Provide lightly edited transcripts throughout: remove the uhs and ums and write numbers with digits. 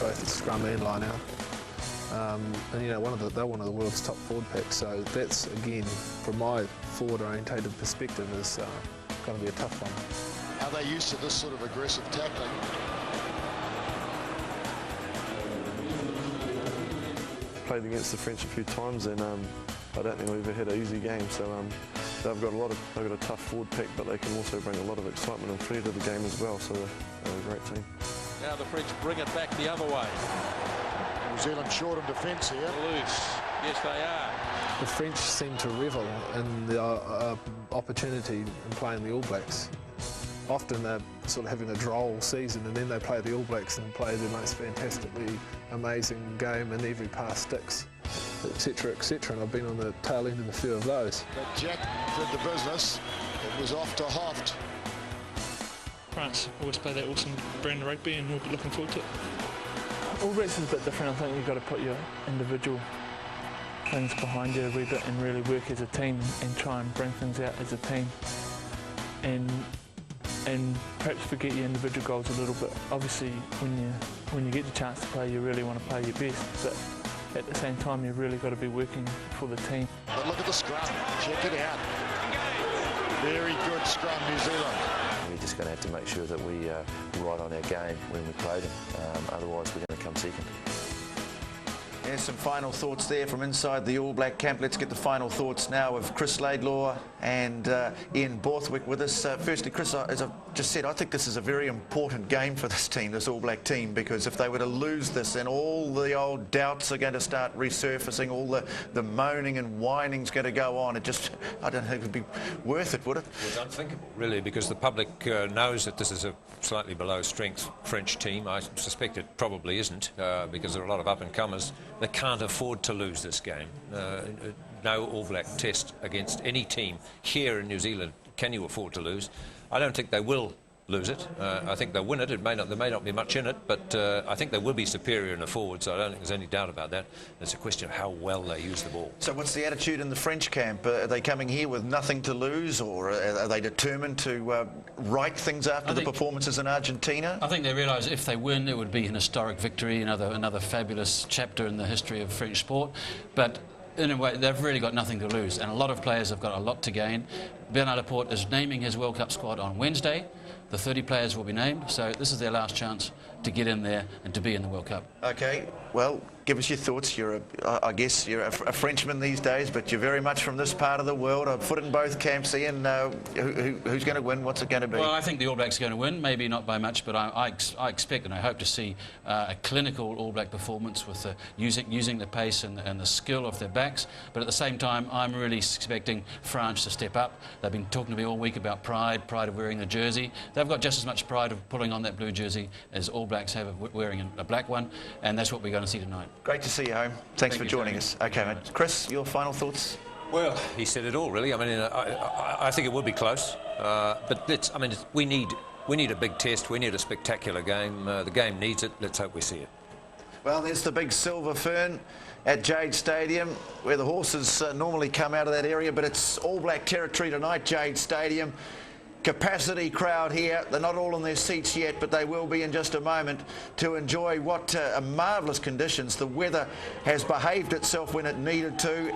both at scrum and line out. And you know, they're one of the world's top forward picks, so that's, again, from my forward-orientated perspective, is going to be a tough one. Are they used to this sort of aggressive tackling? Played against the French a few times, and I don't think we've ever had an easy game. So they've got a tough forward pack, but they can also bring a lot of excitement and flair to the game as well. So they're a great team. Now the French bring it back the other way. New Zealand short in defence here. Loose. Yes, they are. The French seem to revel in the opportunity in playing the All Blacks. Often they're sort of having a droll season, and then they play the All Blacks and play the most fantastically amazing game, and every pass sticks, etc., etc. And I've been on the tail end of a few of those. But Jack did the business. It was off to Hoft. France always play that awesome brand of rugby, and we'll be looking forward to it. All Blacks is a bit different. I think you've got to put your individual things behind you a wee bit and really work as a team and try and bring things out as a team, and perhaps forget your individual goals a little bit. Obviously, when you get the chance to play, you really want to play your best, but at the same time, you've really got to be working for the team. But look at the scrum. Check it out. Very good scrum, New Zealand. We're just going to have to make sure that we ride on our game when we play them. Otherwise, we're going to come second. There's some final thoughts there from inside the All Black camp. Let's get the final thoughts now of Chris Laidlaw and Ian Borthwick with us. Firstly, Chris, as I've just said, I think this is a very important game for this team, this All Black team, because if they were to lose this, then all the old doubts are going to start resurfacing, all the moaning and whining's going to go on. It just, I don't think it would be worth it, would it? Well, it's unthinkable, really, because the public knows that this is a slightly below strength French team. I suspect it probably isn't, because there are a lot of up-and-comers. They can't afford to lose this game. No All Black test against any team here in New Zealand can you afford to lose. I don't think they will lose it. I think they'll win it. There may not be much in it, but I think they will be superior in the forwards. I don't think there's any doubt about that. It's a question of how well they use the ball. So what's the attitude in the French camp? Are they coming here with nothing to lose, or are they determined to right things after the performances in Argentina? I think they realise if they win, it would be an historic victory, another fabulous chapter in the history of French sport. But in a way, they've really got nothing to lose, and a lot of players have got a lot to gain. Bernard Laporte is naming his World Cup squad on Wednesday. The 30 players will be named, so this is their last chance to get in there and to be in the World Cup. OK, well, give us your thoughts. I guess you're a Frenchman these days, but you're very much from this part of the world. A foot in both camps. Ian, who's going to win? What's it going to be? Well, I think the All Blacks are going to win, maybe not by much, but I expect and I hope to see a clinical All Black performance with using the pace and the skill of their backs. But at the same time, I'm really expecting France to step up. They've been talking to me all week about pride of wearing the jersey. They've got just as much pride of pulling on that blue jersey as All Blacks have of wearing a black one, and that's what we're going to see tonight. Great to see you home. Thanks for joining us. OK, mate. Chris, your final thoughts? Well, he said it all, really. I mean, I think it will be close, but we need a big test. We need a spectacular game. The game needs it. Let's hope we see it. Well, there's the big silver fern at Jade Stadium, where the horses normally come out of that area, but it's All Black territory tonight, Jade Stadium. Capacity crowd here. They're not all in their seats yet, but they will be in just a moment to enjoy what marvellous conditions. The weather has behaved itself when it needed to.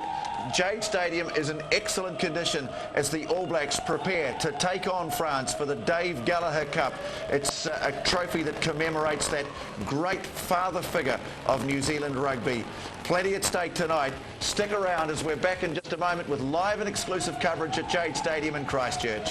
Jade Stadium is in excellent condition as the All Blacks prepare to take on France for the Dave Gallagher Cup. It's a trophy that commemorates that great father figure of New Zealand rugby. Plenty at stake tonight. Stick around as we're back in just a moment with live and exclusive coverage at Jade Stadium in Christchurch.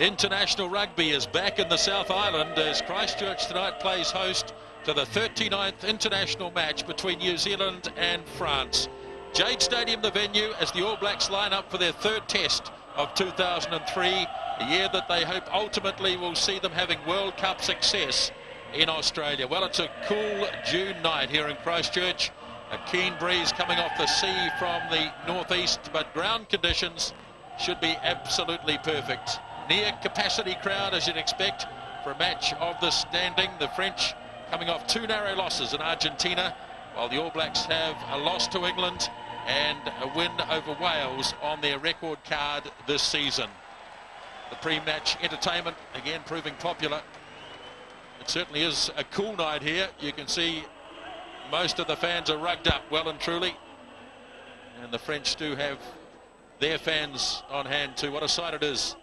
International rugby is back in the South Island as Christchurch tonight plays host to the 39th international match between New Zealand and France. Jade Stadium the venue as the All Blacks line up for their third test of 2003, a year that they hope ultimately will see them having World Cup success in Australia. Well, it's a cool June night here in Christchurch. A keen breeze coming off the sea from the northeast, but ground conditions should be absolutely perfect. Near capacity crowd, as you'd expect, for a match of this standing. The French coming off 2 narrow losses in Argentina, while the All Blacks have a loss to England and a win over Wales on their record card this season. The pre-match entertainment again proving popular. It certainly is a cool night here. You can see most of the fans are rugged up well and truly, and the French do have their fans on hand too. What a sight it is,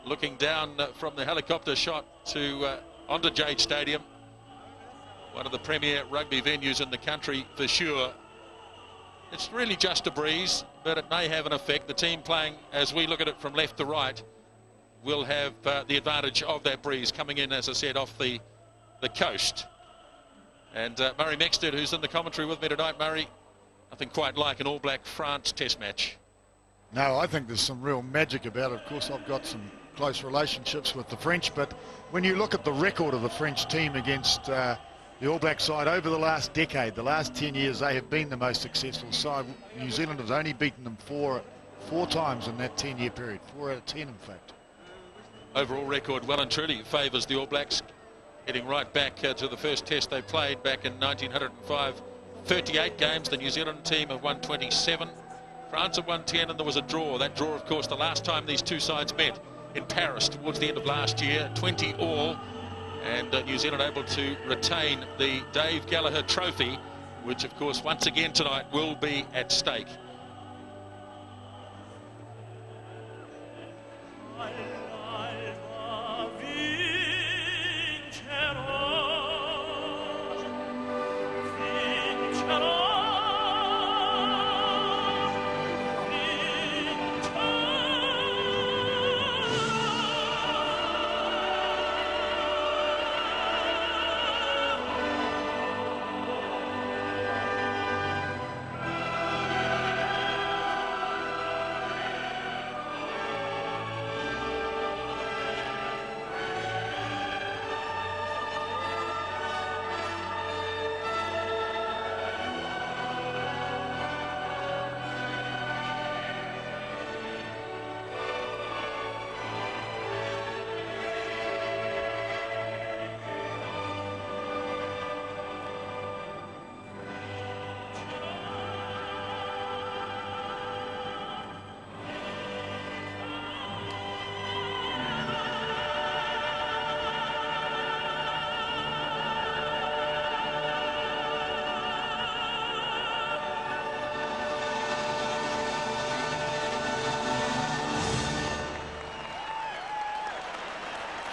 looking down from the helicopter shot to onto Jade Stadium, one of the premier rugby venues in the country for sure. It's really just a breeze, but it may have an effect. The team playing, as we look at it from left to right, will have the advantage of that breeze coming in, as I said, off the coast. And Murray Mexted, who's in the commentary with me tonight. Murray, nothing quite like an All Black France test match. No, I think there's some real magic about it. Of course, I've got some close relationships with the French, but when you look at the record of the French team against the All Black side over the last decade, the last 10 years, they have been the most successful side. New Zealand has only beaten them four times in that 10-year period, 4 out of 10 in fact. Overall record well and truly favours the All Blacks, heading right back to the first test they played back in 1905. 38 games, the New Zealand team have won 27. France have won 10, and there was a draw. That draw, of course, the last time these two sides met in Paris towards the end of last year, 20 all. And New Zealand able to retain the Dave Gallagher Trophy, which, of course, once again tonight will be at stake.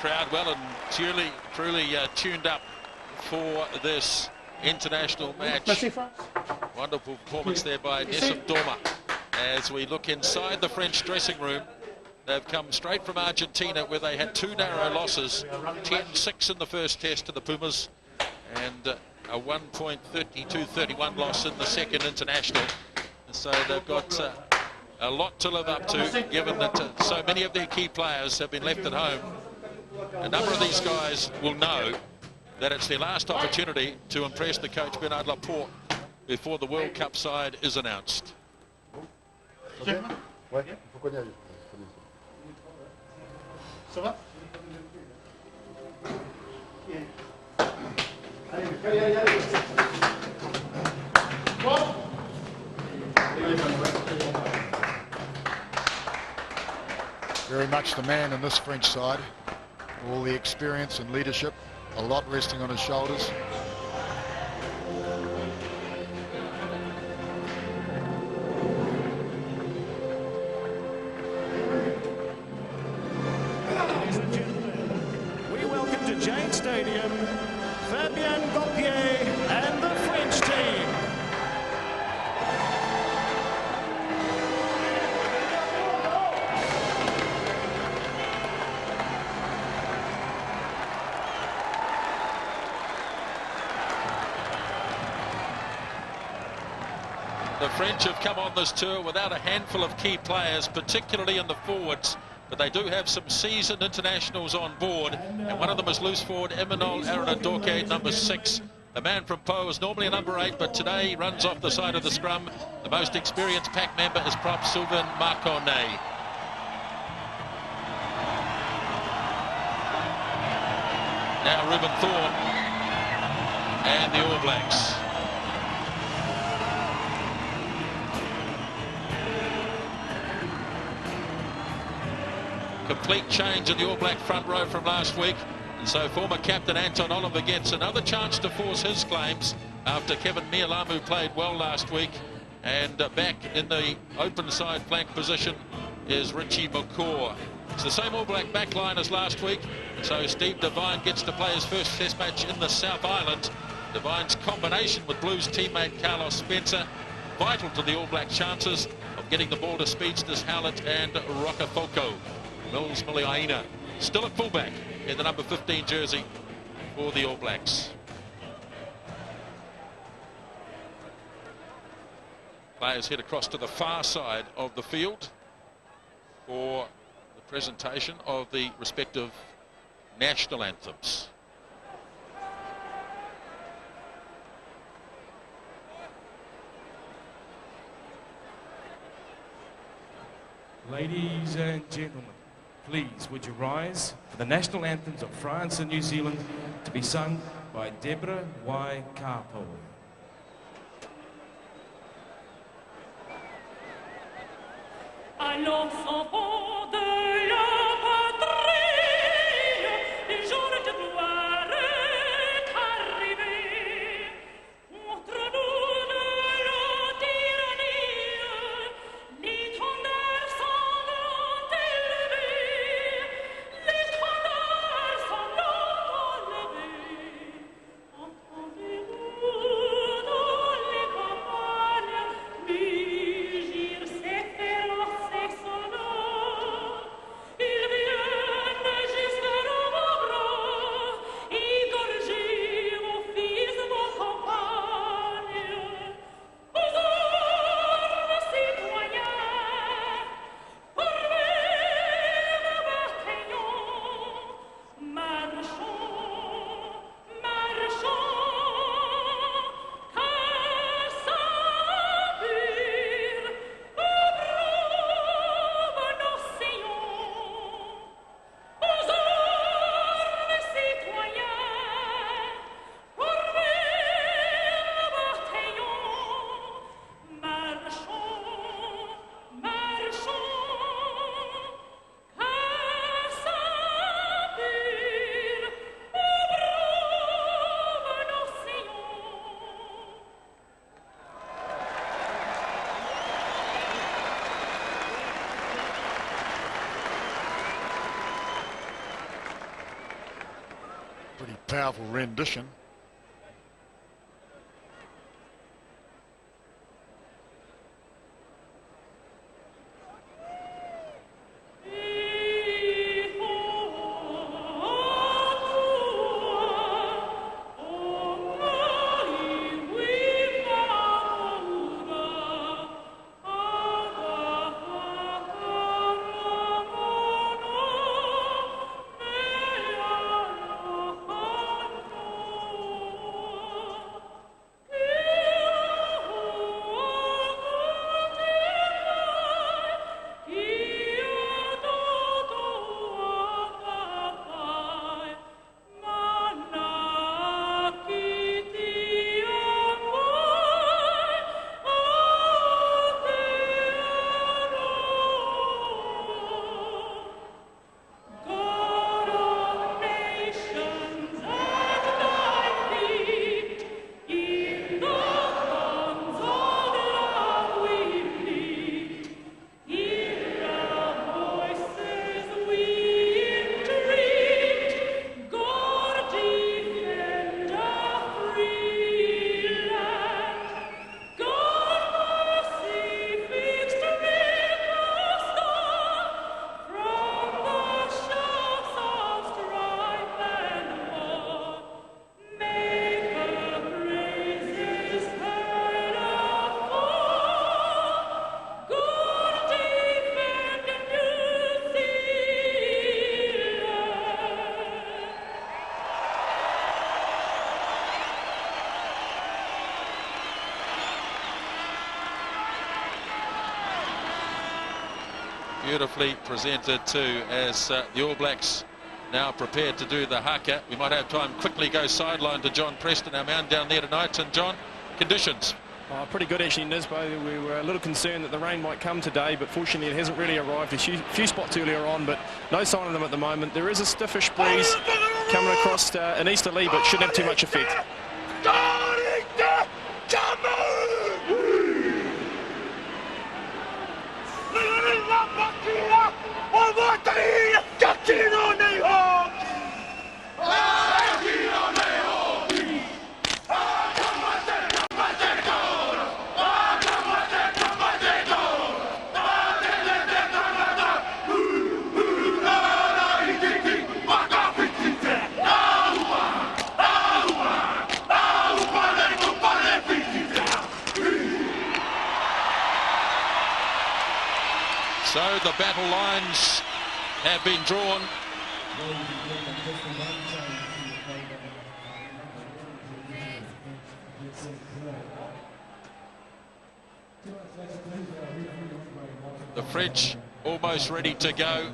Crowd well and truly tuned up for this international match. Wonderful performance there by Nessim Dorma. As we look inside the French dressing room, they've come straight from Argentina, where they had 2 narrow losses, 10-6 in the first test to the Pumas, and a 1.32-31 loss in the second international. So they've got a lot to live up to, given that so many of their key players have been left at home. A number of these guys will know that it's their last opportunity to impress the coach Bernard Laporte before the World Cup side is announced. Very much the man in this French side. All the experience and leadership, a lot resting on his shoulders. Ladies and gentlemen, we welcome to Jade Stadium, Fabien Gauthier and the French team. The French have come on this tour without a handful of key players, particularly in the forwards, but they do have some seasoned internationals on board, and one of them is loose forward Emmanuel Aranadoke, number 6. The man from Po is normally a number 8, but today he runs off the side of the scrum. The most experienced pack member is prop Sylvain Marconnet. Now Ruben Thorne and the All Blacks. Complete change in the All Black front row from last week, and so former captain Anton Oliver gets another chance to force his claims after Kevin Mialamu played well last week. And back in the open side flank position is Richie McCaw. It's the same All Black back line as last week, so Steve Devine gets to play his first test match in the South Island. Devine's combination with Blues teammate Carlos Spencer vital to the All Black chances of getting the ball to speedsters Howlett and Rocafalco. Mills Miliaina still at fullback in the number 15 jersey for the All Blacks. Players head across to the far side of the field for the presentation of the respective national anthems. Ladies and gentlemen, please would you rise for the national anthems of France and New Zealand to be sung by Deborah Y. Carpo. Allons enfants de la patrie, les jours de gloire est arrivé. Contre nous de la tyrannie, l'étendard sanglant élevé, l'étendard sanglant élevé. Entendez-vous dans les campagnes mugir ces féroces soldats? Ils viennent jusqu'à nos bras, égorger vos fils, vos campagnes. Aux armes, citoyens, formez le bataillon. Marchons, marchons, qu'à s'empire, ouvre nos sillons. Aux armes, citoyens, formez le bataillon. Marchons, marchons, qu'à s'empire, ouvre nos sillons. Pretty powerful rendition. Oh, beautifully presented too, as the All Blacks now prepared to do the haka. We might have time quickly go sideline to John Preston, our man down there tonight. And John, conditions? Pretty good actually, Nisbo. We were a little concerned that the rain might come today, but fortunately it hasn't really arrived. A few spots earlier on, but no sign of them at the moment. There is a stiffish breeze coming across an easterly, but shouldn't have too much effect. So the battle lines have been drawn. The French almost ready to go.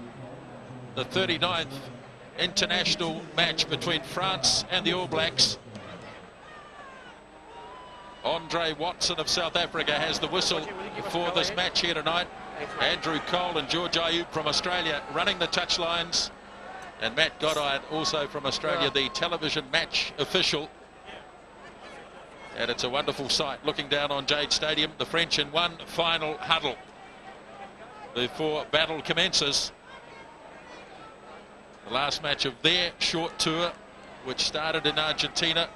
The 39th international match between France and the All Blacks. Andre Watson of South Africa has the whistle for this match here tonight. Andrew Cole and George Ayoub from Australia running the touchlines, and Matt Goddard also from Australia, the television match official. And it's a wonderful sight looking down on Jade Stadium. The French in one final huddle before battle commences. The last match of their short tour, which started in Argentina.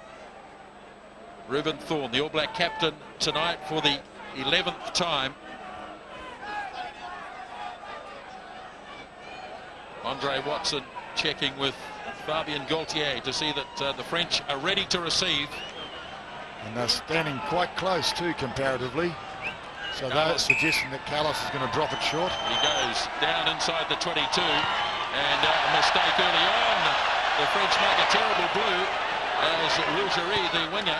Reuben Thorne, the All Black captain tonight for the 11th time. Andre Watson checking with Fabien Gaultier to see that the French are ready to receive. And they're standing quite close too comparatively. So they're suggesting that Carlos is going to drop it short. He goes down inside the 22, and a mistake early on. The French make a terrible blue as Rougerie, the winger,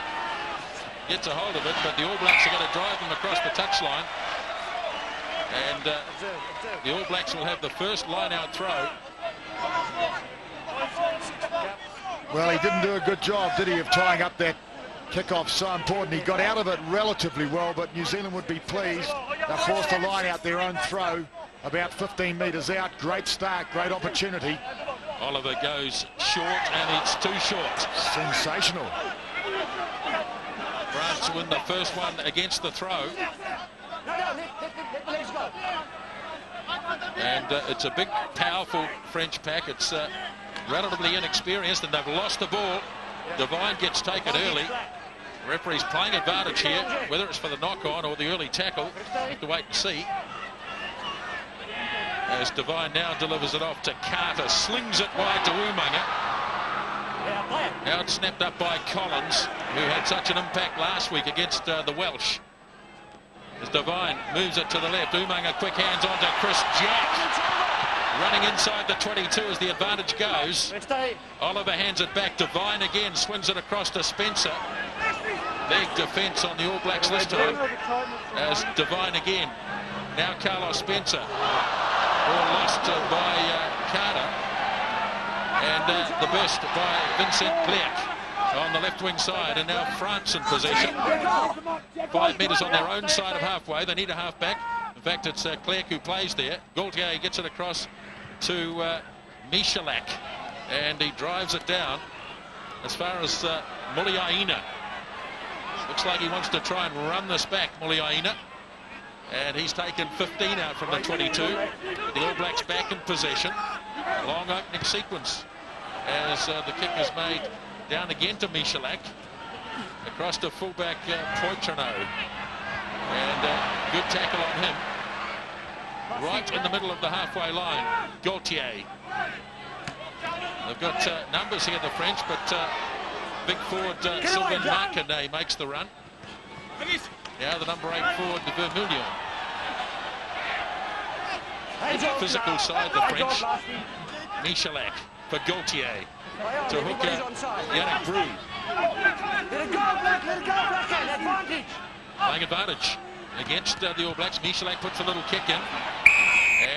gets a hold of it, but the All Blacks are going to drive him across the touchline. And the All Blacks will have the first line-out throw. Well, he didn't do a good job, did he, of tying up that kickoff? So important. He got out of it relatively well, but New Zealand would be pleased. They forced a line out their own throw, about 15 metres out. Great start, great opportunity. Oliver goes short, and it's too short. Sensational. France win the first one against the throw. And it's a big, powerful French pack. It's relatively inexperienced, and they've lost the ball. Devine gets taken early. The referee's playing advantage here, whether it's for the knock-on or the early tackle. We'll have to wait and see. As Devine now delivers it off to Carter, slings it wide to Umaga. Now it's snapped up by Collins, who had such an impact last week against the Welsh. As Devine moves it to the left, Umaga quick hands on to Chris Jack. Running inside the 22 as the advantage goes. Oliver hands it back. Devine again swings it across to Spencer. Big defence on the All Blacks this time. As Devine again. Now Carlos Spencer. All lost by Carter. And the burst by Vincent Clerc on the left wing side. And now France in possession. 5 metres on their own side of halfway. They need a half-back. In fact, it's Clerc who plays there. Gaultier gets it across to Michalak, and he drives it down as far as Muliaina. Looks like he wants to try and run this back, Muliaina, and he's taken 15 out from the 22. The All Blacks back in possession. Long opening sequence as the kick is made down again to Michalak, across to fullback Poitrenaud, and good tackle on him. Right in the middle of the halfway line, Gaultier. They've got numbers here, the French, but big forward Sylvain Marcanet makes the run. Now the number 8 forward, de Vermeulen. Physical side, the French. Michalak for Gaultier to hooker Yannick Brou. Playing advantage against the All Blacks. Michalak puts a little kick in,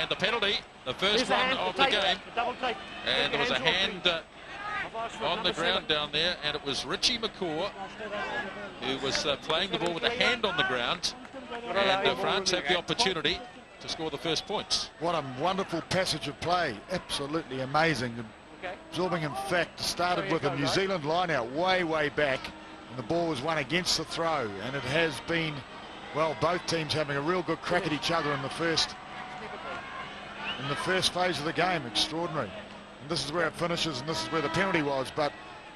And the penalty, the first one of the game. And there was a hand on the ground down there, and it was Richie McCaw who was playing the ball with a hand on the ground. And France have the opportunity to score the first points. What a wonderful passage of play. Absolutely amazing. Absorbing, in fact, started with a New Zealand line out way back, and the ball was won against the throw, and it has been, well, both teams having a real good crack at each other in the first phase of the game. Extraordinary. And this is where it finishes, and this is where the penalty was, but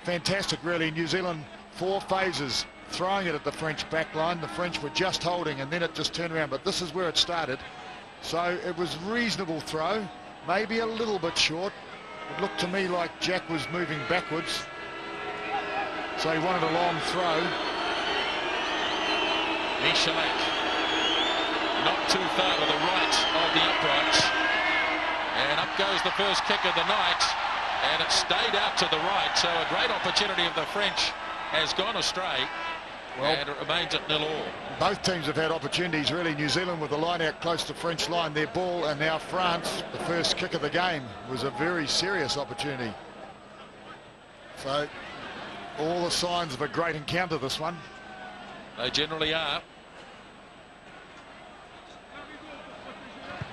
fantastic really. New Zealand 4 phases throwing it at the French back line. The French were just holding, and then it just turned around, but this is where it started. So it was reasonable throw, maybe a little bit short. It looked to me like Jack was moving backwards, so he wanted a long throw. Michalak not too far to the right of the uprights, and up goes the first kick of the night, and it stayed out to the right, so a great opportunity of the French has gone astray. Well, and it remains at 0-0. Both teams have had opportunities really. New Zealand with the line out close to French line, their ball, and now France, the first kick of the game, was a very serious opportunity. So all the signs of a great encounter, this one. They generally are.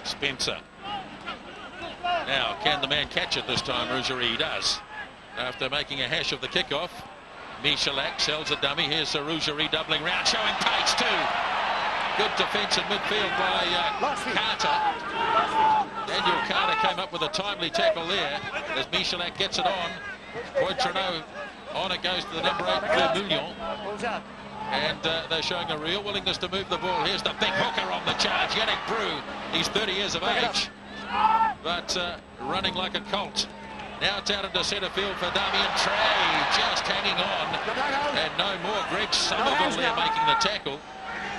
Spencer. Now, can the man catch it this time? Rougerie, he does. After making a hash of the kickoff, Michalak sells a dummy. Here's Rougerie doubling round, showing pace too. Good defence in midfield by Carter. Daniel Carter came up with a timely tackle there as Michalak gets it on. Poitrenaud on it goes to the number 8, Vermeulen. And they're showing a real willingness to move the ball. Here's the big hooker on the charge, Yannick Brou. He's 30 years of age, but running like a colt. Now it's out into centre field for Damien Trey, just hanging on. And no more. Greg Somerville there making the tackle.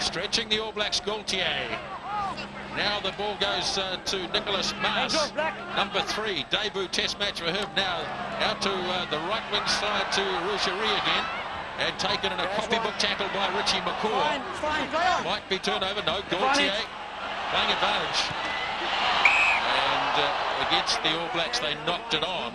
Stretching the All Blacks, Gaultier. Now the ball goes to Nicholas Mars, number 3. Debut test match for him. Now out to the right wing side to Rougerie again. And taken in a copybook tackle by Richie McCaw. Might be turned over. No, Gaultier playing advantage. And against the All Blacks, they knocked it on.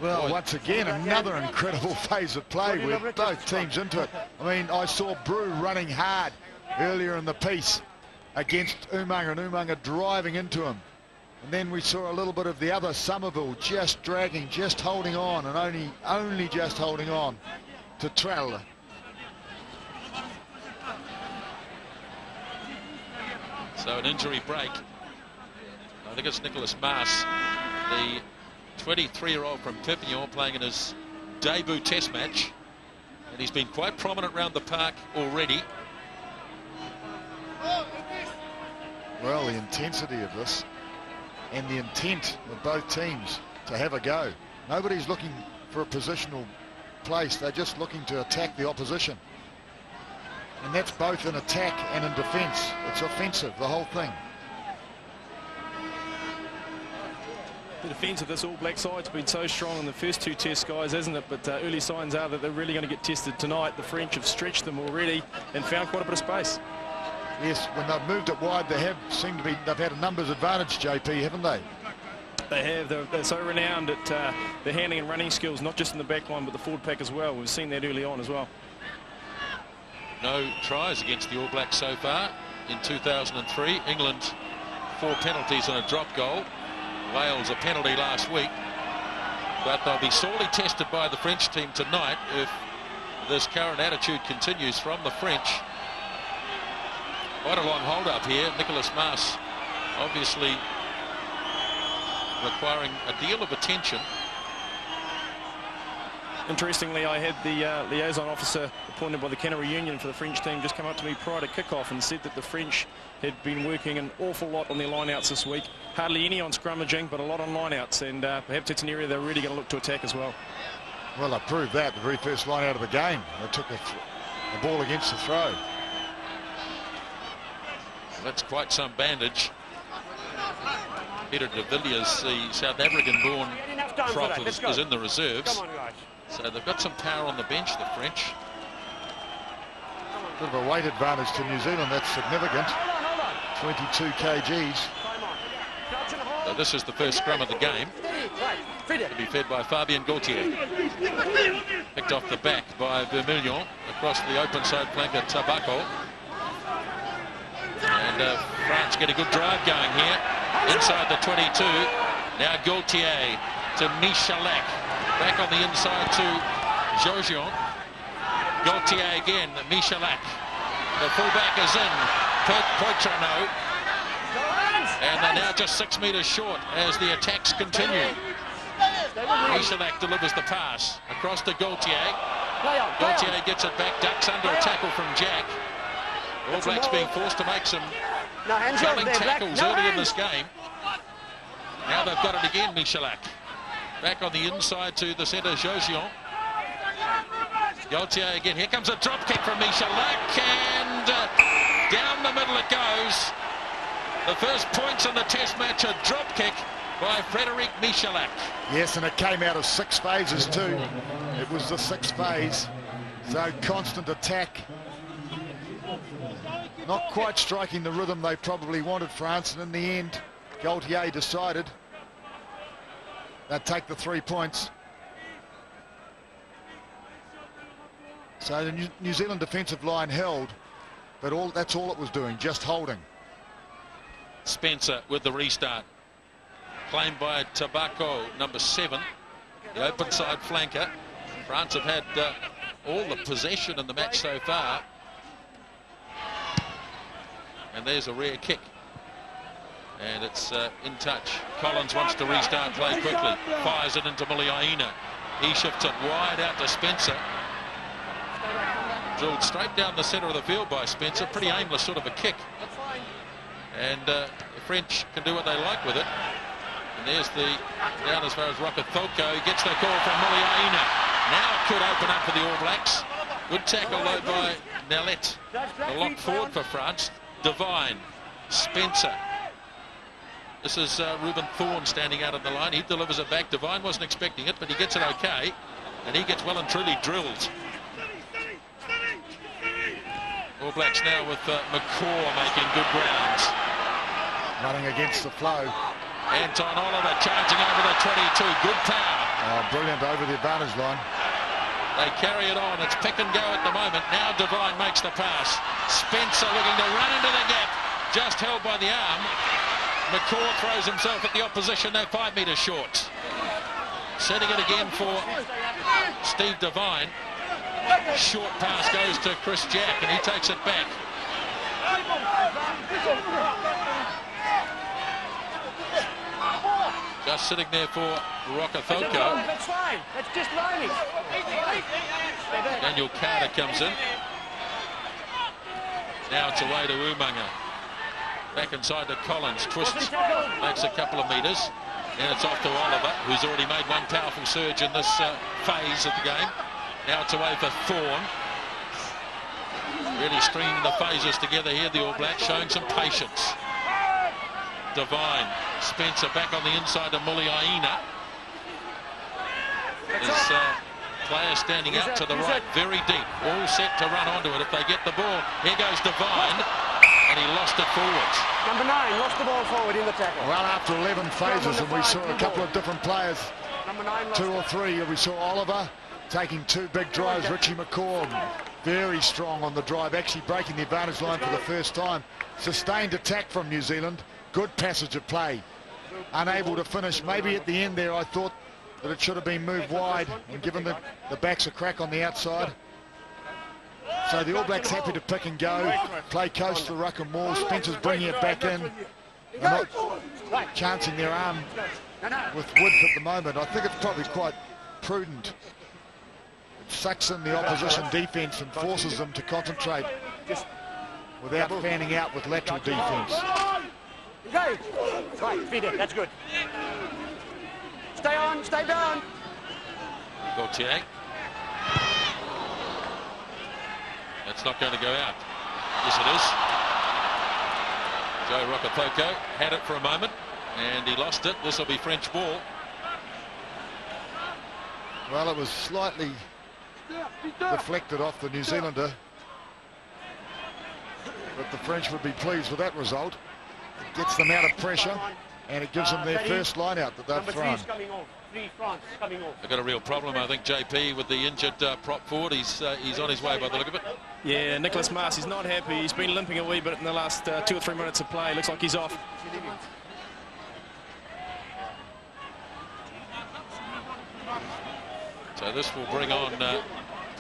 Well, once again, another incredible phase of play with both teams into it. I mean, I saw Brou running hard earlier in the piece against Umaga, and Umaga driving into him. And then we saw a little bit of the other Somerville just dragging, just holding on, and only just holding on to Trell. So an injury break. I think it's Nicholas Mars, the 23-year-old from Perpignan, playing in his debut test match. And he's been quite prominent around the park already. Well, the intensity of this and the intent of both teams to have a go. Nobody's looking for a positional place. They're just looking to attack the opposition. And that's both in attack and in defence. It's offensive, the whole thing. The defence of this All Black side's been so strong in the first 2 test, guys, hasn't it? But early signs are that they're really going to get tested tonight. The French have stretched them already and found quite a bit of space. Yes, when they've moved it wide, they've had a numbers advantage, JP, haven't they? They have. They're so renowned at their handling and running skills, not just in the back line, but the forward pack as well. We've seen that early on as well. No tries against the All Blacks so far in 2003. England 4 penalties and a drop goal. Wales a penalty last week. But they'll be sorely tested by the French team tonight if this current attitude continues from the French. Quite a long hold up here. Nicholas Mars obviously requiring a deal of attention. Interestingly, I had the liaison officer appointed by the Canterbury Union for the French team just come up to me prior to kickoff and said that the French had been working an awful lot on their lineouts this week. Hardly any on scrummaging, but a lot on lineouts, and perhaps it's an area they're really going to look to attack as well. Well, they proved that the very first line out of the game. They took the ball against the throw. That's quite some bandage. Peter de Villiers, the South African-born prop, is in the reserves. So they've got some power on the bench, the French. Bit of a weight advantage to New Zealand, that's significant. 22 kgs. So this is the first scrum of the game. To be fed by Fabien Gaultier. Picked off the back by Vermilion across the open side flank at Tabaco. And France get a good drive going here. Inside the 22. Now Gaultier to Michalak. Back on the inside to Jojion. Gaultier again, Michalak. The fullback is in. Poitrano. And they're now just 6 metres short as the attacks continue. Michalak delivers the pass across to Gaultier. Gaultier gets it back, ducks under a tackle from Jack. All Blacks being forced to make some telling tackles early in this game. Now they've got it again, Michalak. Back on the inside to the centre, Josion. Gaultier again. Here comes a drop kick from Michalak, and down the middle it goes. The first points in the test match, a drop kick by Frédéric Michalak. Yes, and it came out of 6 phases too. It was the 6th phase. So constant attack. Not quite striking the rhythm they probably wanted, France, and in the end, Gaultier decided they'd take the 3 points. So the New Zealand defensive line held, but that's all it was doing, just holding. Spencer with the restart. Claimed by Tabaco, number 7, the open side flanker. France have had all the possession in the match so far. And there's a rare kick. And it's in touch. Collins wants to restart play quickly. Fires it into Muliaina. He shifts it wide out to Spencer. Drilled straight down the centre of the field by Spencer. Pretty aimless sort of a kick. And the French can do what they like with it. And there's the down as far as Rokethoko. Gets the call from Muliaina. Now it could open up for the All Blacks. Good tackle though by Nellet. The lock forward for France. Devine. Spencer. This is Ruben Thorne standing out on the line. He delivers it back. Devine wasn't expecting it, but he gets it okay. And he gets well and truly drilled. All Blacks now with McCaw making good grounds. Running against the flow. Anton Oliver charging over the 22. Good power. Oh, brilliant over the advantage line. They carry it on. It's pick and go at the moment. Now Devine makes the pass. Spencer looking to run into the gap. Just held by the arm. McCaw throws himself at the opposition. They're 5 metres short. Setting it again for Steve Devine. Short pass goes to Chris Jack, and he takes it back. Just sitting there for Rokethoko. That's fine. That's just lining. Daniel Carter comes in. Now it's away to Umaga. Back inside to Collins. Twists, makes a couple of metres. And it's off to Oliver, who's already made one powerful surge in this phase of the game. Now it's away for Thorne. Really stringing the phases together here, the All Blacks, showing some patience. Devine. Spencer back on the inside to Muliaina. There's player standing out to the right, very deep. All set to run onto it if they get the ball. Here goes Devine, and he lost it forwards. Number 9 lost the ball forward in the tackle. Well, after 11 phases, and we saw a couple of different players, 2 or 3. We saw Oliver taking 2 big drives. Richie McCaw very strong on the drive, actually breaking the advantage line for the first time. Sustained attack from New Zealand. Good passage of play. Unable to finish. Maybe at the end there I thought that it should have been moved wide and given the backs a crack on the outside. So the All Blacks happy to pick and go. Play coast to the ruck and wall. Spencer's bringing it back in. They're not chancing their arm with width at the moment. I think it's probably quite prudent. It sucks in the opposition defence and forces them to concentrate without fanning out with lateral defence. Right, feed it, that's good. Stay on, stay down. Gaultier. That's not going to go out. Yes, it is. Joe Rokethoko had it for a moment, and he lost it. This will be French ball. Well, it was slightly deflected off the New Zealander, but the French would be pleased with that result. It gets them out of pressure, and it gives them their first line out that they've thrown. They've got a real problem, I think, JP, with the injured prop forward. He's on his way by the look of it. Yeah, Nicholas Mars, he's not happy. He's been limping a wee bit in the last 2 or 3 minutes of play. Looks like he's off. So this will bring on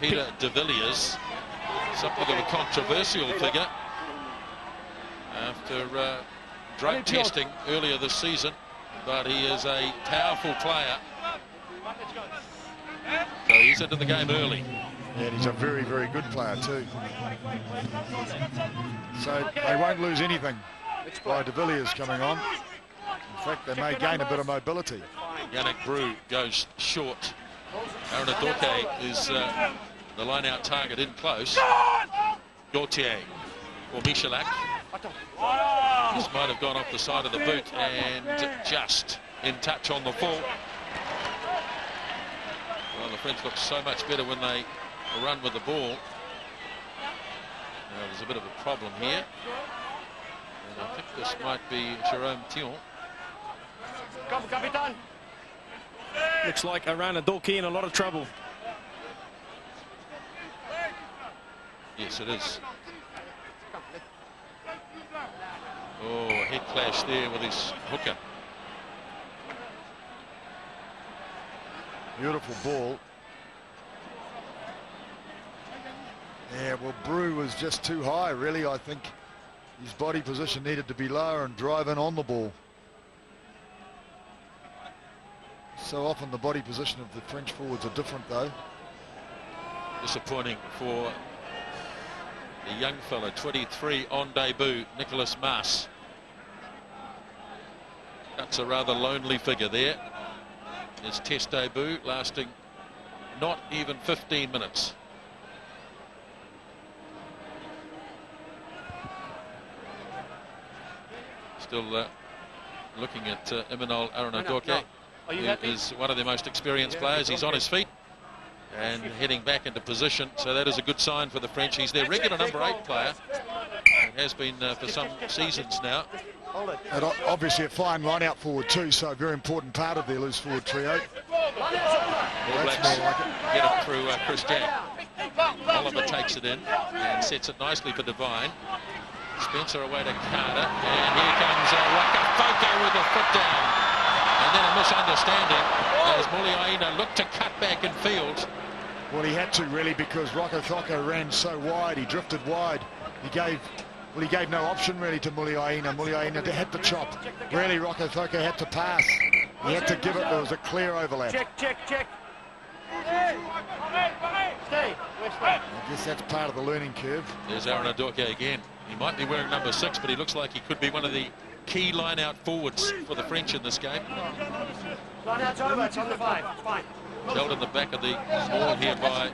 Peter de Villiers, something of a controversial figure after drug testing earlier this season, but he is a powerful player. So he's into the game early. And he's a very, very good player too. So they won't lose anything by de Villiers coming on. In fact, they may gain a bit of mobility. Yannick Brew goes short. Aaron Adoke is the line-out target in close. Gauthier or Michalak. This might have gone off the side of the boot and just in touch on the full. Well, the French look so much better when they run with the ball. Now, there's a bit of a problem here. And I think this might be Jerome Thion. Looks like Arana Dorky in a lot of trouble. Yes, it is. Oh, a head clash there with his hooker. Beautiful ball. Yeah, well, Brew was just too high, really. I think his body position needed to be lower and drive in on the ball. So often the body position of the French forwards are different, though. Disappointing for the young fella, 23 on debut, Nicholas Mars. That's a rather lonely figure there. His test debut lasting not even 15 minutes. Still looking at Emmanuel Aranadoke, who is one of the most experienced players. He's on his feet and heading back into position, so that is a good sign for the French. He's their regular number 8 player and has been for some seasons now. And obviously a fine line-out forward too, so a very important part of their loose forward trio. All Blacks get it through Chris Jade. Oliver takes it in and sets it nicely for Devine. Spencer away to Carter, and here comes Rakafoko with a foot down. And then a misunderstanding as Muliaina looked to cut back in field. Well, he had to really, because Rakafoko ran so wide, he drifted wide. He gave no option really to Muliaina. Muliaina hit the chop. Really, Rakafoko had to pass. He had to give it. There was a clear overlap. Check. I guess that's part of the learning curve. There's Aaron Adoke again. He might be wearing number 6, but he looks like he could be one of the key line-out forwards for the French in this game. Line-out's over, it's on the 5, it's fine. Held in the back of the ball here by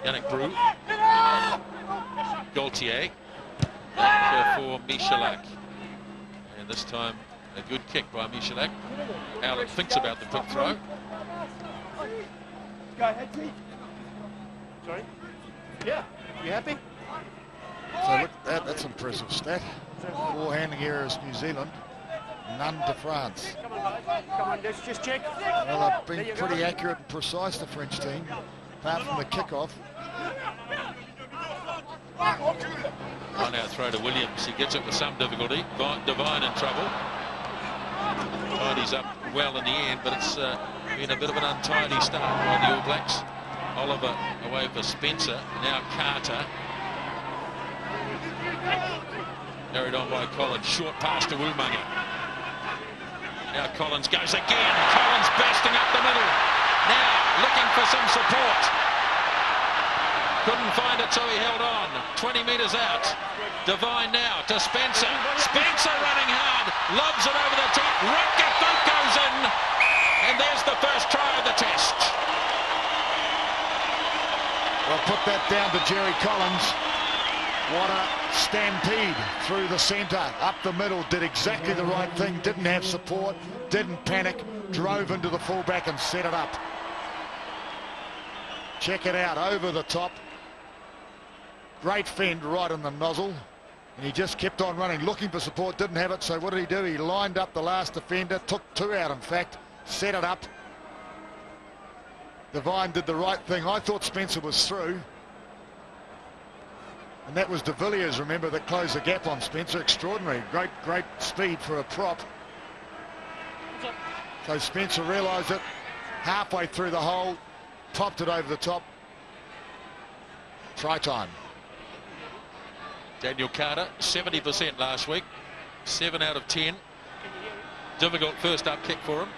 Yannick Brew. Gauthier for Michalak. And this time a good kick by Michalak. Alec thinks about the quick throw. Go ahead, Pete. Sorry? Yeah, you happy? So look, that's impressive stat. 4 handling errors New Zealand, none to France. Come on, just check. Well, they've been pretty accurate and precise, the French team, apart from the kickoff. Run out throw to Williams. He gets it with some difficulty. Devine in trouble. Tidies up well in the end, but it's been a bit of an untidy start by the All Blacks. Oliver away for Spencer. Now Carter. Carried on by Collins. Short pass to Umaga. Now Collins goes again. Collins bursting up the middle. Now looking for some support. Couldn't find it, so he held on. 20 metres out. Devine now to Spencer. Spencer running hard. Lobs it over the top. Rutgerthal goes in. And there's the first try of the test. Well, put that down to Jerry Collins. What a stampede through the centre, up the middle, did exactly the right thing, didn't have support, didn't panic, drove into the fullback and set it up. Check it out, over the top. Great fend right in the nozzle. And he just kept on running, looking for support, didn't have it. So what did he do? He lined up the last defender, took 2 out, in fact, set it up. Devine did the right thing. I thought Spencer was through. And that was De Villiers, remember, that closed the gap on Spencer. Extraordinary. Great speed for a prop. So Spencer realised it halfway through the hole, popped it over the top. Try time. Daniel Carter, 70% last week. 7 out of 10. Difficult first up kick for him.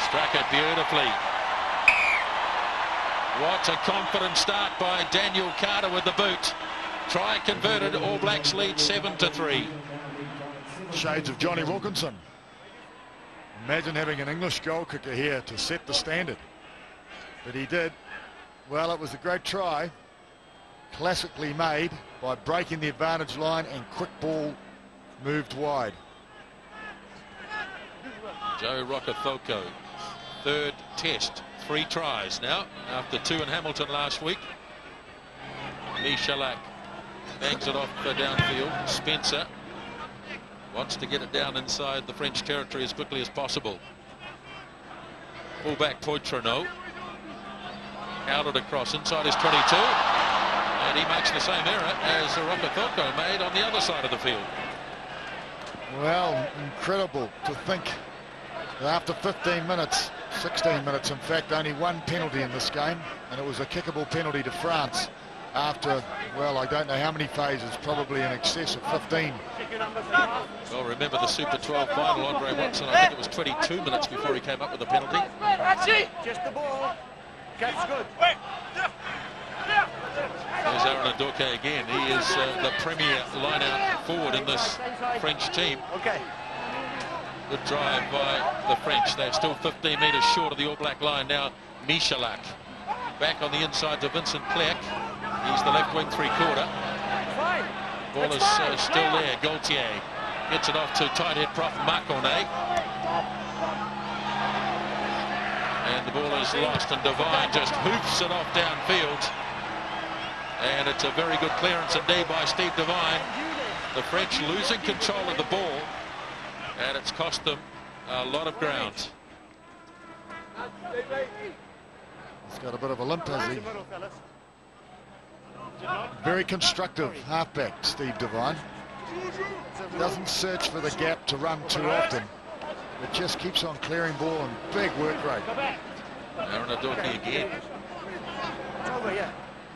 Struck it beautifully. What a confident start by Daniel Carter with the boot. Try converted. All Blacks lead 7-3. Shades of Johnny Wilkinson. Imagine having an English goal kicker here to set the standard. But he did. Well, it was a great try. Classically made by breaking the advantage line, and quick ball moved wide. Joe Rokotoko, 3rd test, 3 tries now after 2 in Hamilton last week. Michalak bangs it off downfield. Spencer wants to get it down inside the French territory as quickly as possible. Fullback Poitrenault out it across inside his 22, and he makes the same error as Rokotoko made on the other side of the field. Well, incredible to think that after 15 minutes, 16 minutes in fact, only 1 penalty in this game, and it was a kickable penalty to France after, well, I don't know how many phases, probably in excess of 15. Well, remember the Super 12 final, Andre Watson, I think it was 22 minutes before he came up with a penalty. Just the ball. Catch good. There's Aaron Adoke again. He is the premier line-out forward in this French team. Okay. Good drive by the French. They're still 15 metres short of the All Black line now. Michalak back on the inside to Vincent Clerc. He's the left wing 3/4. Ball is still there. Gaultier gets it off to tight head prop Marconnet. And the ball is lost, and Devine just hoofs it off downfield. And it's a very good clearance indeed by Steve Devine. The French losing control of the ball, and it's cost them a lot of ground. He's got a bit of a limp, has he? Very constructive halfback, Steve Devine. Doesn't search for the gap to run too often, but just keeps on clearing ball and big work rate. Aaron Adoke again.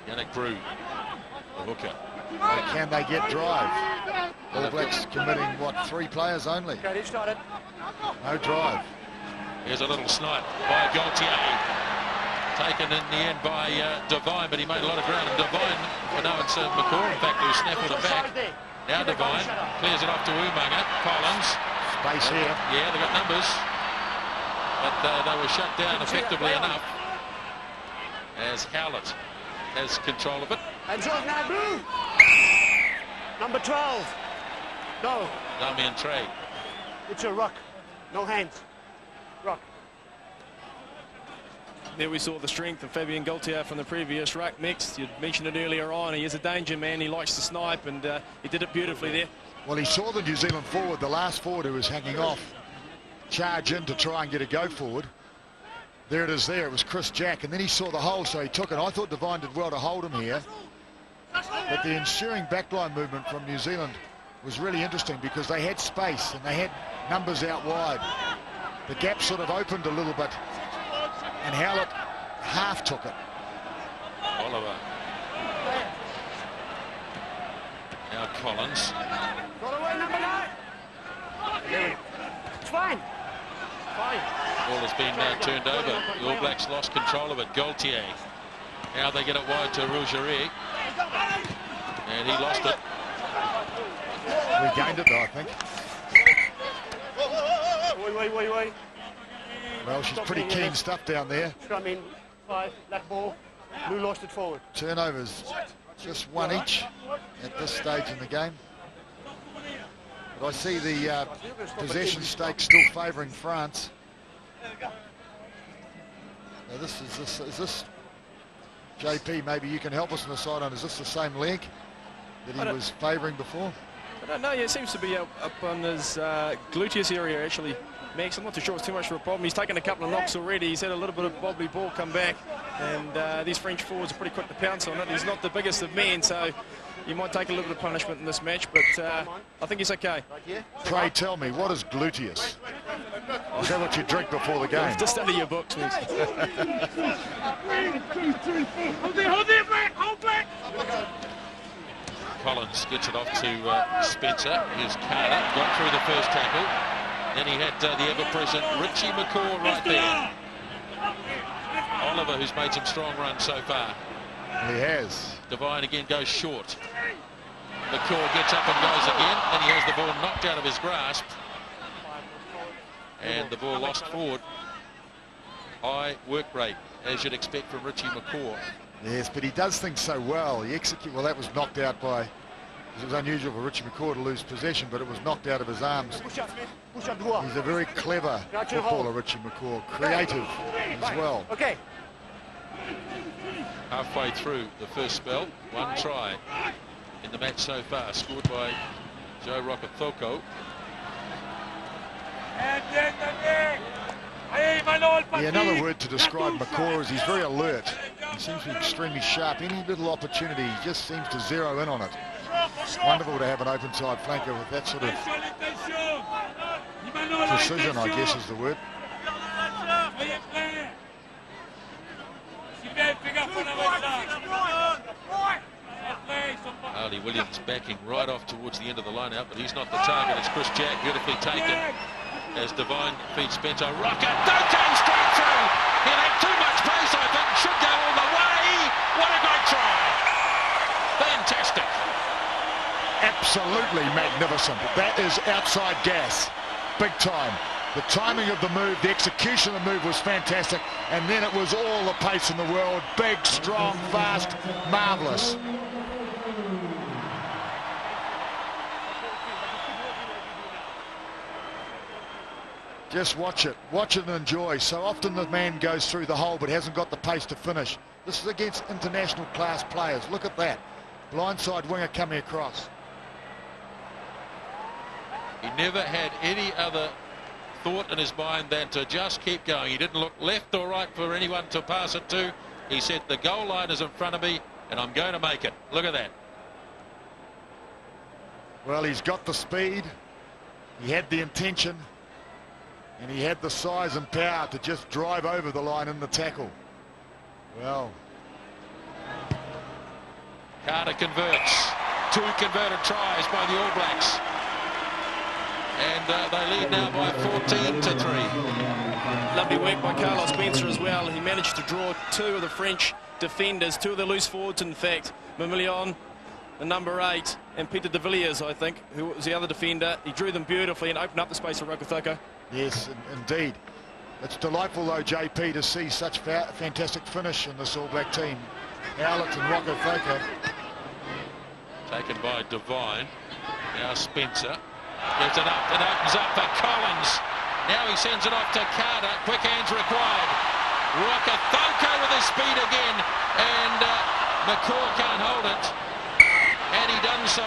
Yannick Brew, the hooker. Can they get drive? All Blacks committing, what, 3 players only? No drive. Here's a little snipe by Gaultier. Taken in the end by Devine, but he made a lot of ground. And Devine, well, no, it's McCaw, in fact, who snaffled it back. Now Devine clears it off to Umaga. Collins. Space here. Yeah, they've got numbers. But they were shut down effectively enough as Howlett has control of it. And number 12. No. Damien Trey. It's a ruck. No hands. Ruck. There we saw the strength of Fabien Gaultier from the previous ruck mix. You mentioned it earlier on. He is a danger man. He likes to snipe, and he did it beautifully there. Well, he saw the New Zealand forward, the last forward who was hanging off, charge in to try and get a go forward. There it is there. It was Chris Jack, and then he saw the hole, so he took it. I thought Devine did well to hold him here. But the ensuing backline movement from New Zealand was really interesting because they had space and they had numbers out wide. The gap sort of opened a little bit, and Howlett half took it. Oliver. Now Collins. Got away, number 9. It's fine. Fine. Ball has been turned over. The All Blacks lost control of it. Gaultier. Now they get it wide to Rougerie. And he lost it. Regained it though, I think. Wait. Well, she's pretty keen stuff down there. Scrum in, 5, black ball. Blue lost it forward. Turnovers, just 1 each at this stage in the game. But I see the possession stake still favouring France. Now is this JP, maybe you can help us on the sideline. Is this the same leg that he was favouring before? I don't know. Yeah, it seems to be up on his gluteus area, actually. Max, I'm not too sure it's too much of a problem. He's taken a couple of knocks already. He's had a little bit of bobbly ball come back, and these French forwards are pretty quick to pounce on it. He's not the biggest of men, so he might take a little bit of punishment in this match, but I think he's okay. Pray tell me, what is gluteus? Is that what you drink before the game? Just study your books, Max. Collins gets it off to Spencer. Here's Carter, got through the first tackle. Then he had the ever-present Richie McCaw right there. Oliver, who's made some strong runs so far. He has. Devine again goes short. McCaw gets up and goes again, and he has the ball knocked out of his grasp. And the ball lost forward. High work rate, as you'd expect from Richie McCaw. Yes, but he does things so well. He executes. Well, that was knocked out by. It was unusual for Richie McCaw to lose possession, but it was knocked out of his arms. He's a very clever footballer, Richie McCaw. Creative as well. Okay. Halfway through the first spell, one try in the match so far, scored by Joe Rokethoko. Yeah, another word to describe McCaw is he's very alert. He seems to be extremely sharp. Any little opportunity, he just seems to zero in on it. It's wonderful to have an open side flanker with that sort of precision, I guess is the word. Harley Williams backing right off towards the end of the line-out, but he's not the target. It's Chris Jack, beautifully taken. As Devine feeds Spencer. Rocket, Dante straight through. He'll have too much pace, I think. Should go all the way. What a great try. Fantastic. Absolutely magnificent. That is outside gas. Big time. The timing of the move, the execution of the move was fantastic. And then it was all the pace in the world. Big, strong, fast, marvellous. Just watch it and enjoy. So often the man goes through the hole but hasn't got the pace to finish. This is against international class players. Look at that. Blindside winger coming across. He never had any other thought in his mind than to just keep going. He didn't look left or right for anyone to pass it to. He said, the goal line is in front of me and I'm going to make it. Look at that. Well, he's got the speed. He had the intention. And he had the size and power to just drive over the line in the tackle. Well. Carter converts. 2 converted tries by the All Blacks. And they lead now by 14-3. Lovely work by Carlos Spencer as well. He managed to draw 2 of the French defenders, 2 of the loose forwards, in fact. Mamillion, the number 8, and Peter de Villiers, I think, who was the other defender. He drew them beautifully and opened up the space for Rokethoko. Yes, indeed. It's delightful, though, JP, to see such fantastic finish in this All Black team. Howlett and Rokethoko. Taken by Devine. Now Spencer. Gets it up and opens up for Collins. Now he sends it off to Carter. Quick hands required. Rokethoko with his speed again. And McCaw can't hold it. Had he done so,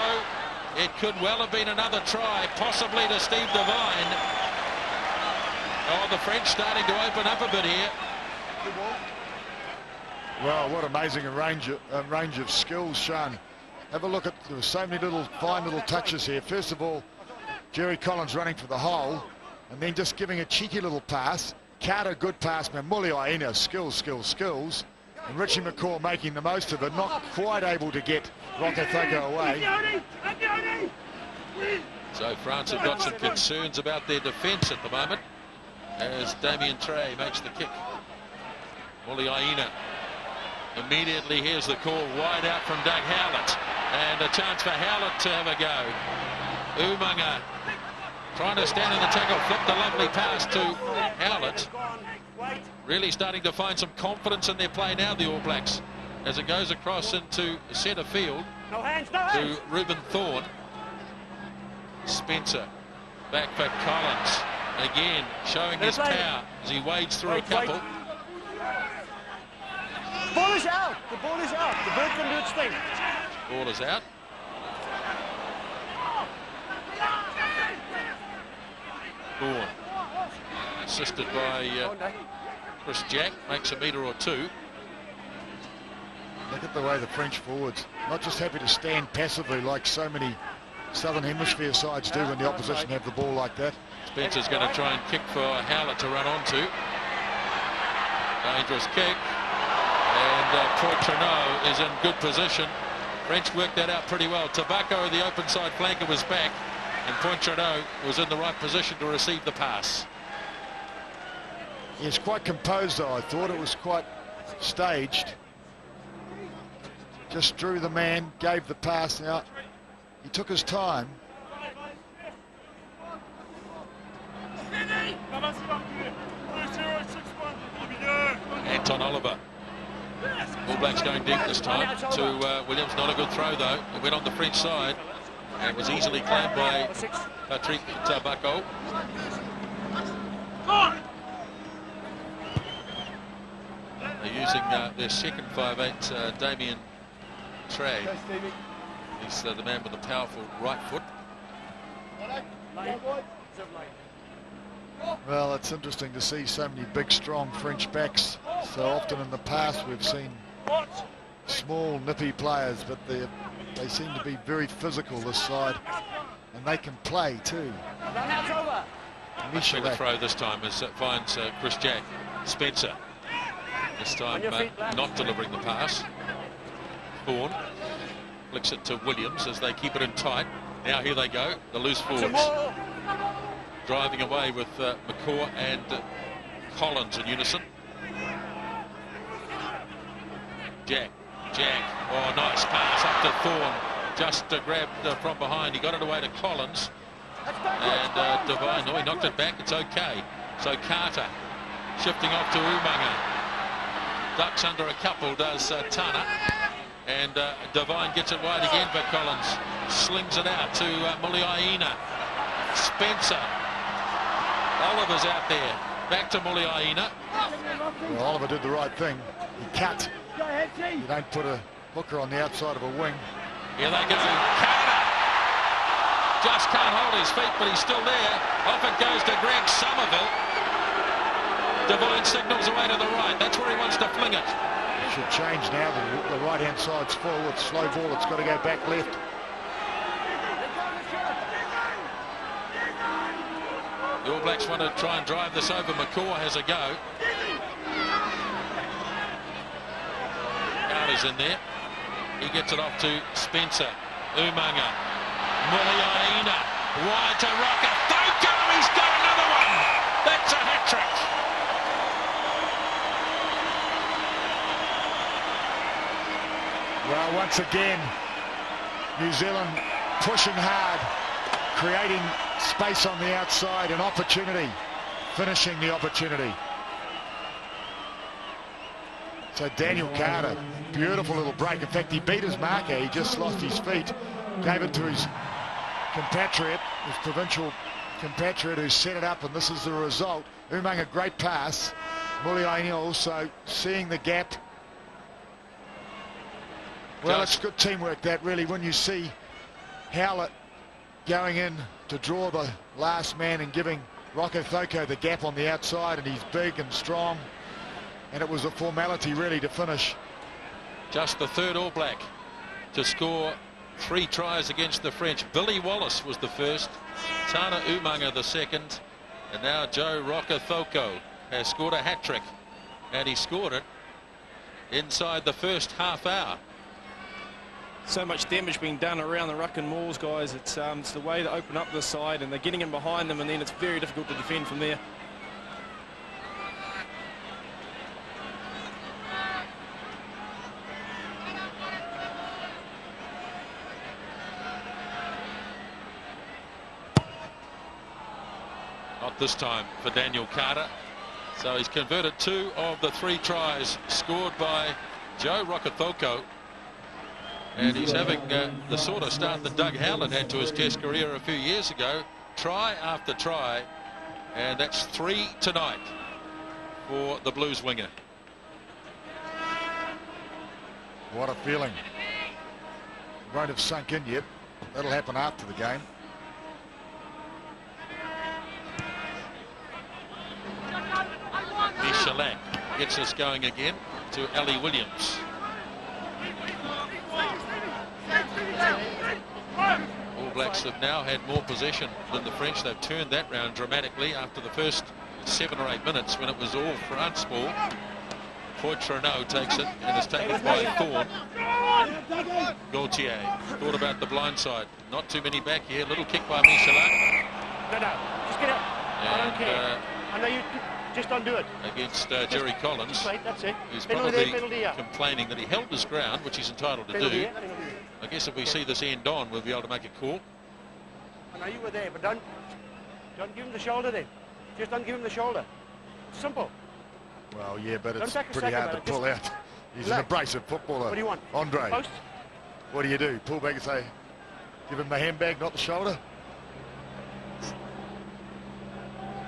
it could well have been another try, possibly to Steve Devine. Oh, the French starting to open up a bit here. Well, what amazing range of skills shown. Have a look at, there were so many fine little touches here. First of all, Jerry Collins running for the hole, and then just giving a cheeky little pass. Carter, good pass. Mamuli skills. And Richie McCaw making the most of it, not quite able to get Rokethoko away. So France have got some concerns about their defence at the moment, as Damien Trey makes the kick. Muliaina immediately hears the call wide out from Doug Howlett, and a chance for Howlett to have a go. Umanga trying to stand in the tackle, flipped the lovely pass to Howlett. Really starting to find some confidence in their play now, the All Blacks, as it goes across into centre field to Reuben Thorne. Spencer back for Collins. Again, showing his power as he wades through a couple. The ball is out. The ball is out. The bird can do its thing. Ball is out. Bourne, assisted by Chris Jack, makes a metre or two. Look at the way the French forwards, not just happy to stand passively like so many Southern Hemisphere sides do when the opposition have the ball like that. Spencer's going to try and kick for Howlett to run onto. Dangerous kick. And Poitrenaud is in good position. French worked that out pretty well. Tobacco, the open side flanker, was back. And Poitrenaud was in the right position to receive the pass. He's quite composed though. I thought it was quite staged. Just drew the man, gave the pass out. He took his time. Anton Oliver. All Blacks going deep this time to Williams. Not a good throw though. It went on the French side and was easily claimed by Patrick Tobacco. They're using their second 5'8", Damien Trey. He's the man with the powerful right foot. Well, it's interesting to see so many big, strong French backs. So often in the past we've seen small, nippy players, but they seem to be very physical this side, and they can play too. Much bigger throw this time as it finds Chris Jack. Spencer. This time not delivering the pass. Bourne flicks it to Williams as they keep it in tight. Now here they go, the loose forwards. Driving away with McCaw and Collins in unison. Jack. Oh, nice pass up to Thorne. Just grabbed from behind. He got it away to Collins. And Devine, no, he knocked it back. It's okay. So Carter shifting off to Umaga. Ducks under a couple, does Tana. And Devine gets it wide again, but Collins slings it out to Muliaina. Spencer. Oliver's out there. Back to Muliaina. Well, Oliver did the right thing. He cut. You don't put a hooker on the outside of a wing. Here they go. Carter just can't hold his feet, but he's still there. Off it goes to Greg Somerville. Devine signals away to the right. That's where he wants to fling it. It should change now. The right-hand side's full. It's slow ball. It's got to go back left. The All Blacks want to try and drive this over. McCaw has a go. Carter's in there. He gets it off to Spencer. Umaga. Muliaina. Wide to Rocker. Thoko! He's got another one! That's a hat-trick. Well, once again, New Zealand pushing hard, creating space on the outside, an opportunity, finishing the opportunity. So Daniel Carter, beautiful little break. In fact, he beat his marker. He just lost his feet, gave it to his compatriot, his provincial compatriot, who set it up, and this is the result. Umaga, a great pass. Muliaina also seeing the gap. Well, it's good teamwork, that, really, when you see Howlett going in to draw the last man and giving Rocco Thoko the gap on the outside, and he's big and strong, and it was a formality really to finish. Just the third All Black to score 3 tries against the French. Billy Wallace was the first, Tana Umaga the second, and now Joe Rocco Thoko has scored a hat-trick, and he scored it inside the first half hour. So much damage being done around the ruck and mauls, guys. It's the way to open up the side, and they're getting in behind them, and then it's very difficult to defend from there. Not this time for Daniel Carter. So he's converted 2 of the 3 tries scored by Joe Rocco Thoko. And he's having the sort of start that Doug Howlett had to his Test career a few years ago. Try after try. And that's 3 tonight for the Blues winger. What a feeling. Won't have sunk in yet. That'll happen after the game. Michelak gets us going again to Ali Williams. All Blacks have now had more possession than the French. They've turned that round dramatically after the first 7 or 8 minutes when it was all France ball. Poitrenaud takes it and is taken by Thorne. Gaultier thought about the blind side. Not too many back here. Little kick by Michelak. No, just get out. I don't care. I know you just undo it. Against Jerry Collins, that's it. who's Penalty probably there, complaining that he held his ground, which he's entitled to do. I guess if we see this end on, we'll be able to make a call. I know you were there, but don't give him the shoulder then. Just don't give him the shoulder. It's simple. Well, yeah, but it's pretty hard to pull out. He's an abrasive footballer. What do you want? Andre. Post? What do? Pull back and say, give him the handbag, not the shoulder?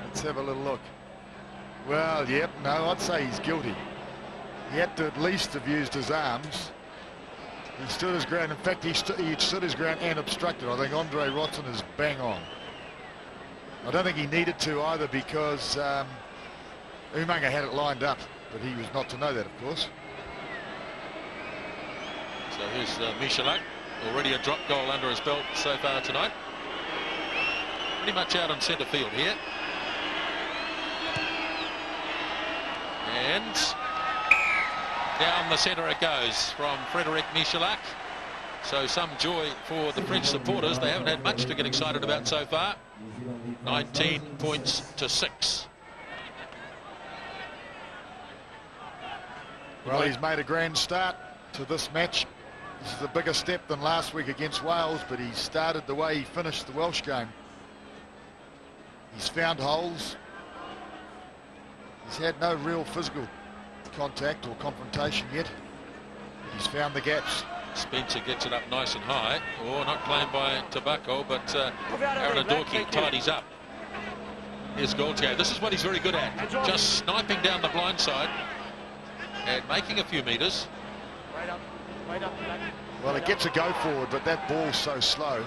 Let's have a little look. Well, yep, no, I'd say he's guilty. He had to at least have used his arms. He stood his ground. In fact, he stood his ground and obstructed. I think Andre Rotson is bang on. I don't think he needed to either because Umaga had it lined up, but he was not to know that, of course. So here's Michelak, already a drop goal under his belt so far tonight. Pretty much out on centre field here. And down the centre it goes from Frédéric Michelak. So some joy for the French supporters. They haven't had much to get excited about so far. 19 points to 6. Well, he's made a grand start to this match. This is a bigger step than last week against Wales, but he started the way he finished the Welsh game. He's found holes. He's had no real physical contact or confrontation yet. He's found the gaps. Spencer gets it up nice and high. Oh, not claimed by Tobacco, but Aranadorki tidies up. Here's Gaultier. This is what he's very good at. Just sniping down the blind side and making a few metres. Well, it gets a go forward, but that ball's so slow.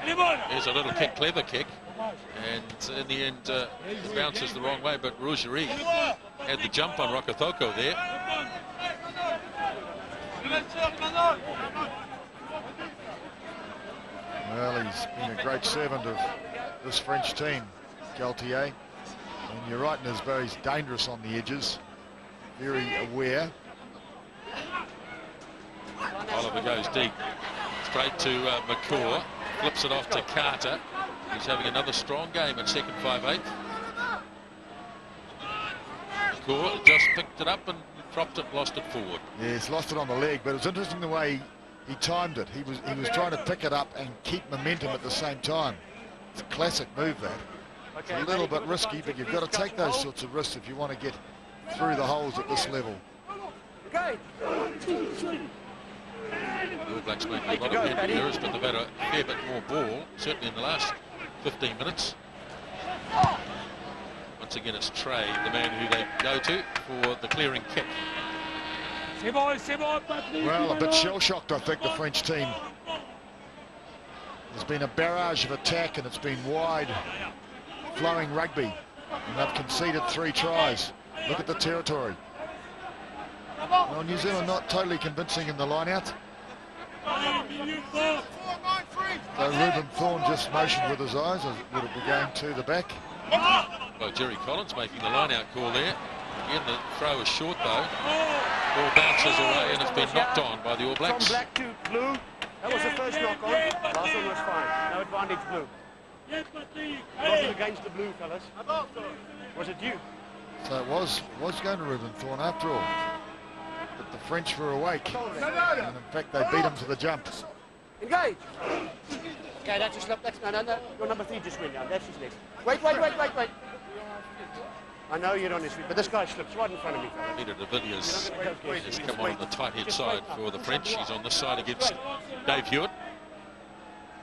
Here's a little kick, clever kick. And in the end, it bounces the wrong way, but Rougerie had the jump on Rokocoko there. Well, he's been a great servant of this French team, Gaultier. And you're right, Nisbo, he's dangerous on the edges, very aware. Oliver goes deep, straight to McCaw, flips it off to Carter. He's having another strong game at second 5/8. McCaw just picked it up and dropped it, lost it forward. Yeah, he's lost it on the leg, but it was interesting the way he timed it. He was trying to pick it up and keep momentum at the same time. It's a classic move, that. It's a little bit risky, but you've got to take those sorts of risks if you want to get through the holes at this level. The All Blacks making a lot of head errors, but they've had a fair bit more ball, certainly in the last 15 minutes. Once again, it's Trey, the man who they go to for the clearing kick. Well, a bit shell-shocked, I think, the French team. There's been a barrage of attack, and it's been wide, flowing rugby. And they've conceded 3 tries. Look at the territory. Well, New Zealand not totally convincing in the line-out. So Reuben Thorne just motioned with his eyes. Would it be going to the back? Well, Jerry Collins making the line-out call there. Again, the throw is short, though. Ball bounces away, and it's been knocked on by the All Blacks. From black to blue. That was the first knock on. Last one was fine. No advantage blue. Nothing against the blue, fellas. Was it you? So it was going to Reuben Thorne after all. But the French were awake. And in fact, they beat him to the jump. Engage. Okay, that's a slip. That's no. Your number 3 just went down. That's his next. Wait. I know you're on his feet, but this guy slips right in front of me. Peter de Villiers has come on the tight head side for the French. He's on this side against Dave Hewitt.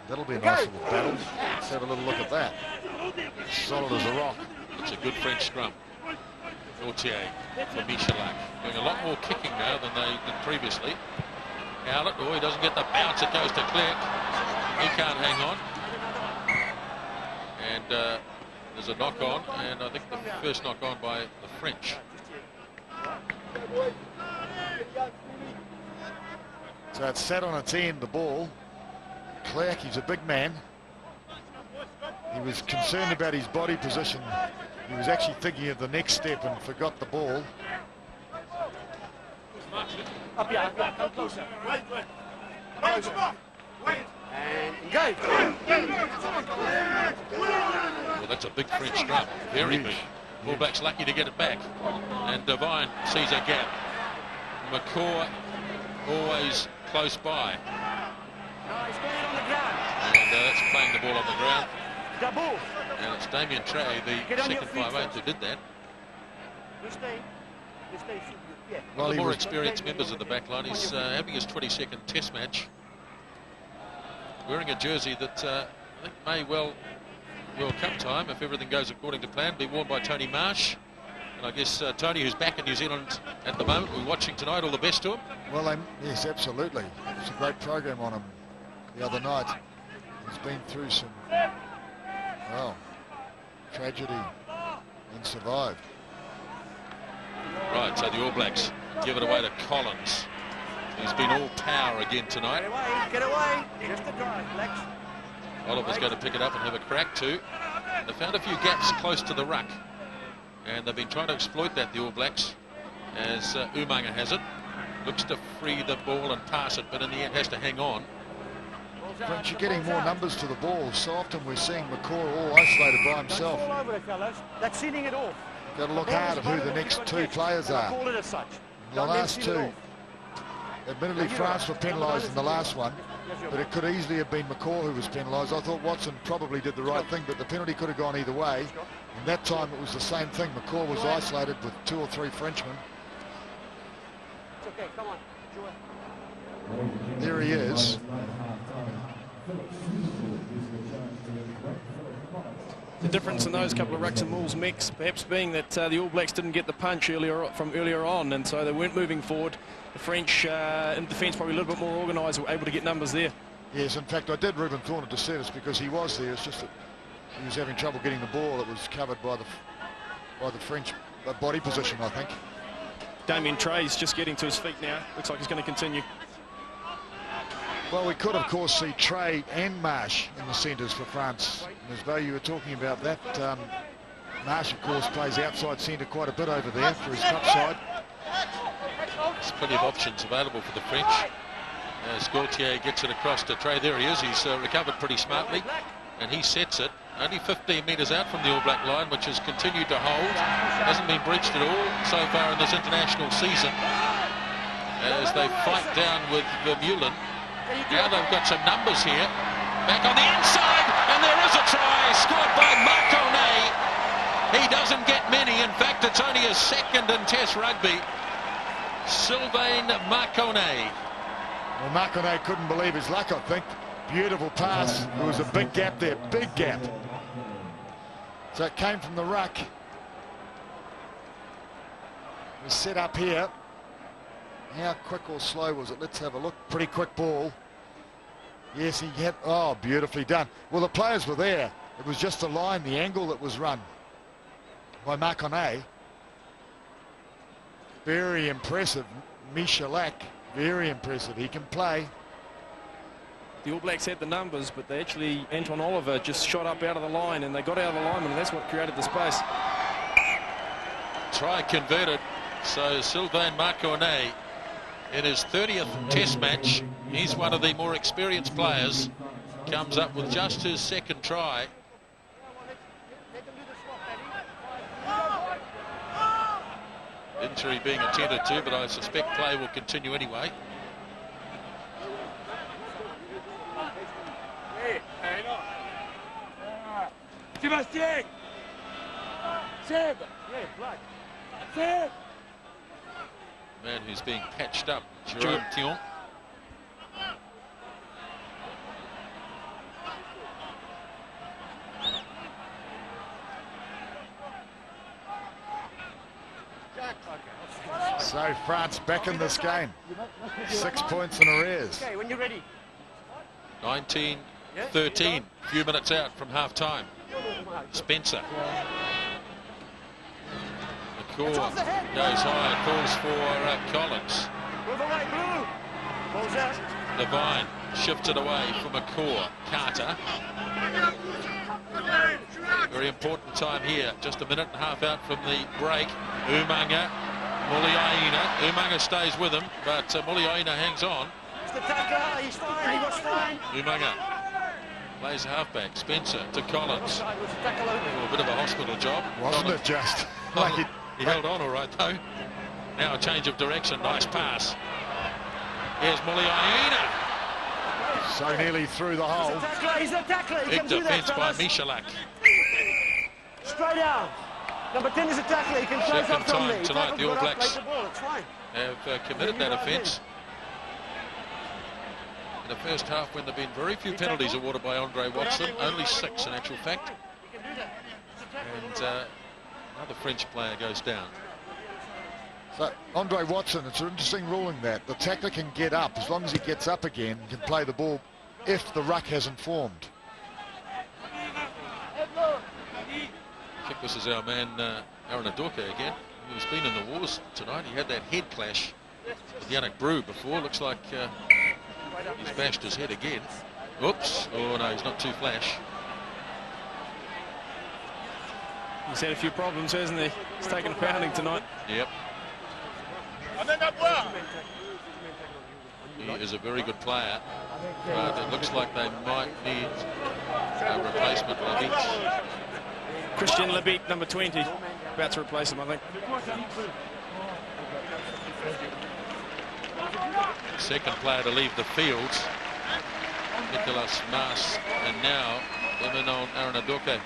That'll be a nice little battle. Let's have a little look at that. Solid as a rock. It's a good French scrum. Gautier for Michelak. Doing a lot more kicking now than they did previously. Howlett, oh, he doesn't get the bounce. It goes to Clerc. He can't hang on. And there's a knock on, and I think the first knock on by the French. So it's sat on its end, the ball. Clerc, he's a big man. He was concerned about his body position. He was actually thinking of the next step and forgot the ball. Up here, come closer. Closer. And engage. Well, that's a big French drum. Very big. All Blacks lucky to get it back. And Devine sees a gap. McCaw always close by. And that's playing the ball on the ground. And it's Damien Trey, the second 5'8", who did that. One of the more experienced members of the back line. He's having his 22nd test match. Wearing a jersey that I think may well, World Cup time, if everything goes according to plan, be worn by Tony Marsh. And I guess Tony, who's back in New Zealand at the moment, we're watching tonight. All the best to him. Well, yes, absolutely. It's a great program on him the other night. He's been through some, well, tragedy and survived. Right, so the All Blacks give it away to Collins. He's been all power again tonight. Get away. Just a drive, Blacks. Oliver's going to pick it up and have a crack too. They found a few gaps close to the ruck, and they've been trying to exploit that, the All Blacks, as Umanga has it. Looks to free the ball and pass it, but in the end has to hang on. French are getting more numbers to the ball. So often we're seeing McCaw all isolated by himself. All over it, fellas. That's sealing it off. Got to look hard at who the next two players are. Call it as such. The last two, admittedly France were penalised in the last one, but it could easily have been McCaw who was penalised. I thought Watson probably did the right thing, but the penalty could have gone either way. And that time it was the same thing. McCaw was isolated with 2 or 3 Frenchmen. It's okay, come on. There he is. The difference in those couple of rucks and mauls mix perhaps being that the All Blacks didn't get the punch earlier on, and so they weren't moving forward. The French in defence probably a little bit more organised, were able to get numbers there. Yes, in fact I did Ruben Thorne a disservice because he was there. It's just that he was having trouble getting the ball. It was covered by the French body position, I think. Damien Trey's just getting to his feet now. Looks like he's going to continue. Well, we could, of course, see Trey and Marsh in the centres for France. And as though you were talking about that, Marsh, of course, plays outside centre quite a bit over there for his cup side. There's plenty of options available for the French. As Gautier gets it across to Trey, there he is. He's recovered pretty smartly, and he sets it. Only 15 metres out from the All Black line, which has continued to hold. Hasn't been breached at all so far in this international season. As they fight down with Vermeulen. Now they've got some numbers here. Back on the inside, and there is a try scored by Marconnet. He doesn't get many. In fact, it's only his second in Test rugby. Sylvain Marconnet. Well, Marconnet couldn't believe his luck, I think. Beautiful pass. There was a big gap there, big gap. So it came from the ruck. It was set up here. How quick or slow was it? Let's have a look. Pretty quick ball. Yes, he had. Oh, beautifully done. Well, the players were there. It was just the line, the angle that was run by Marconnet. Very impressive. Michelak, very impressive. He can play. The All Blacks had the numbers, but they actually, Anton Oliver just shot up out of the line, and they got out of the line, and that's what created the space. Try converted. So Sylvain Marconnet, in his 30th Test match, he's one of the more experienced players, comes up with just his second try. Injury being attended to, but I suspect play will continue anyway. Sébastien! Seb! Yeah, Black. Seb! Man who's being patched up, Jerome Thion. So France back in this game. 6 points in arrears. Okay, when you're ready. 19-13, a few minutes out from half-time. Spencer. McCaw goes high, calls for Collins. Move away, Blue. Balls out. Devine shifts it away from McCaw. Carter. Very important time here. Just a minute and a half out from the break. Umanga. Muliaina. Umanga stays with him, but Muliaina hangs on. It's the tackler. He's fine. He was fine. Umanga plays halfback. Spencer to Collins. Oh, a bit of a hospital job. Wasn't it just? Like he held on all right, though. Now a change of direction. Nice pass. Here's Muliaina. So nearly through the hole. He's the tackler. He's the tackler. He Big can do that, defence by fellas. Michalak. Straight down. Number 10 is a tackler. He can close Second up from time me. tonight the All Blacks The ball. It's fine. have committed that offence. In the first half, when there have been very few penalties awarded by Andre Watson, only 6 in actual fact. And another French player goes down. So Andre Watson, it's an interesting ruling that the tackler can get up as long as he gets up again, can play the ball if the ruck hasn't formed. I think this is our man Aaron Adoka again, who's been in the wars tonight. He had that head clash with Yannick Brew before. Looks like he's bashed his head again. Oops. Oh no, he's not too flash. He's had a few problems, hasn't he? He's taken a pounding tonight. Yep. He is a very good player, but it looks like they might need a replacement. Christian Lebitte, number 20, about to replace him, I think. Second player to leave the field, Nicolas Mas, and now the man on Aaron Adoke.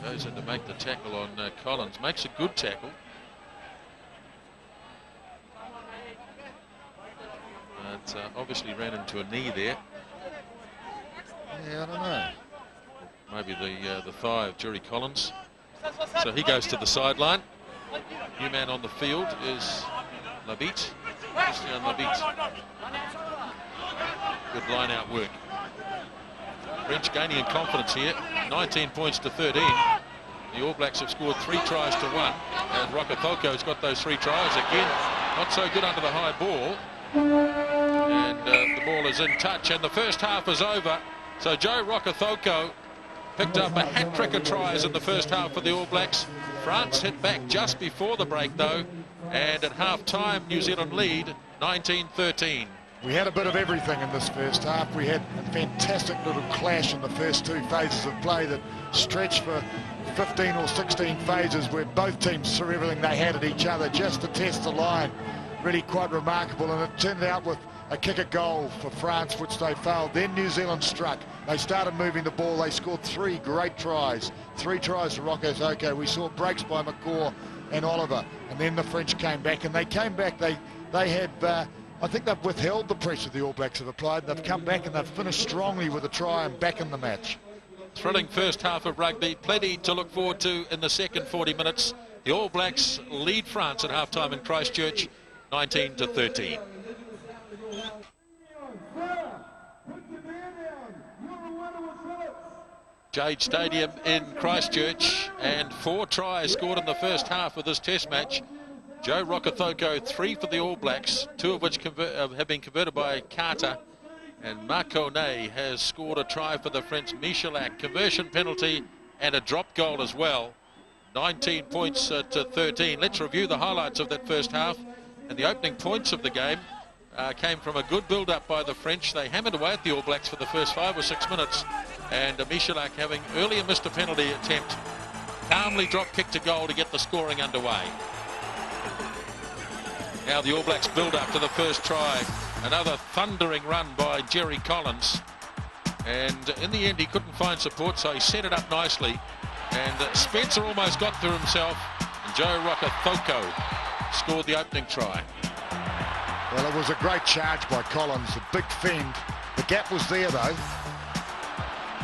Goes in to make the tackle on Collins. Makes a good tackle. But obviously ran into a knee there. Yeah, I don't know. Maybe the thigh of Jerry Collins. So he goes to the sideline. New man on the field is Labitte. Christian Labitte. Good line-out work. French gaining in confidence here. 19 points to 13. The All Blacks have scored 3 tries to 1. And Rokothoko's got those 3 tries again. Not so good under the high ball. And the ball is in touch. And the first half is over. So Joe Rokothoko picked up a hat-trick of tries in the first half for the All Blacks. France hit back just before the break, though. And at half-time, New Zealand lead 19-13. We had a bit of everything in this first half. We had a fantastic little clash in the first 2 phases of play that stretched for 15 or 16 phases where both teams threw everything they had at each other just to test the line. Really quite remarkable, and it turned out with a kick at goal for France, which they failed. Then New Zealand struck. They started moving the ball. They scored 3 great tries. 3 tries to Rokothoko. We saw breaks by McCaw and Oliver, and then the French came back, and they came back. They had... I think they've withheld the pressure the All Blacks have applied. They've come back and they've finished strongly with a try and back in the match. Thrilling first half of rugby. Plenty to look forward to in the second 40 minutes. The All Blacks lead France at halftime in Christchurch, 19-13. Jade Stadium in Christchurch, and 4 tries scored in the first half of this test match. Joe Rokothoko 3 for the All Blacks, 2 of which have been converted by Carter. And Marconnet has scored a try for the French. Michalak, conversion penalty and a drop goal as well. 19 points to 13. Let's review the highlights of that first half. And the opening points of the game came from a good build-up by the French. They hammered away at the All Blacks for the first 5 or 6 minutes. And Michalak, having earlier missed a penalty attempt, calmly drop-kicked a goal to get the scoring underway. Now the All Blacks build up to the first try. Another thundering run by Jerry Collins. And in the end, he couldn't find support, so he set it up nicely. And Spencer almost got through himself. And Joe Rokothoko scored the opening try. Well, it was a great charge by Collins, a big fend. The gap was there, though.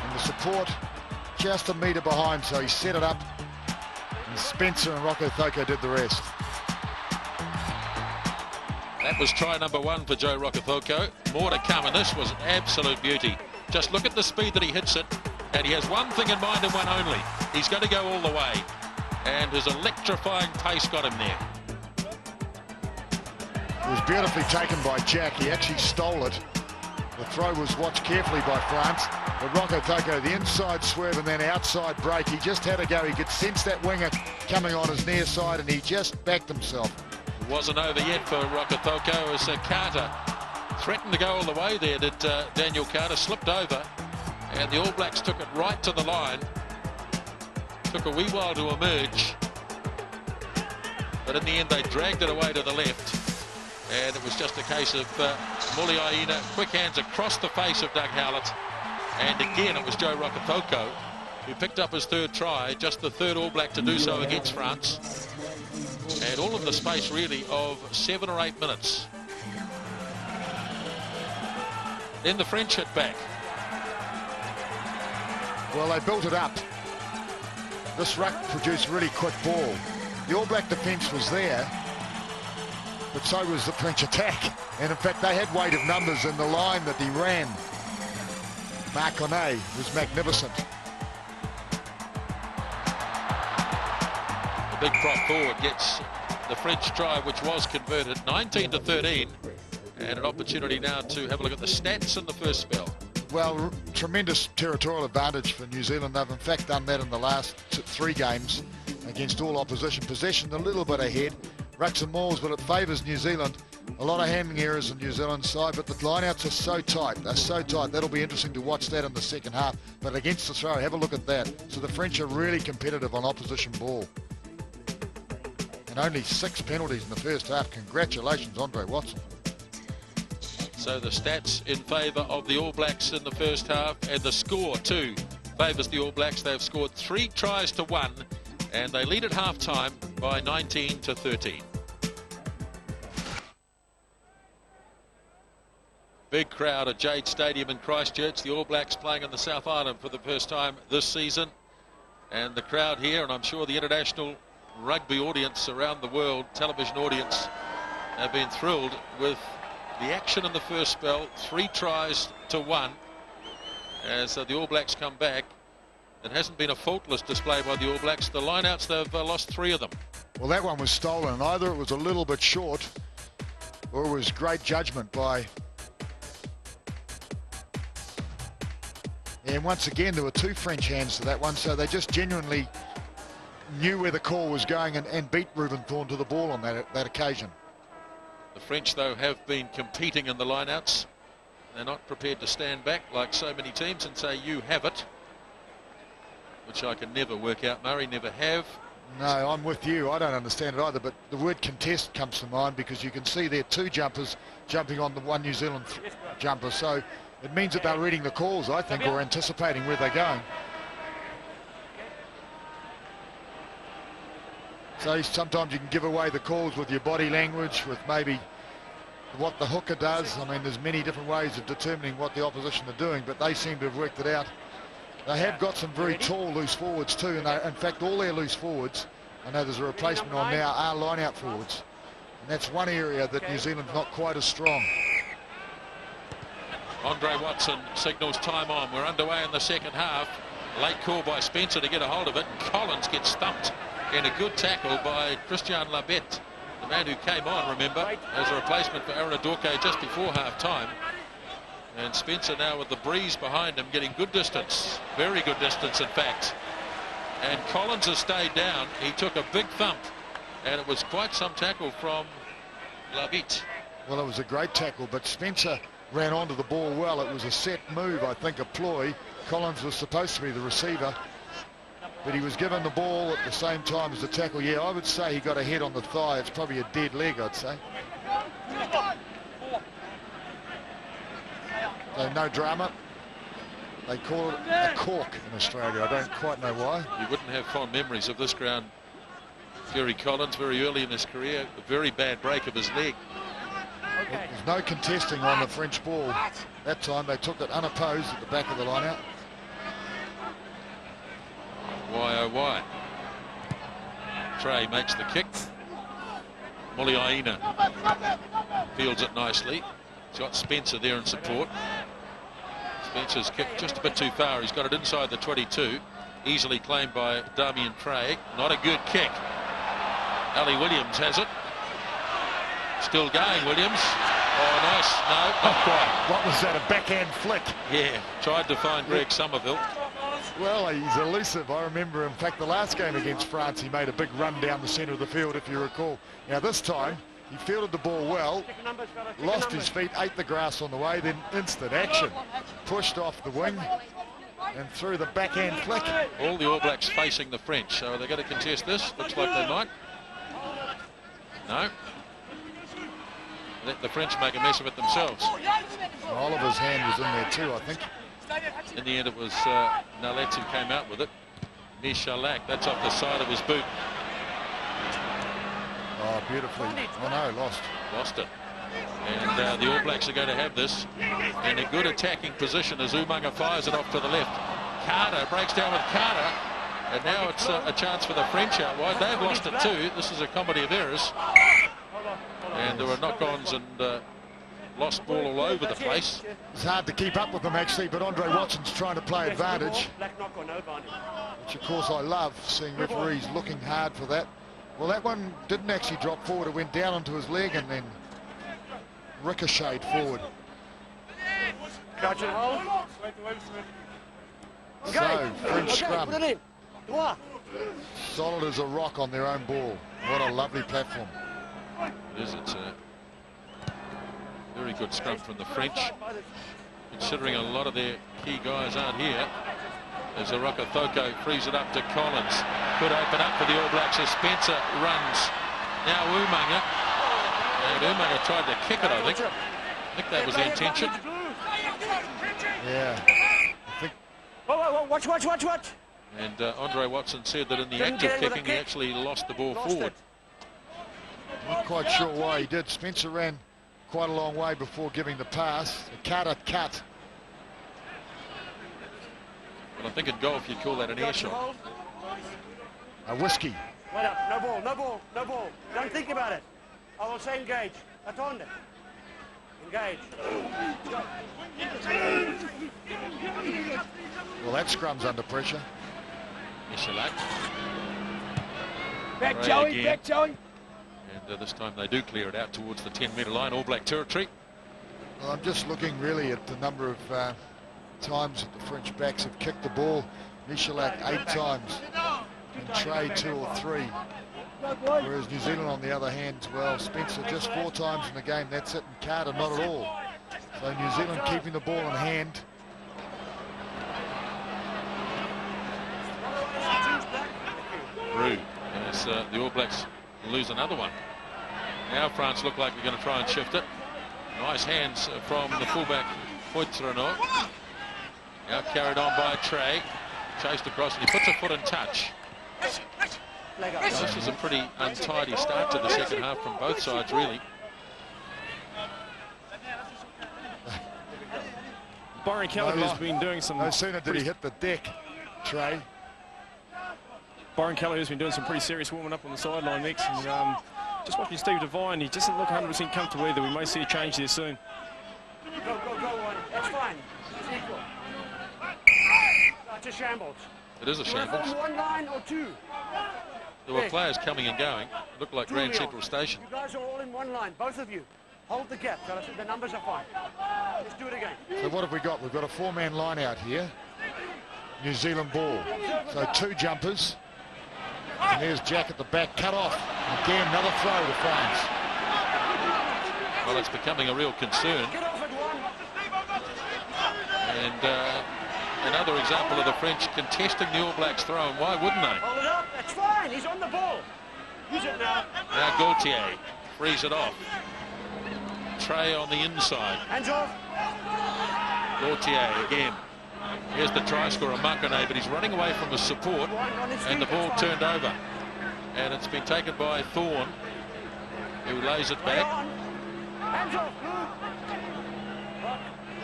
And the support just a metre behind, so he set it up. And Spencer and Rocco Thoko did the rest. That was try number 1 for Joe Rokothoko. More to come, and this was an absolute beauty. Just look at the speed that he hits it, and he has one thing in mind and one only. He's going to go all the way, and his electrifying pace got him there. It was beautifully taken by Jack. He actually stole it. The throw was watched carefully by France, but Rokothoko, the inside swerve and then outside break, he just had to go. He could sense that winger coming on his near side, and he just backed himself. Wasn't over yet for Rokothoko as Carter threatened to go all the way there. Did Daniel Carter, slipped over, and the All Blacks took it right to the line. Took a wee while to emerge, but in the end they dragged it away to the left, and it was just a case of Muliaina, quick hands across the face of Doug Howlett, and again it was Joe Rokothoko who picked up his 3rd try, just the 3rd All Black to do so against France. And all in the space really of 7 or 8 minutes. Then the French hit back. Well, they built it up. This ruck produced really quick ball. The All Black defence was there, but so was the French attack. And in fact, they had weight of numbers in the line that he ran. Marconnet was magnificent. The big prop forward gets the French try, which was converted 19-13, and an opportunity now to have a look at the stats in the first spell. Well, tremendous territorial advantage for New Zealand. They've in fact done that in the last 3 games against all opposition. Possession a little bit ahead, rucks and mauls, but it favours New Zealand. A lot of handling errors on New Zealand's side, but the lineouts are so tight. They're so tight. That'll be interesting to watch that in the second half. But against the throw, have a look at that. So the French are really competitive on opposition ball. And only 6 penalties in the first half. Congratulations, Andre Watson. So the stats in favour of the All Blacks in the first half, and the score too favours the All Blacks. They've scored 3 tries to 1, and they lead at half-time by 19-13. Big crowd at Jade Stadium in Christchurch. The All Blacks playing in the South Island for the first time this season. And the crowd here, and I'm sure the international rugby audience around the world, television audience, have been thrilled with the action in the first spell. 3 tries to 1 as the All Blacks come back. It hasn't been a faultless display by the All Blacks. The lineouts, they've lost 3 of them. Well, that one was stolen. Either it was a little bit short or it was great judgment by... And once again, there were 2 French hands to that one, so they just genuinely knew where the call was going and beat Ruben Thorne to the ball on that occasion. The French, though, have been competing in the lineouts. They're not prepared to stand back like so many teams and say, you have it, which I can never work out, Murray, never have. No, I'm with you. I don't understand it either, but the word contest comes to mind because you can see there 2 jumpers jumping on the one New Zealand jumper, so it means that they're reading the calls, I think, or anticipating where they're going. So sometimes you can give away the calls with your body language, with maybe what the hooker does. I mean, there's many different ways of determining what the opposition are doing, but they seem to have worked it out. They have got some very tall loose forwards too, and in fact all their loose forwards, I know there's a replacement on now, are line-out forwards. And that's one area that New Zealand's not quite as strong. Andre Watson signals time on. We're underway in the second half. Late call by Spencer to get a hold of it, and Collins gets thumped in a good tackle by Christian Labette, the man who came on, remember, as a replacement for Aaron Adorque just before half-time. And Spencer now with the breeze behind him, getting good distance, very good distance in fact. And Collins has stayed down. He took a big thump, and it was quite some tackle from Labette. Well, it was a great tackle, but Spencer ran onto the ball well. It was a set move, I think, a ploy. Collins was supposed to be the receiver, but he was given the ball at the same time as the tackle. Yeah, I would say he got a head on the thigh. It's probably a dead leg, I'd say. So no drama. They call it a cork in Australia. I don't quite know why. You wouldn't have fond memories of this ground. Jerry Collins, very early in his career, a very bad break of his leg. There's no contesting on the French ball. That time they took it unopposed at the back of the line-out. Why oh why? Trey makes the kick. Muliaina fields it nicely. He's got Spencer there in support. Spencer's kicked just a bit too far. He's got it inside the 22. Easily claimed by Damien Craig. Not a good kick. Ali Williams has it. Still going, Williams. Oh, nice. No, not quite. What was that, a backhand flick? Yeah, tried to find Greg Somerville. Well, he's elusive. I remember, in fact, the last game against France, he made a big run down the centre of the field, if you recall. Now, this time, he fielded the ball well, lost his feet, ate the grass on the way, then instant action. Pushed off the wing and threw the backhand flick. All the All Blacks facing the French, so they're going to contest this. Looks like they might. No. Let the French make a mess of it themselves. Oliver's hand was in there too, I think. In the end, it was Nalets who came out with it. Michalak, that's off the side of his boot. Oh, beautifully. Oh no, lost. Lost it. And the All Blacks are going to have this in a good attacking position as Umaga fires it off to the left. Carter breaks down with Carter. And now it's a chance for the French out wide. They've lost it too. This is a comedy of errors. And there were knock-ons and lost ball all over the place. It's hard to keep up with them actually, but Andre Watson's trying to play advantage. Which of course I love, seeing referees looking hard for that. Well, that one didn't actually drop forward. It went down onto his leg and then ricocheted forward. Catch it, hold. So, French scrum. Solid as a rock on their own ball. What a lovely platform. It is. It's a very good scrum from the French, considering a lot of their key guys aren't here. As Araka Thoko frees it up to Collins. Could open up for the All Blacks as Spencer runs. Now Umaga. And Umaga tried to kick it, I think. I think that was the intention. Yeah. I think. Whoa, watch. And Andre Watson said that in the act of kicking, he actually lost the ball forward. Not quite sure why he did. Spencer ran quite a long way before giving the pass. The Carter cut. But I think in golf you'd call that an air shot. A whiskey. Wait up, no ball. Don't think about it. I will say engage. Attende. Engage. Well, that scrum's under pressure. Michalak. Back Joey. And this time they do clear it out towards the 10-metre line, All Black territory. Well, I'm just looking really at the number of times that the French backs have kicked the ball. Michalak 8 times and Trey 2 or 3. Whereas New Zealand, on the other hand, well, Spencer just 4 times in the game. That's it, and Carter not at all. So New Zealand keeping the ball in hand. Rude. As the All Blacks lose another one. Now France look like they're going to try and shift it. Nice hands from the fullback Poitrano. Now carried on by Trey. Chased across and he puts a foot in touch. This is a pretty untidy start to the second half from both sides, really. Byron Kelleher's been doing some... No sooner did he hit the deck, Trey. Byron Kelleher's been doing some pretty serious warming up on the sideline next. And just watching Steve Devine, he doesn't look 100% comfortable either. We may see a change there soon. Go, one. That's fine. It's equal. It's a shambles. It is a shambles. One line or two. There were players coming and going. It looked like Grand Central Station. You guys are all in one line, both of you. Hold the gap, fellas. The numbers are fine. Let's do it again. So what have we got? We've got a 4-man line out here. New Zealand ball. So 2 jumpers. And there's Jack at the back, cut off. Again, another throw to France. Well, it's becoming a real concern. And another example of the French contesting the All Blacks throw, and why wouldn't they? Hold it up, that's fine, he's on the ball. Use it now. Now Gaultier frees it off. Trey on the inside. Hands off. Gaultier again. Here's the try scorer, Makane, but he's running away from his support, and the ball turned over. And it's been taken by Thorne, who lays it back.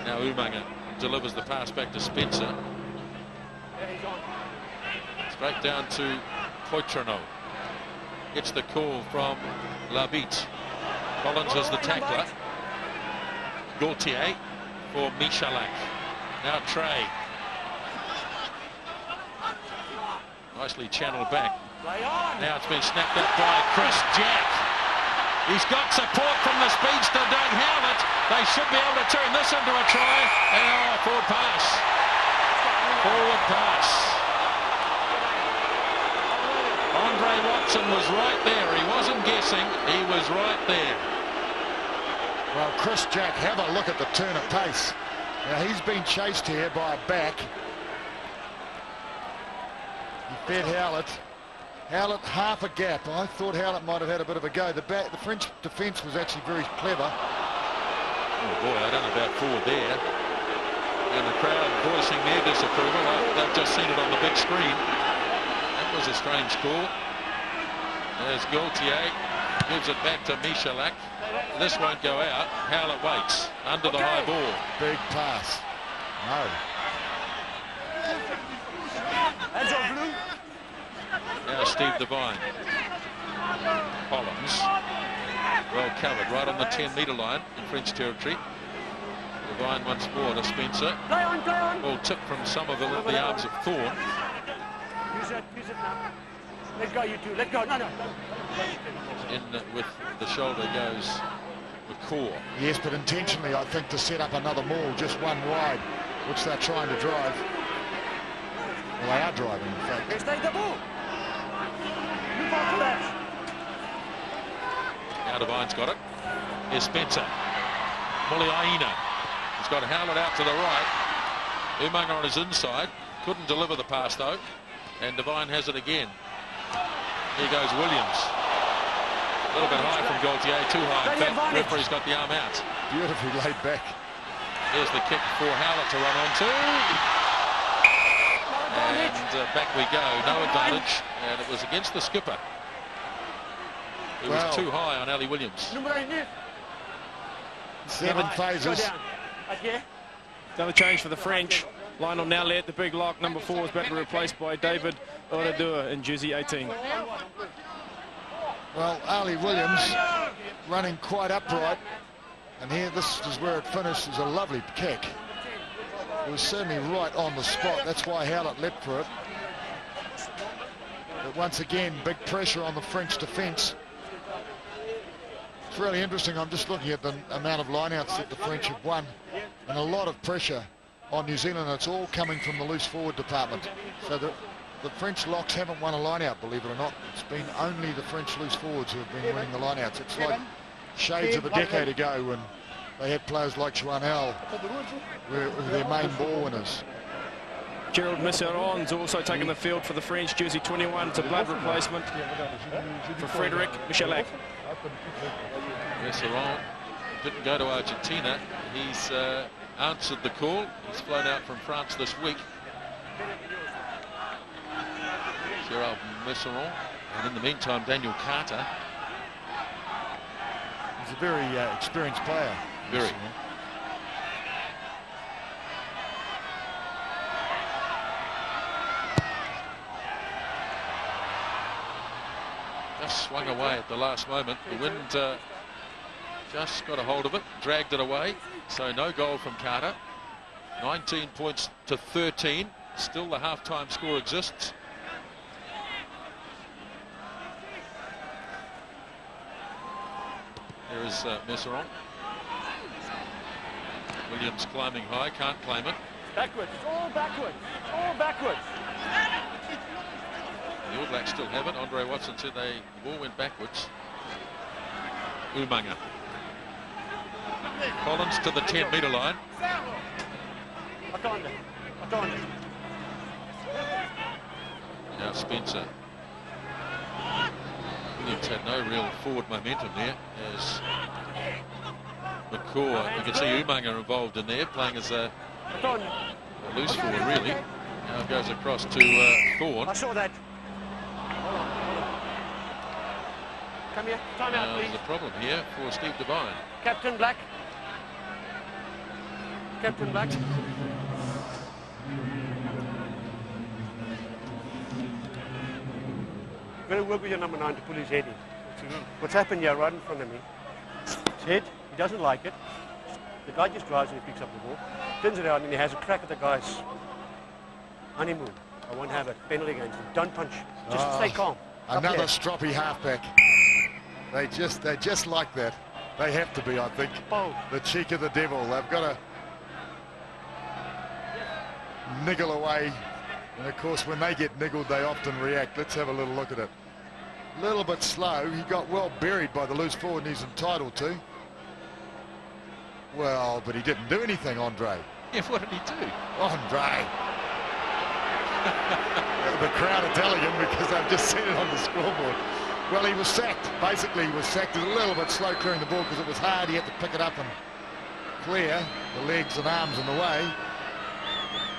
Now Umaga delivers the pass back to Spencer. Straight down to Poitrano. Gets the call from Labitte. Collins is the tackler. Gaultier for Michalak. Now Trey. Nicely channeled back. Now it's been snapped up by Chris Jack. He's got support from the speedster Doug Howlett. They should be able to turn this into a try. And forward pass. Forward pass. Andre Watson was right there. He wasn't guessing. He was right there. Well, Chris Jack, have a look at the turn of pace. Now, he's been chased here by a back. He fed Howlett. Howlett half a gap. I thought Howlett might have had a bit of a go. The French defence was actually very clever. Oh boy, I don't know about forward there. And the crowd voicing their disapproval. They've just seen it on the big screen. That was a strange call. As Gaultier gives it back to Michalak. This won't go out. Howlett waits under the high ball. Big pass. No. Now Steve Devine. Collins. Well covered right on the 10-metre line in French territory. Devine once more to Spencer. Ball tipped from Somerville at the arms of Thorne. Use it now. Let go, you two. Let go. No. In with the shoulder goes McCaw. Yes, but intentionally, I think, to set up another maul, just one wide, which they're trying to drive. Well, they are driving, in fact. Now Devine's got it. Here's Spencer. Muliaina. He's got Howlett out to the right. Umaga on his inside. Couldn't deliver the pass, though. And Devine has it again. Here goes Williams. A little bit high from Gaultier. Too high, in fact. Referee's got the arm out. Beautifully laid back. Here's the kick for Howlett to run onto. And back we go. No advantage. And it was against the skipper. It was too high on Ali Williams. 7 phases. Another change for the French. Lionel now led the big lock. Number 4 is about to be replaced by David Oradua in jersey 18. Well, Ali Williams running quite upright. And here, this is where it finished. Is a lovely kick. It was certainly right on the spot. That's why Howlett leapt for it. But once again, big pressure on the French defence. It's really interesting. I'm just looking at the amount of lineouts that the French have won, and a lot of pressure on New Zealand. It's all coming from the loose forward department. So the French locks haven't won a lineout, believe it or not. It's been only the French loose forwards who have been winning the lineouts. It's like shades of a decade ago when they had players like Joannel were their main ball winners. Gerald Misseron's also taking the field for the French. Jersey 21, it's a blood replacement for Frederic Michalak. Misseron didn't go to Argentina. He's answered the call. He's flown out from France this week. Gerald Misseron. And in the meantime, Daniel Carter. He's a very experienced player. Very. Just swung away at the last moment. The wind just got a hold of it, dragged it away. So no goal from Carter. 19 points to 13. Still the half-time score exists. There is Misseron. Williams climbing high, can't claim it. Backwards, all backwards, all backwards. The All Blacks still have it. Andre Watson said the ball went backwards. Umaga. Collins to the 10-metre line. Now Spencer. Williams had no real forward momentum there as McCaw. You can see Umaga involved in there, playing as a loose forward, really. Now it goes across to Thorne. I saw that. Come here, time out, please. There's a problem here for Steve Devine. Captain Black. Captain Black. You've got to work with your number 9 to pull his head in. What's happened here right in front of me? His head, he doesn't like it. The guy just drives and he picks up the ball, turns it out and he has a crack at the guy's honeymoon. I won't have it. Penalty against him. Don't punch. Just stay calm. Another stroppy halfback. They're just like that. They have to be, I think. The cheek of the devil. They've got to niggle away. And of course, when they get niggled, they often react. Let's have a little look at it. A little bit slow. He got well buried by the loose forward, and he's entitled to. Well, but he didn't do anything, Andre. Yeah, what did he do? Andre. The crowd are telling him because I've just seen it on the scoreboard. Well, he was sacked. Basically, he was sacked. He was a little bit slow clearing the ball because it was hard. He had to pick it up and clear the legs and arms in the way.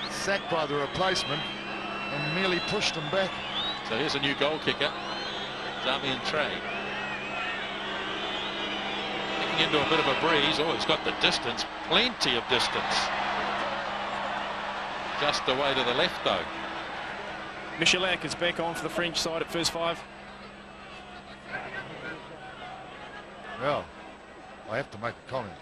Sacked by the replacement and nearly pushed him back. So here's a new goal kicker, Damien Trey. Kicking into a bit of a breeze. Oh, he's got the distance, plenty of distance. Just away to the left, though. Michalak is back on for the French side at first 5. Well, I have to make a comment.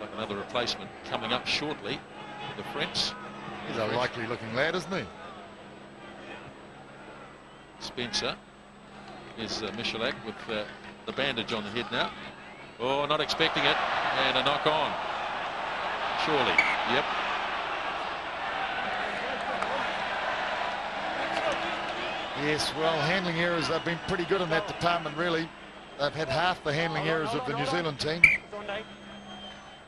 Like another replacement coming up shortly for the French. He's a likely looking lad, isn't he? Spencer is Michalak with the bandage on the head now. Oh, not expecting it, and a knock on. Surely, yep. Yes, well, handling errors, they've been pretty good in that department, really. They've had half the handling errors of the New Zealand team.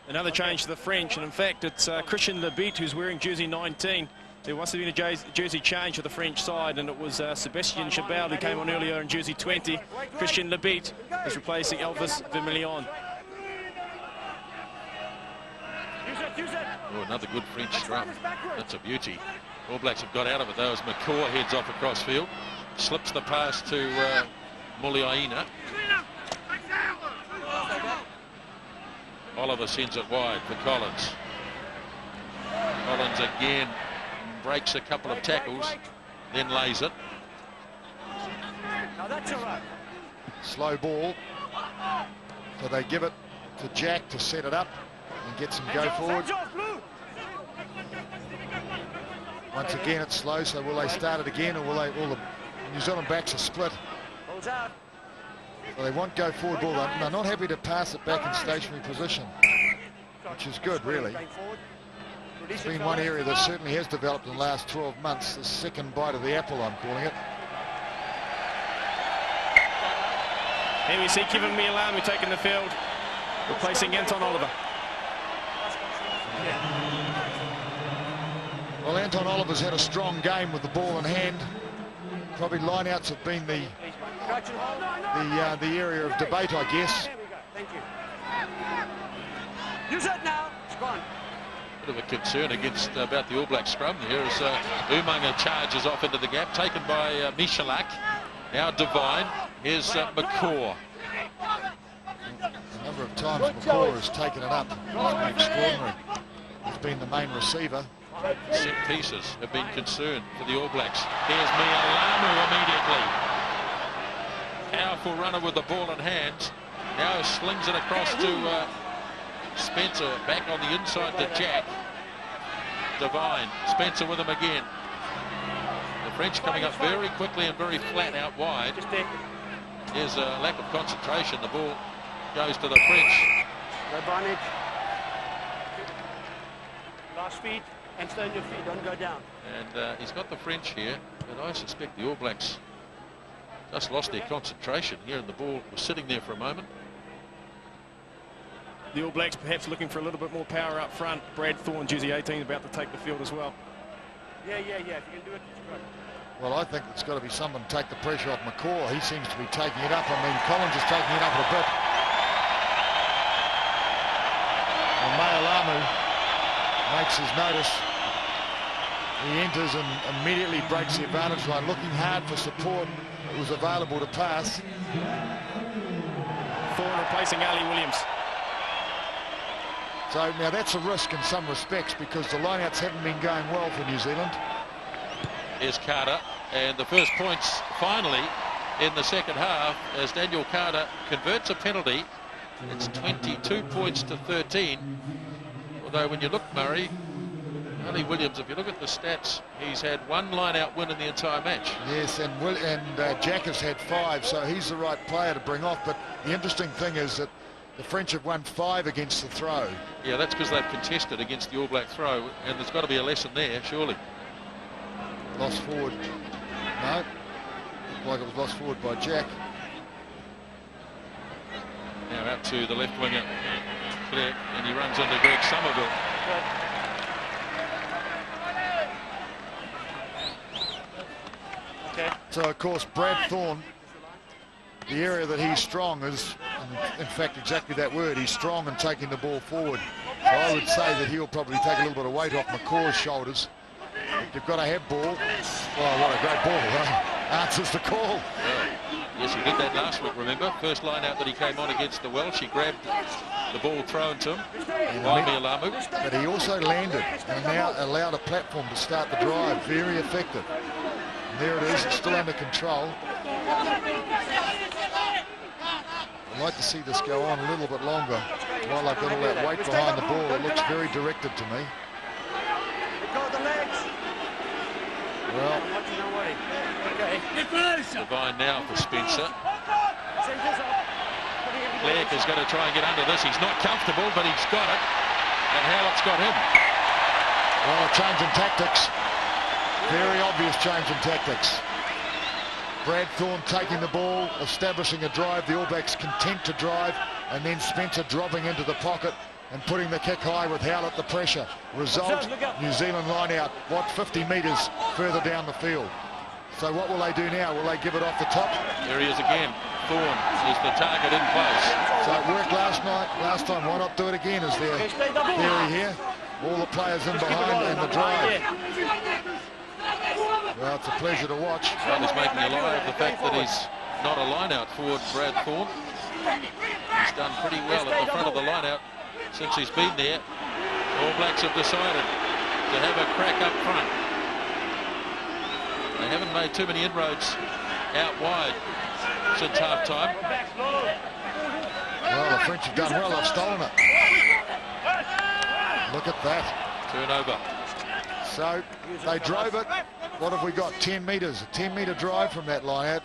Another change to the French, and in fact, it's Christian Lebit who's wearing jersey 19. There must have been a jersey change to the French side, and it was Sebastien Chabal who came on earlier in jersey 20. Christian Lebit is replacing Elvis Vermillion. Oh, another good French scrum. That's a beauty. All Blacks have got out of it though as McCaw heads off across field. Slips the pass to Muliaina. Oliver sends it wide for Collins. Collins again breaks a couple of tackles, then lays it. Slow ball. So they give it to Jack to set it up and get some go forward. Once again, it's slow, so will they start it again, or will they? All the New Zealand backs are split. So they want go forward ball. They're not happy to pass it back in stationary position, which is good, really. It's been one area that certainly has developed in the last 12 months. The second bite of the apple, I'm calling it. Here we see Kevin Mialamu taking the field, replacing Anton Oliver. Well, Anton Oliver's had a strong game with the ball in hand. Probably lineouts have been the area of debate, I guess. Thank you. Use it now. It's gone. Bit of a concern against about the All Black scrum here as Umaga charges off into the gap, taken by Michalak. Now Devine. Here's McCaw. A number of times McCaw has taken it up. It's been extraordinary. He's been the main receiver. Set pieces have been concerned for the All Blacks. Here's Mialamu immediately. Powerful runner with the ball in hand. Now slings it across to Spencer, back on the inside to Jack. Devine, Spencer with him again. The French coming up very quickly and very flat out wide. There's a lack of concentration. The ball goes to the French. No bondage. Last feet. And stay on your feet, don't go down. And he's got the French here, but I suspect the All Blacks just lost their concentration here, and the ball was sitting there for a moment. The All Blacks perhaps looking for a little bit more power up front. Brad Thorne, jersey 18, about to take the field as well. Yeah. If you can do it, it's good. Well, I think it's got to be someone to take the pressure off McCaw. He seems to be taking it up. I mean, Collins is taking it up a bit. And Mialamu makes his notice. He enters and immediately breaks the advantage line, looking hard for support that was available to pass. Thorne replacing Ali Williams. It's So now that's a risk in some respects because the lineouts haven't been going well for New Zealand. Here's Carter, and the first points finally in the second half as Daniel Carter converts a penalty. It's 22 points to 13. Although when you look, Murray, Ali Williams, if you look at the stats, he's had one line-out win in the entire match. Yes, and Jack has had 5, so he's the right player to bring off. But the interesting thing is that the French have won 5 against the throw. Yeah, that's because they've contested against the All Black throw, and there's got to be a lesson there, surely. Lost forward. No, looked like it was lost forward by Jack. Now out to the left winger, Clerk, and he runs into Greg Somerville. So, of course, Brad Thorne, the area that he's strong is, in fact, exactly that word. He's strong in taking the ball forward. So I would say that he'll probably take a little bit of weight off McCaw's shoulders. But you've got to have ball. Oh, what a great ball, huh? Answers the call. Well, yes, he did that last week, remember? First line out that he came on against the Welsh, he grabbed the ball thrown to him by Mialamu. But he also landed and now allowed a platform to start the drive. Very effective. And there it is, it's still under control. I'd like to see this go on a little bit longer. While I've got all that weight behind the ball, it looks very directed to me. Well, Divine now for Spencer. Clerk is going to try and get under this. He's not comfortable, but he's got it. And Howlett's got him. Well, a change in tactics. Very obvious change in tactics. Brad Thorne taking the ball, establishing a drive. The All Blacks content to drive, and then Spencer dropping into the pocket and putting the kick high with Howlett the pressure. Result, New Zealand line out, 50 metres further down the field. So what will they do now? Will they give it off the top? There he is again. Thorne is the target in place. So it worked last time. Why not do it again? Is their theory here? All the players in behind and the drive. Well, it's a pleasure to watch. Well, he's making a lie of the fact that he's not a line-out forward, Brad Thorne. He's done pretty well at the front of the line-out since he's been there. All Blacks have decided to have a crack up front. They haven't made too many inroads out wide since half-time. Well, the French have done well. They've stolen it. Look at that. Turnover. So they drove it. What have we got? 10 metres. A 10-metre drive from that line out.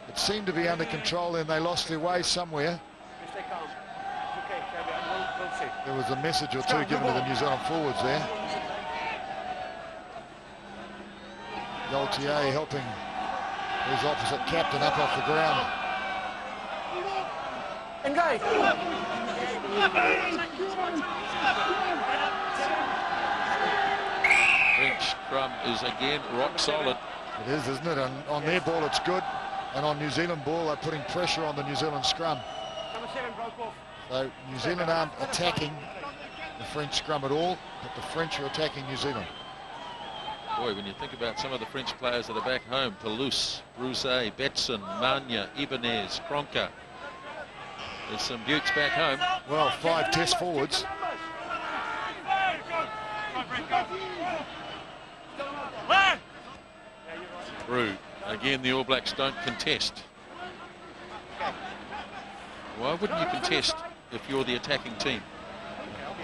It seemed to be under control, and they lost their way somewhere. There was a message or two given to the New Zealand forwards there. Gaultier helping his opposite captain up off the ground. Engage. French scrum is again rock solid. It is, isn't it? And on their ball it's good, and on New Zealand ball they're putting pressure on the New Zealand scrum. So New Zealand aren't attacking the French scrum at all, but the French are attacking New Zealand. Boy, when you think about some of the French players that are back home, Toulouse, Brousset, Betson, Magna, Ibanez, Cronka. There's some buttes back home. Well, 5 test forwards. Through. Again, the All Blacks don't contest. Why wouldn't you contest if you're the attacking team?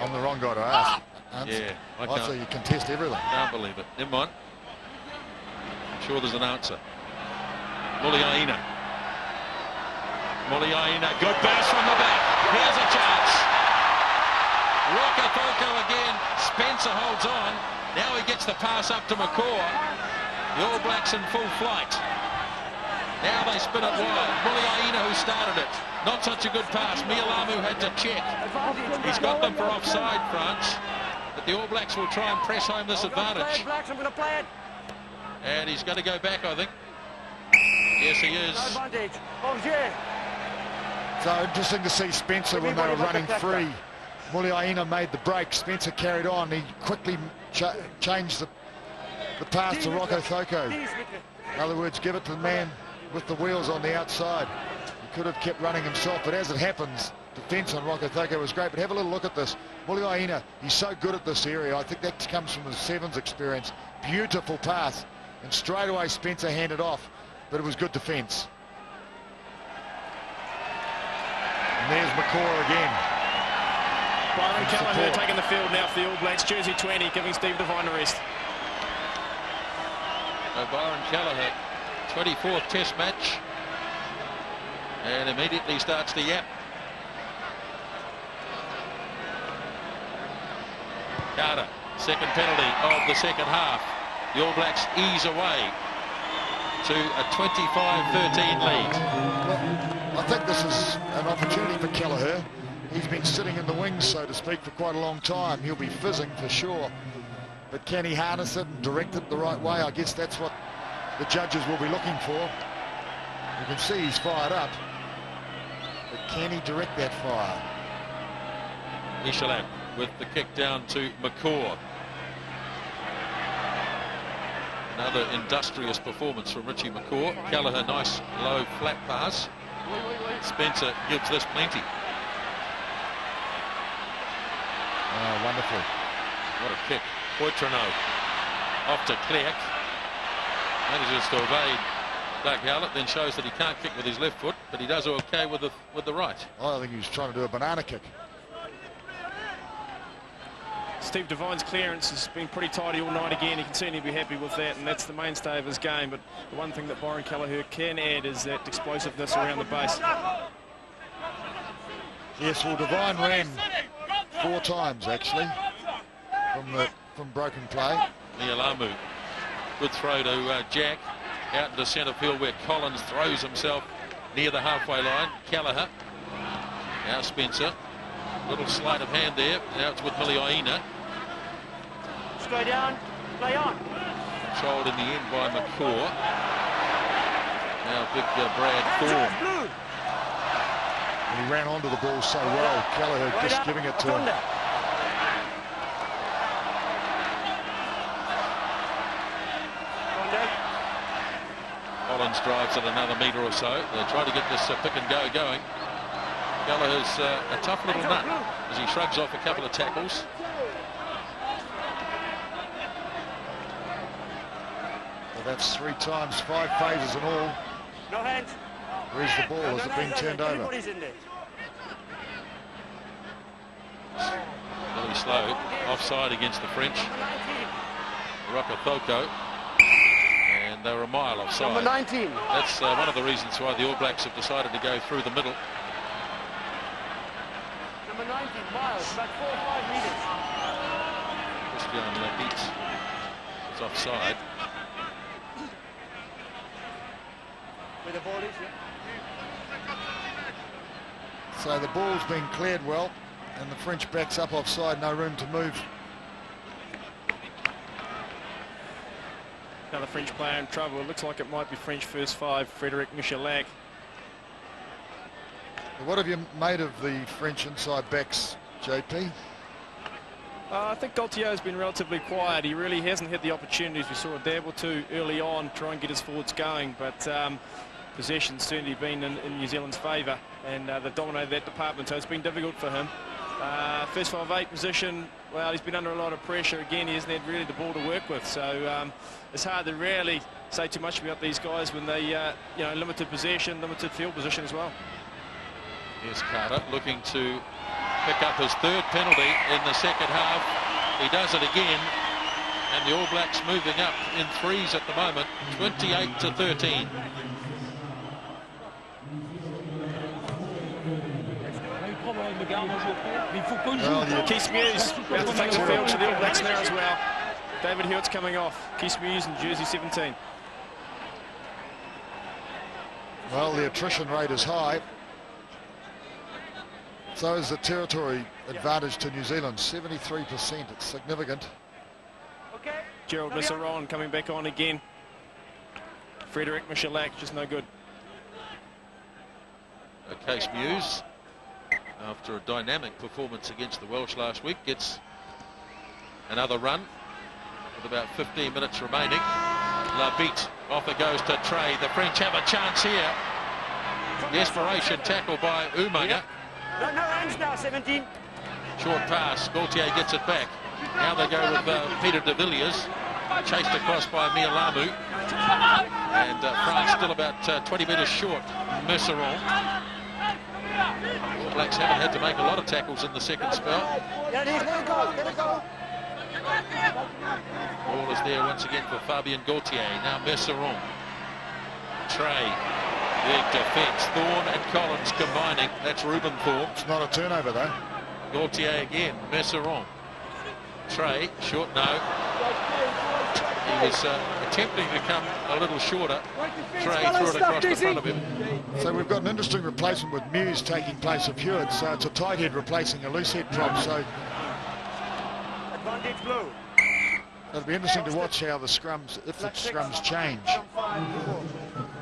I'm the wrong guy to ask. Yeah, I say you contest everything. Can't believe it. Never mind. I'm sure there's an answer. Muliaina. Muliaina, good burst from the back. Here's a chance. Rokafoko again. Spencer holds on. Now he gets the pass up to McCaw. The All Blacks in full flight. Now they spin it wide. Muliaina who started it. Not such a good pass. Mialamu had to check. He's got them for offside, France. But the All Blacks will try and press home this advantage. And he's going to go back, I think. Yes, he is. So interesting to see Spencer when they were running free. Muliaina made the break. Spencer carried on. He quickly changed the pass to Rokafoko. In other words, give it to the man with the wheels on the outside. He could have kept running himself, but as it happens, defence on Rokotoko was great, but have a little look at this. Muliaina, he's so good at this area. I think that comes from his sevens experience. Beautiful pass, and straight away Spencer handed off, but it was good defence. And there's McCaw again. Byron Kelleher taking the field now for the All Blacks, jersey 20, giving Steve Devine a rest. Byron Kelleher, 24th Test match, and immediately starts to yap. Carter, second penalty of the second half. The All Blacks ease away to a 25-13 lead. Well, I think this is an opportunity for Kelleher. He's been sitting in the wings, so to speak, for quite a long time. He'll be fizzing for sure. But can he harness it and direct it the right way? I guess that's what the judges will be looking for. You can see he's fired up. But can he direct that fire? Michelin with the kick down to McCaw. Another industrious performance from Richie McCaw. Kelleher, nice low flat pass. Spencer gives this plenty. Oh, wonderful. What a kick. Poitrenaud off to Clerc. Manages to evade Doug Howlett, then shows that he can't kick with his left foot, but he does okay with the right. I think he was trying to do a banana kick. Steve Devine's clearance has been pretty tidy all night again. He can certainly be happy with that, and that's the mainstay of his game. But the one thing that Byron Kelleher can add is that explosiveness around the base. Yes, well, Devine ran 4 times actually from broken play. Nialamu, good throw to Jack out into centre field where Collins throws himself near the halfway line. Kelleher, now Spencer, little sleight of hand there. Now it's with Muliaina. Straight down, play on. Controlled in the end by McCaw. Now big Brad Thorne. And he ran onto the ball so well. Kelleher just giving it to him. Collins drives it another metre or so. They try to get this pick and go going. Kelleher's a tough little nut as he shrugs off a couple of tackles. Well, that's 3 times, 5 phases in all. No hands. Where's the ball? Has it been turned over? Everybody's in there. Really slow. Offside against the French. Rokotoko. And they were a mile offside. Number 19. That's one of the reasons why the All Blacks have decided to go through the middle. Number 19, Miles, about 4 or 5 metres. Christian Lapitz is offside. Where the ball is, yeah. So the ball's been cleared well, and the French backs up offside, no room to move. Another French player in trouble. It looks like it might be French first 5, Frederic Michelin. What have you made of the French inside backs, JP? I think Gaultier has been relatively quiet. He really hasn't had the opportunities. We saw a dab or two early on, try and get his forwards going, but possession's certainly been in New Zealand's favour, and they've dominated that department, so it's been difficult for him. First 5-8 position, well, he's been under a lot of pressure again. He hasn't had really the ball to work with, so it's hard to really say too much about these guys when they, you know, limited possession, limited field position as well. Here's Carter looking to pick up his 3rd penalty in the second half. He does it again, and the All Blacks moving up in 3s at the moment, 28-13. Keith Muse about to take the field to the All Blacks now as well. David Hewitt's coming off. Keith Muse in jersey 17. Well, the attrition rate is high. So is the territory advantage to New Zealand, 73%. It's significant. Gerald Misseron coming back on again. Frederic Michelin just no good. Case Muse, after a dynamic performance against the Welsh last week, gets another run with about 15 minutes remaining. Labitte off it goes to Trey. The French have a chance here. Desperation tackle by Umaga. No hands now, 17. Short pass, Gaultier gets it back. Now they go with Peter de Villiers, chased across by Mialamu. And France still about 20 metres short. Merceron. All Blacks haven't had to make a lot of tackles in the second spell. Let it go. Ball is there once again for Fabien Gaultier. Now Merceron. Trey. Big defence. Thorne and Collins combining. That's Ruben Thorne. It's not a turnover though. Gaultier again. Merceron. Trey. Short no. He was attempting to come a little shorter. Trey threw it across the front of him. So we've got an interesting replacement with Muse taking place of Hewitt. So it's a tight head replacing a loose head prop. So Advantage blue. it'll be interesting to watch how the scrums, if the scrums change,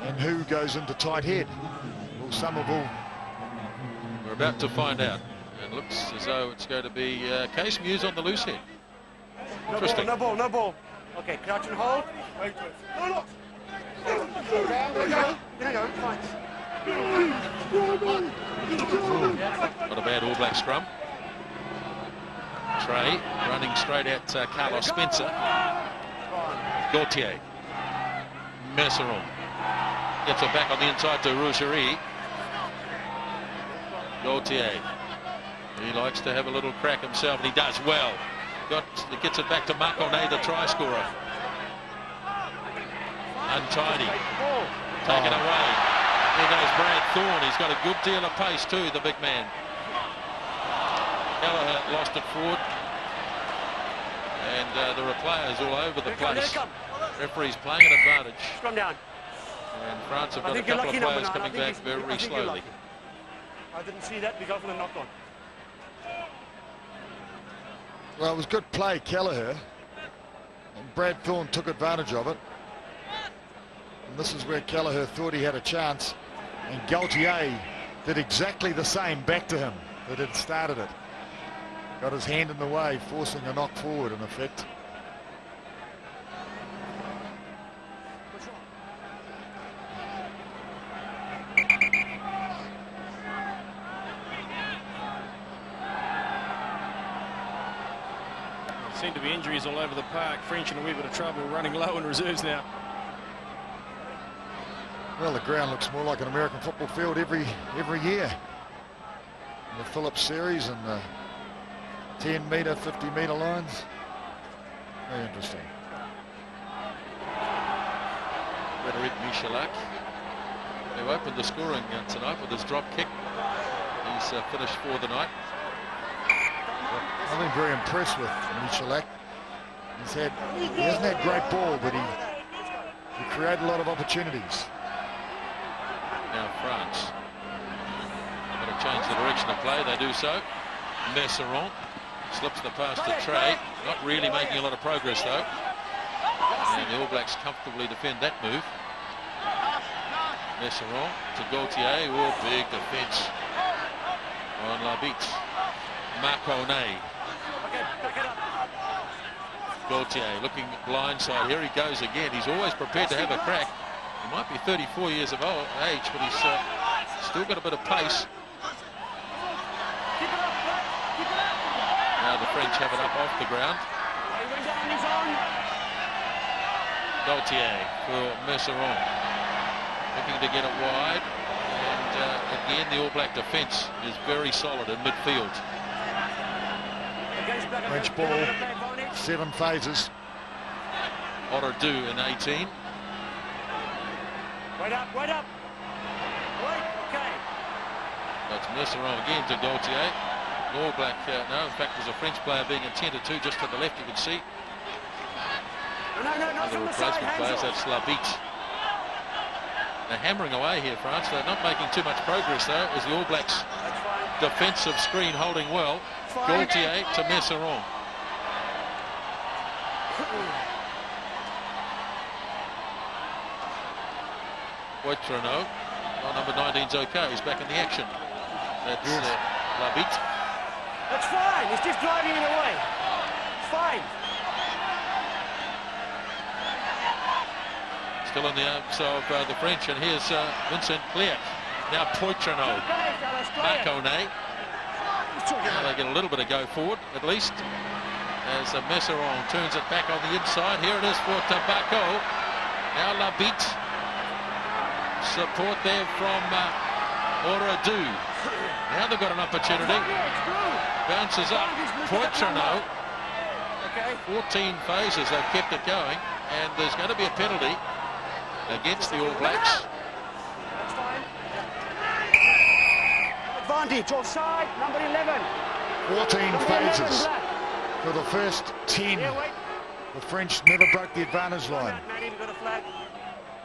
and who goes into tight head. Will Somerville? We're about to find out. It looks as though it's going to be Case Muse on the loose head. Interesting. No ball. Okay, crouch and hold. No. Fine. Not a bad All Black scrum. Trey running straight at Carlos Spencer. Gaultier. Merceron. Gets it back on the inside to Rougerie. Gaultier. He likes to have a little crack himself, and he does well. Gets it back to Marconnet, the try scorer. Untidy. Taken away. There goes Brad Thorne. He's got a good deal of pace too, the big man. Kelleher lost it forward. And there are players all over the place. Referee's playing an advantage. Scrum down. And France have got a couple of players coming back very slowly. I didn't see that. We got from the knock on. Well, it was good play, Kelleher, and Brad Thorne took advantage of it. And this is where Kelleher thought he had a chance, and Gaultier did exactly the same back to him that had started it. Got his hand in the way, forcing a knock forward in effect. Seem to be injuries all over the park. French in a wee bit of trouble, running low in reserves now. Well, the ground looks more like an American football field every year. The Phillips series and the 10-metre, 50-metre lines. Very interesting. Frederic Michalak, who opened the scoring tonight with his drop kick. He's finished for the night. I've been very impressed with Michalak. He hasn't had great ball, but he created a lot of opportunities. Now France going to change the direction of play. They do so. Merceron slips the pass to Trey. Not really making a lot of progress though. And the All Blacks comfortably defend that move. Merceron to Gaultier. Oh, big defence on Labitte. Marconnet. Gaultier looking blindside. Here he goes again. He's always prepared to have a crack. He might be 34 years of age, but he's still got a bit of pace. Now the French have it up off the ground. Gaultier for Merceron. Looking to get it wide. And again, the All Black defence is very solid in midfield. French ball, 7 phases. Otter-do in 18. Wait up. Wait, okay. That's Merceron again to Gaultier. All Black, no, in fact, there's a French player being attended to just to the left, you can see. No, the replacement players, that's Labitte. They're hammering away here, France. They're not making too much progress, though, as the All Blacks defensive screen holding well. Gaultier to Merceron. Poitrano. Oh, number 19's okay. He's back in the action. That's Labitte. That's fine. He's just driving it away. It's fine. Still in the arms of the French, and here's Vincent Clerc. Now Poitrano. Marconnet. They get a little bit of go forward, at least, as Messeron turns it back on the inside. Here it is for Tobacco. Now Labit. Support there from Oradu. Now they've got an opportunity. Bounces up. Poitrano. 14 phases, they've kept it going, and there's going to be a penalty against the All Blacks. Advantage offside, number 11. 14 phases for the first 10. The French never broke the advantage line.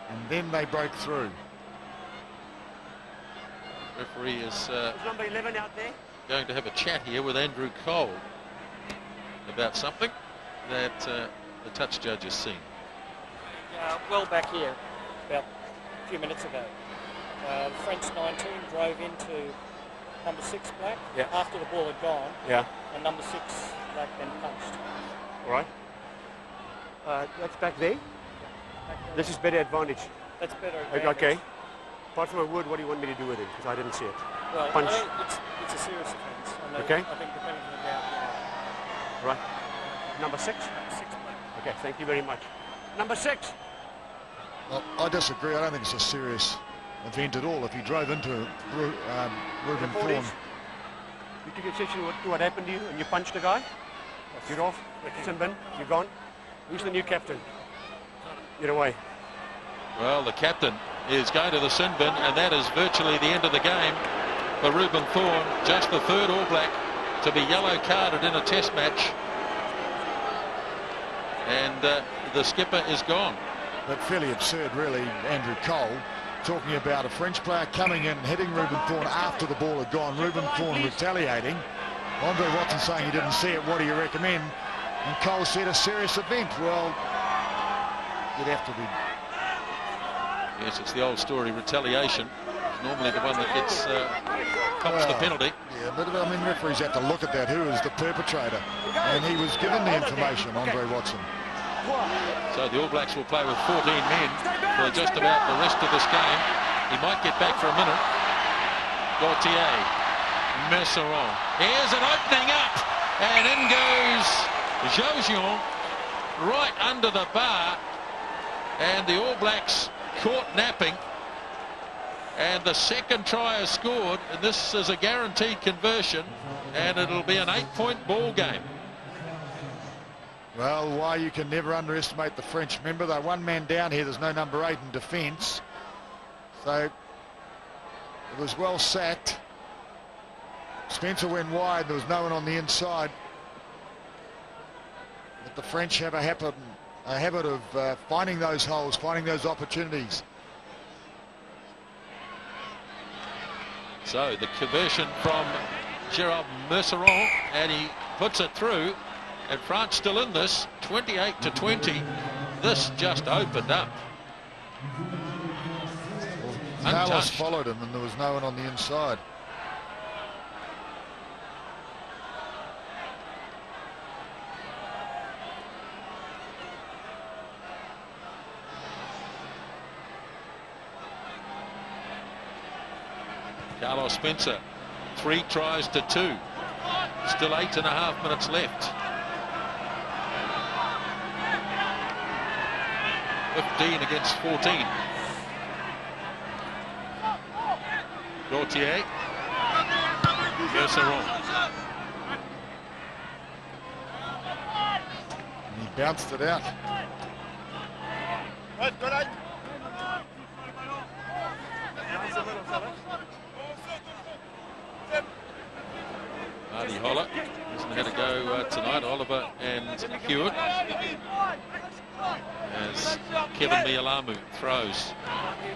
And then they broke through. Referee is number 11 out there. Going to have a chat here with Andrew Cole about something that the touch judge has seen. Well back here, about a few minutes ago. The French 19 drove into number 6 Black after the ball had gone. And number 6 Black then punched. All right. That's back there. This is better advantage. That's better advantage. Okay. Apart from a word, what do you want me to do with it? Because I didn't see it. Well, punch. It's a serious offence. Okay. I think depending on the ground. Right. Number 6? Number 6 Black. Okay, thank you very much. Number 6. Well, I disagree. I don't think it's a serious event at all. If he drove into Ruben Thorne. You took attention to what happened to you and you punched the guy? You're off. Sin bin. You're gone. Who's the new captain? Get away. Well, the captain is going to the sin bin, and that is virtually the end of the game for Ruben Thorne. Just the third All Black to be yellow carded in a test match. And the skipper is gone. But fairly absurd, really, Andrew Cole, talking about a French player coming in and hitting Ruben Thorne after the ball had gone. Ruben Thorne retaliating. Andre Watson saying he didn't see it. What do you recommend? And Cole said a serious event. Well, you'd have to be. Yes, it's the old story. Retaliation is normally the one that gets cops the penalty. Yeah, but I mean, referees have to look at that. Who is the perpetrator? And he was given the information, Andre Watson. So the All Blacks will play with 14 men for just about the rest of this game. He might get back for a minute. Gauthier, Messeron. Here's an opening up, and in goes Josion right under the bar, and the All Blacks caught napping, and the second try is scored, and this is a guaranteed conversion, and it'll be an 8-point ball game. Well, why you can never underestimate the French. Remember, they're one man down here. There's no number 8 in defence. So it was well sacked. Spencer went wide. There was no one on the inside. But the French have a habit of finding those holes, finding those opportunities. So the conversion from Gerard Messeron, and he puts it through. And France still in this, 28-20. This just opened up. Carlos followed him, and there was no one on the inside. Carlos Spencer, 3 tries to 2. Still 8.5 minutes left. 15 against 14. Gauthier. Messeron. He bounced it out. Marty Holler hasn't had a go tonight. Oliver and Hewitt. As Kevin Mialamu throws,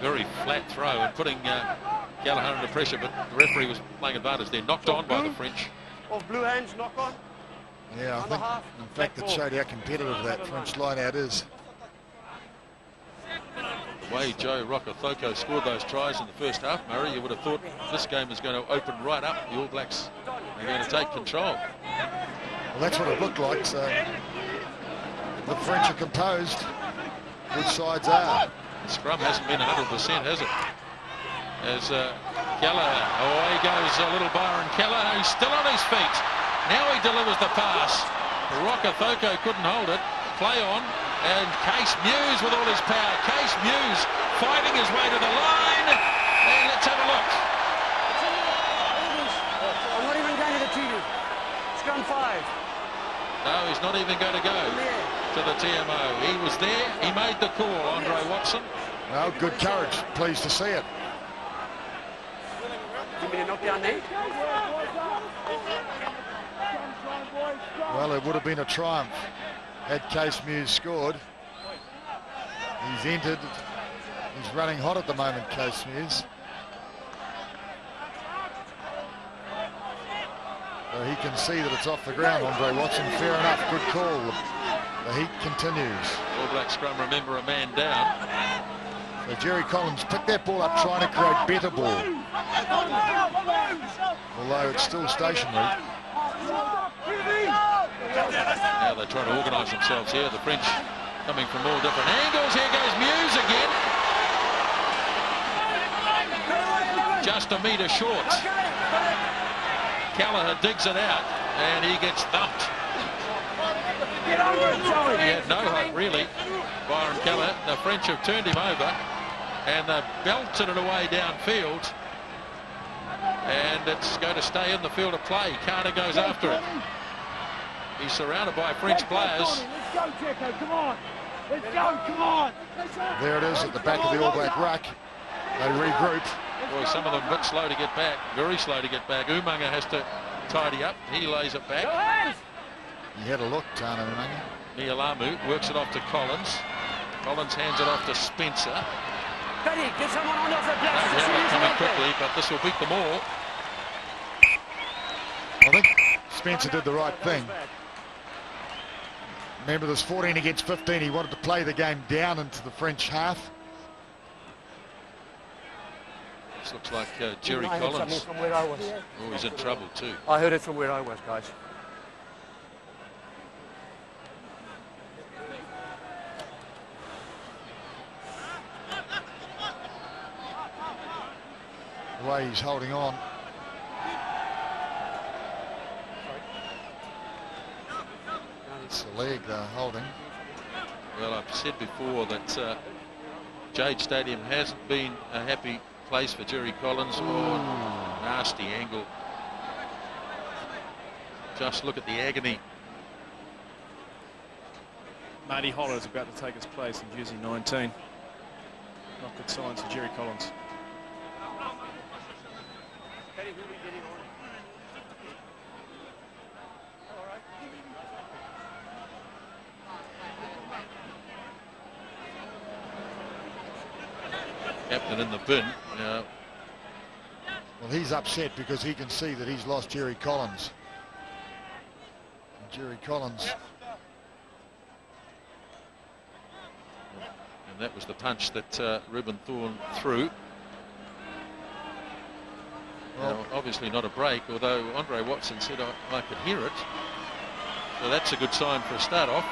very flat throw, and putting Gallagher under pressure, but the referee was playing advantage there. Knocked on by the French. Off blue hands, knock on. Yeah, I think, in fact, it showed how competitive that French line-out is. The way Joe Rokocoko scored those tries in the first half, Murray, you would have thought this game is going to open right up. The All Blacks are going to take control. Well, that's what it looked like. So the French are composed. Good sides are. The scrum hasn't been 100%, has it? as Kelleher, away goes a little Byron Kelleher. He's still on his feet. Now he delivers the pass. Rokathoko couldn't hold it. Play on, and Case Muse with all his power. Case Muse fighting his way to the line, and let's have a look. I'm not even going to the TV. Scrum 5. No, he's not even going to go to the TMO. He was there, he made the call, Andre Watson. Well, good courage, pleased to see it. You mean a knockdown there? Well, it would have been a triumph had Case Muse scored. He's entered. He's running hot at the moment, Case Muse. So he can see that it's off the ground, Andre Watson. Fair enough, good call. The heat continues. All Black scrum, remember, a man down. So Jerry Collins picked that ball up, trying to create better ball. Although it's still stationary. Now they're trying to organise themselves here. The French coming from all different angles. Here goes Muse again. Just a metre short. Kelleher digs it out, and he gets thumped. He had no hope, really, Byron Kelleher. The French have turned him over, and they've belted it away downfield. And it's going to stay in the field of play. Carter goes after it. He's surrounded by French players. Let's go, Checo, come on. Let's go, come on. There it is at the back of the All Black ruck. They regroup. Boy, some of them a bit slow to get back, very slow to get back. Umaga has to tidy up. He lays it back. You had a look, Tana Umaga. Nialamu works it off to Collins. Collins hands it off to Spencer. Betty, get someone on off the blast. They're coming quickly, but this will beat them all. I think Spencer did the right thing. Remember, there's 14 against 15. He wanted to play the game down into the French half. This looks like Jerry I heard Collins. something from where I was. Oh, he's in trouble too. I heard it from where I was, guys. The way he's holding on. It's the leg they're holding. Well, I've said before that Jade Stadium hasn't been a happy place for Jerry Collins. Oh, nasty angle. Just look at the agony. Marty Holler is about to take his place in jersey 19. Not good signs for Jerry Collins. Captain in the bin. Well, he's upset because he can see that he's lost Jerry Collins. And Jerry Collins. And that was the punch that Reuben Thorne threw. Well, obviously not a break, although Andre Watson said I could hear it. So that's a good sign for a start off.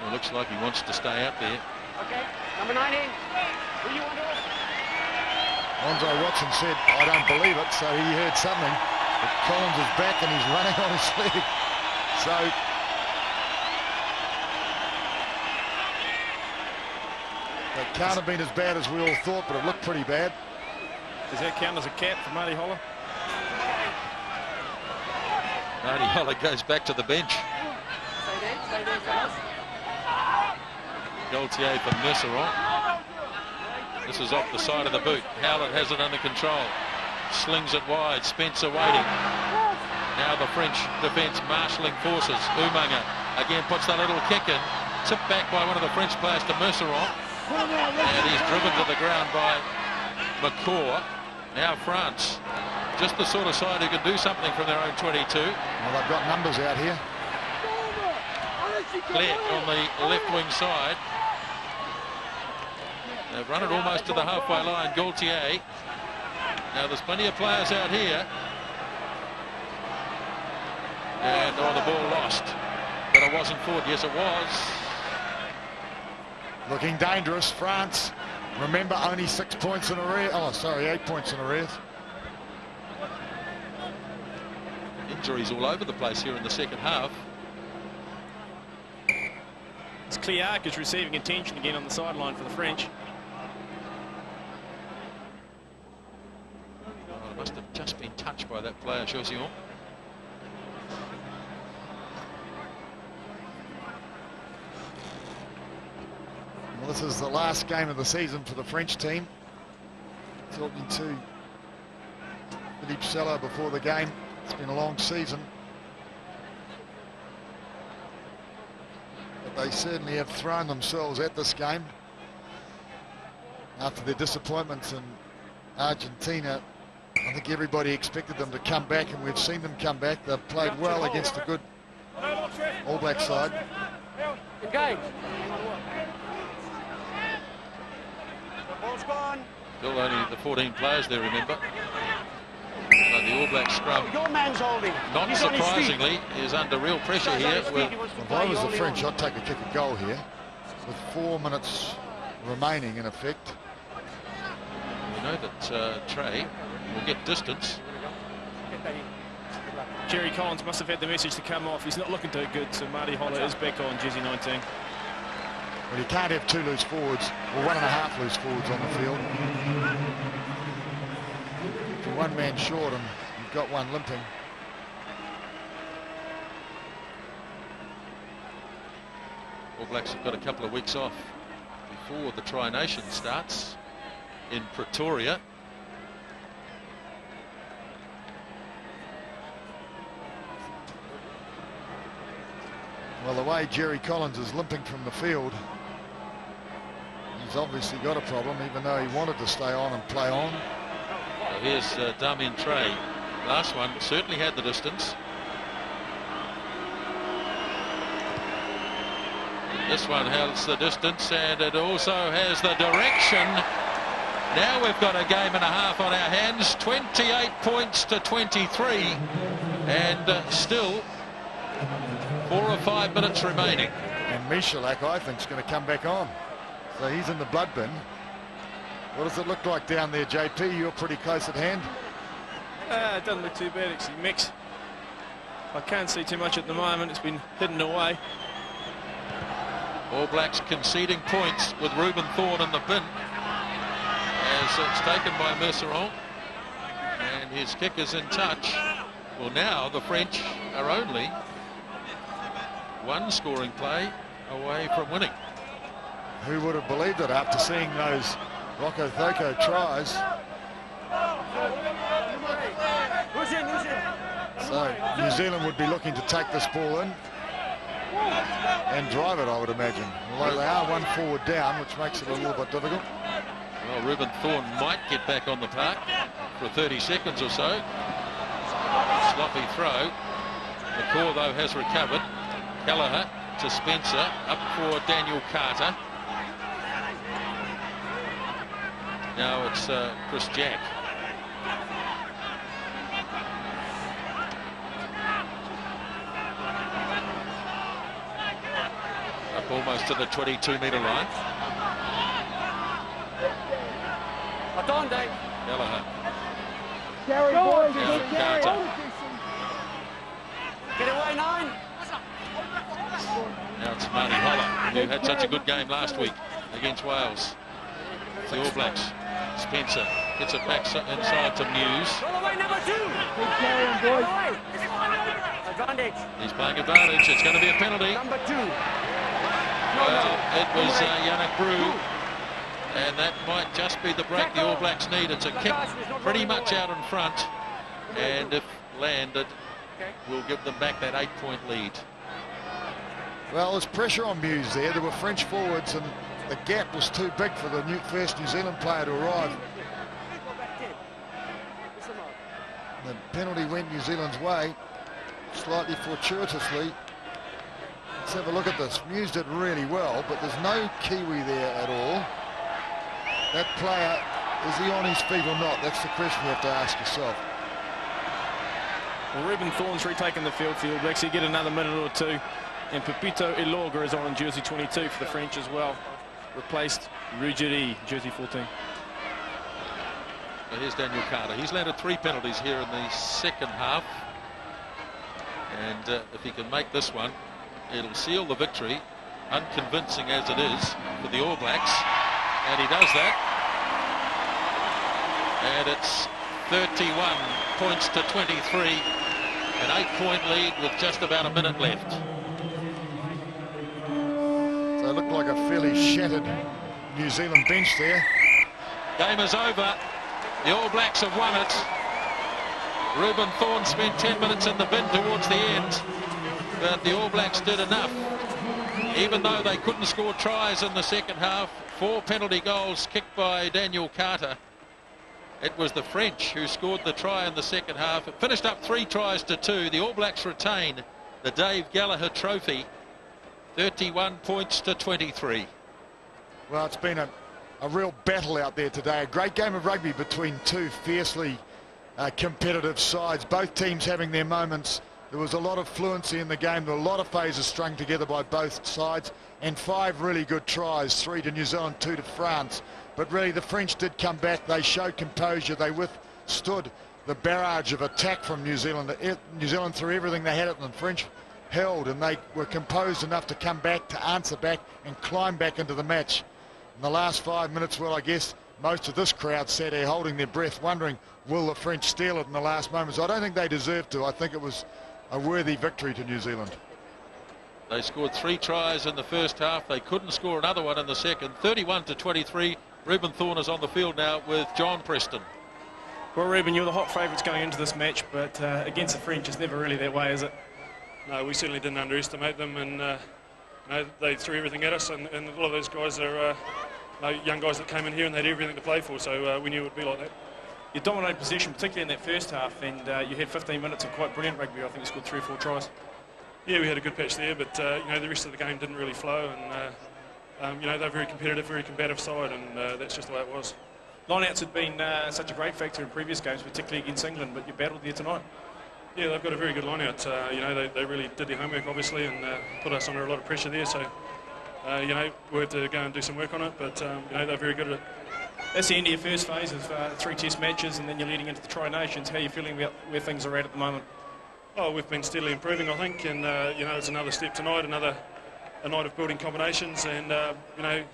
It looks like he wants to stay out there. Okay, number 19. Who you want to? Andre Watson said, I don't believe it, so he heard something. But Collins is back and he's running on his leg. So that can't have been as bad as we all thought, but it looked pretty bad. Does that count as a cap for Marty Holler? Marty Holler goes back to the bench. Stay there, fellas. Gaultier for Merceron. This is off the side of the boot. Howlett has it under control. Slings it wide. Spencer waiting. Now the French defence marshalling forces. Umaga again puts that little kick in. Tipped back by one of the French players to Merceron. And he's driven to the ground by McCaw. Now France. Just the sort of side who can do something from their own 22. Well, they've got numbers out here. Clerc on the left wing side. They've run it almost to the halfway line. Gaultier. Now there's plenty of players out here. And the ball lost. it wasn't forward. Yes, it was. Looking dangerous, France. Remember, only 6 points in arrears. Oh, sorry, 8 points in arrears. Injuries all over the place here in the second half. It's Cliarc is receiving attention again on the sideline for the French. Oh, it must have just been touched by that player, Josillon. Well, this is the last game of the season for the French team. Talking to Philippe Sello before the game. It's been a long season. But they certainly have thrown themselves at this game. After their disappointments in Argentina, I think everybody expected them to come back, and we've seen them come back. They've played well against a good All Black side. Engage. Still only the 14 players there, remember. But the All Black scrum, Your man's holding. not surprisingly, is under real pressure here. If I was the French, I'd take a kick of goal here with 4 minutes remaining in effect. We know that Trey will get distance. Jerry Collins must have had the message to come off. He's not looking too good, so Marty Holler is back on jersey 19. Well, you can't have 2 loose forwards, or 1.5 loose forwards on the field. If you're one man short and you've got one limping. All Blacks have got a couple of weeks off before the Tri-Nation starts in Pretoria. Well, the way Jerry Collins is limping from the field, he's obviously got a problem, even though he wanted to stay on and play on. So here's Damien Trey. Last one certainly had the distance. This one has the distance, and it also has the direction. Now we've got a game and a half on our hands. 28 points to 23, and still 4 or 5 minutes remaining. And Michalak, I think, is going to come back on. So he's in the blood bin. What does it look like down there, JP? You're pretty close at hand. It doesn't look too bad, actually, Mix. I can't see too much at the moment. It's been hidden away. All Blacks conceding points with Ruben Thorne in the bin, as it's taken by Merceron, and his kick is in touch. Well, now the French are only one scoring play away from winning. Who would have believed it after seeing those Rocco Thoko tries? So New Zealand would be looking to take this ball in and drive it, I would imagine. Although they are 1 forward down, which makes it a little bit difficult. Well, Ruben Thorne might get back on the park for 30 seconds or so. Sloppy throw. McCaw, though, has recovered. Kelleher to Spencer, up for Daniel Carter. Now it's Chris Jack. Up almost to the 22-metre line. Kelleher. Now Carter. Get away, 9. Now it's Marty Holler, who had such a good game last week against Wales. The All Blacks. Spencer gets it back inside to Muse. He's playing advantage. It's going to be a penalty. Number 2. Well, it was Yannick Brew, and that might just be the break the All Blacks need. It's a kick pretty much out in front, and if landed, will give them back that 8-point lead. Well, there's pressure on Muse there. There were French forwards, and the gap was too big for the first New Zealand player to arrive. The penalty went New Zealand's way, slightly fortuitously. Let's have a look at this. Muse did really well, but there's no Kiwi there at all. That player, is he on his feet or not? That's the question you have to ask yourself. Well, Ruben Thorne's retaken the field for the All Blacks. He'll get another minute or two. And Pepito Iloga is on in jersey 22 for the French as well. Replaced Ruggieri, jersey 14. So here's Daniel Carter. He's landed 3 penalties here in the second half. And if he can make this one, it'll seal the victory, unconvincing as it is, for the All Blacks. And he does that. And it's 31 points to 23. An 8-point lead with just about a minute left. So it looked like a fairly shattered New Zealand bench there. Game is over. The All Blacks have won it. Reuben Thorne spent 10 minutes in the bin towards the end, but the All Blacks did enough. Even though they couldn't score tries in the second half, 4 penalty goals kicked by Daniel Carter. It was the French who scored the try in the second half. It finished up 3 tries to 2. The All Blacks retain the Dave Gallagher Trophy, 31 points to 23. Well, it's been a real battle out there today. A great game of rugby between 2 fiercely competitive sides. Both teams having their moments. There was a lot of fluency in the game. There were a lot of phases strung together by both sides, and 5 really good tries, 3 to New Zealand, 2 to France. But really the French did come back. They showed composure. They withstood the barrage of attack from New Zealand. New Zealand threw everything they had at them. The French held, and they were composed enough to come back, to answer back and climb back into the match. In the last 5 minutes, well, I guess most of this crowd sat there holding their breath, wondering, will the French steal it in the last moments? I don't think they deserved to. I think it was a worthy victory to New Zealand. They scored 3 tries in the first half. They couldn't score another one in the second. 31 to 23. Reuben Thorne is on the field now with John Preston. Well, Reuben, you're the hot favourites going into this match, but against the French, it's never really that way, is it? No, we certainly didn't underestimate them, and you know, they threw everything at us, and a lot of those guys are young guys that came in here and they had everything to play for, so we knew it would be like that. You dominated possession, particularly in that first half, and you had 15 minutes of quite brilliant rugby. I think you scored 3 or 4 tries. Yeah, we had a good patch there, but you know, the rest of the game didn't really flow, and you know, they're very competitive, very combative side, and that's just the way it was. Lineouts had been such a great factor in previous games, particularly against England, but you battled there tonight. Yeah, they've got a very good lineout. You know, they really did their homework, obviously, and put us under a lot of pressure there. So, you know, we had to go and do some work on it, but you know, they're very good at it. That's the end of your first phase of 3 test matches, and then you're leading into the Tri-Nations. How are you feeling about where things are at the moment? Oh, we've been steadily improving, I think, and you know, it's another step tonight, a night of building combinations, and you know,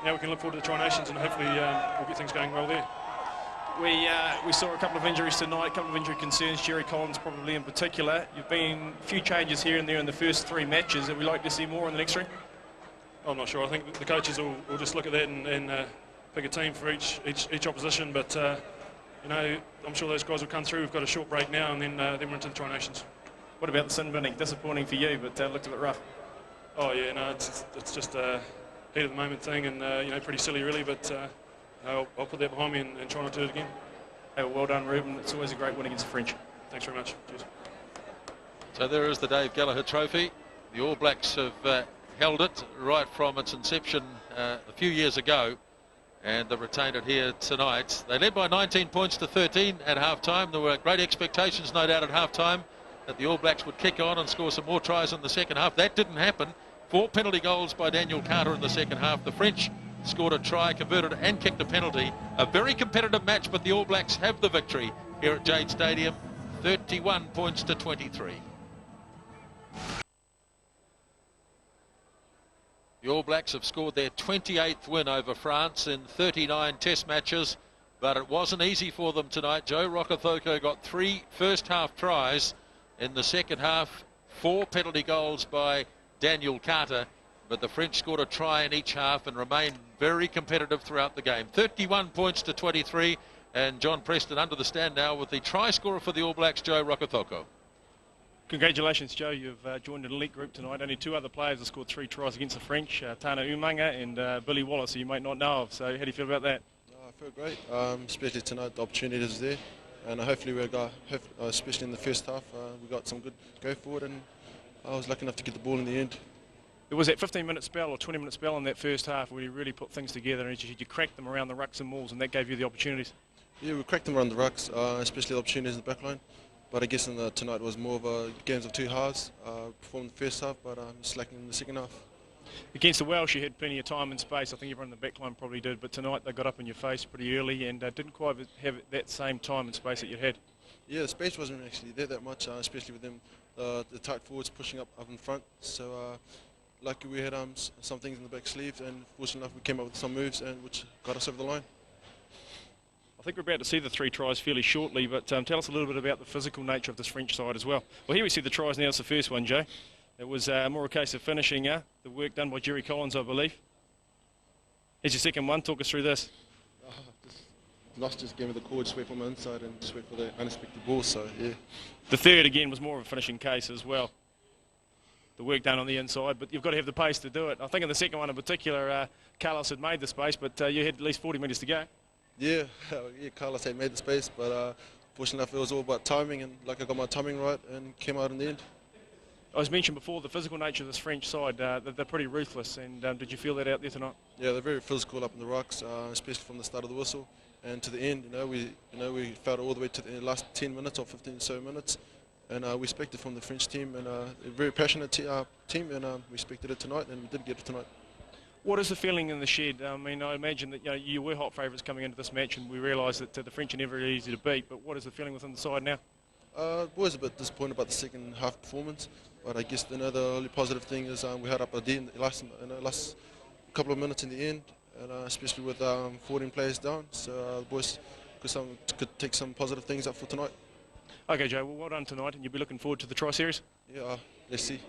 now we can look forward to the Tri-Nations, and hopefully we'll get things going well there. We saw a couple of injuries tonight, a couple of injury concerns, Jerry Collins probably in particular. You've been a few changes here and there in the first 3 matches. That we like to see more in the next 3? I'm not sure. I think the coaches will just look at that and pick a team for each opposition, but you know, I'm sure those guys will come through. We've got a short break now, and then we're into the Tri-Nations. What about the sin binning? Disappointing for you, but looked a bit rough. Oh yeah, no, it's just a heat of the moment thing, and you know, pretty silly really, but I'll put that behind me and try not to do it again. Hey, well done, Reuben. It's always a great win against the French. Thanks very much. Cheers. So there is the Dave Gallagher Trophy. The All Blacks have held it right from its inception a few years ago, and they've retained it here tonight. They led by 19 points to 13 at half-time. There were great expectations, no doubt, at half-time that the All Blacks would kick on and score some more tries in the second half. That didn't happen. 4 penalty goals by Daniel Carter in the second half. The French scored a try, converted and kicked a penalty. A very competitive match, but the All Blacks have the victory here at Jade Stadium, 31 points to 23. The All Blacks have scored their 28th win over France in 39 test matches, but it wasn't easy for them tonight. Joe Rokocoko got 3 first-half tries. In the second half, 4 penalty goals by Daniel Carter, but the French scored a try in each half and remained very competitive throughout the game. 31 points to 23, and John Preston under the stand now with the try scorer for the All Blacks, Joe Rokocoko. Congratulations, Joe. You've joined an elite group tonight. Only 2 other players have scored 3 tries against the French, Tana Umanga and Billy Wallace, who you might not know of. So how do you feel about that? I feel great, especially tonight. The opportunity is there, and hopefully we'll go, especially in the first half, we got some good go forward, and I was lucky enough to get the ball in the end. There was that 15-minute spell or 20-minute spell in that first half where you really put things together and you cracked them around the rucks and mauls, and that gave you the opportunities. Yeah, we cracked them around the rucks, especially the opportunities in the back line. But I guess tonight was more of a games of two halves. Performed the first half, but slacking in the second half. Against the Welsh, you had plenty of time and space. I think everyone in the back line probably did, but tonight they got up in your face pretty early and didn't quite have that same time and space that you had. Yeah, the space wasn't actually there that much, especially with them, the tight forwards pushing up in front. So lucky we had some things in the back sleeves, and fortunately enough we came up with some moves and which got us over the line. I think we're about to see the 3 tries fairly shortly, but tell us a little bit about the physical nature of this French side as well. Well, here we see the tries now. It's the first one, Jay. It was more a case of finishing the work done by Jerry Collins, I believe. Here's your second one. Talk us through this. Just gave me the cord, swept on my inside and swept for the unexpected ball, so yeah. The third, again, was more of a finishing case as well. The work done on the inside, but you've got to have the pace to do it. I think in the second one in particular, Carlos had made the space, but you had at least 40 metres to go. Yeah, Carlos had made the space, but fortunately enough, it was all about timing, and like I got my timing right and came out in the end. I was mentioned before the physical nature of this French side. They're pretty ruthless, and did you feel that out there tonight? Yeah, they're very physical up in the rocks, especially from the start of the whistle and to the end. We fought all the way to the last 10 minutes or 15 or so minutes, and we expected from the French team, and a very passionate team, and we expected it tonight, and we did get it tonight. What is the feeling in the shed? I mean, I imagine that you were hot favourites coming into this match, and we realised that the French are never easy to beat. But what is the feeling within the side now? Boys a bit disappointed about the second half performance, but I guess the only positive thing is we had up a D in the last couple of minutes in the end, and especially with 14 players down. So the boys could take some positive things up for tonight. Okay, Joe. Well done tonight, and you'll be looking forward to the tri-series. Yeah, let's see.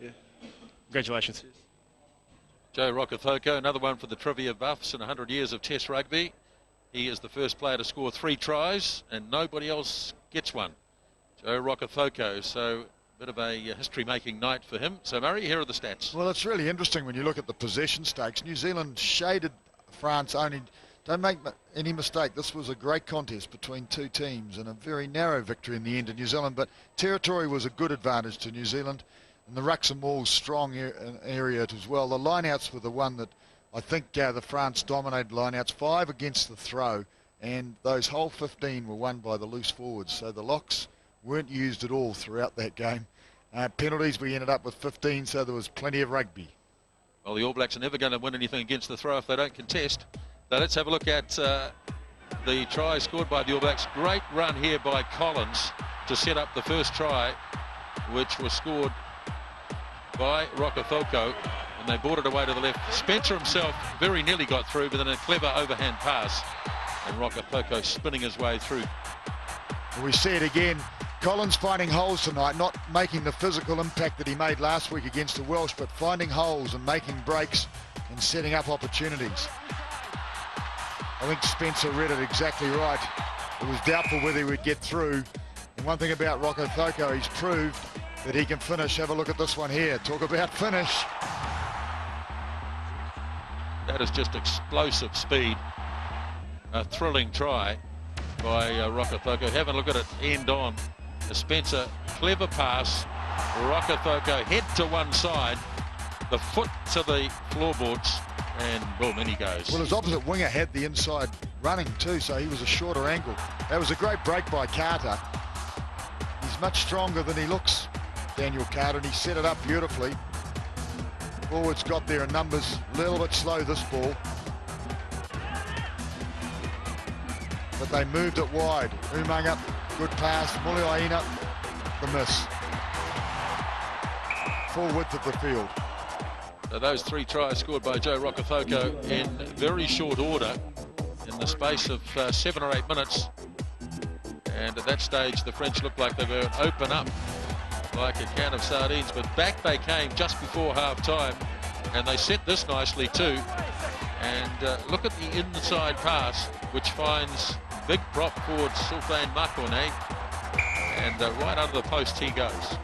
Yeah. Congratulations. Cheers. Joe Rokothoko, another one for the trivia buffs in 100 years of Test rugby. He is the first player to score 3 tries, and nobody else gets one. Joe Rokothoko, so a bit of a history-making night for him. So, Murray, here are the stats. Well, it's really interesting when you look at the possession stakes. New Zealand shaded France only. Don't make any mistake, this was a great contest between two teams and a very narrow victory in the end in New Zealand, but territory was a good advantage to New Zealand. And the rucks and walls strong area as well. The lineouts were the one that I think the France dominated lineouts, 5 against the throw, and those whole 15 were won by the loose forwards. So the locks weren't used at all throughout that game. Penalties, we ended up with 15, so there was plenty of rugby. Well, the All Blacks are never going to win anything against the throw if they don't contest. Now let's have a look at the try scored by the All Blacks. Great run here by Collins to set up the first try, which was scored by Rokothoko, and they brought it away to the left. Spencer himself very nearly got through, but then a clever overhand pass, and Rokothoko spinning his way through. We see it again. Collins finding holes tonight, not making the physical impact that he made last week against the Welsh, but finding holes and making breaks and setting up opportunities. I think Spencer read it exactly right. It was doubtful whether he would get through. And one thing about Rokothoko, he's proved that he can finish. Have a look at this one here. Talk about finish. That is just explosive speed. A thrilling try by Rokothoko. Have a look at it end on. Spencer, clever pass. Rokothoko head to one side, the foot to the floorboards, and boom, in he goes. Well, his opposite winger had the inside running too, so he was a shorter angle. That was a great break by Carter. He's much stronger than he looks, Daniel Carter, and he set it up beautifully. Forwards got there in numbers, a little bit slow this ball. But they moved it wide. Umunga, good pass. Muliaina, the miss. Full width of the field. So those 3 tries scored by Joe Rokothoko in very short order in the space of 7 or 8 minutes. And at that stage, the French looked like they were going to open up like a can of sardines, but back they came just before half-time, and they set this nicely too. And look at the inside pass, which finds big prop forward Sylvain Makone, and right under the post he goes.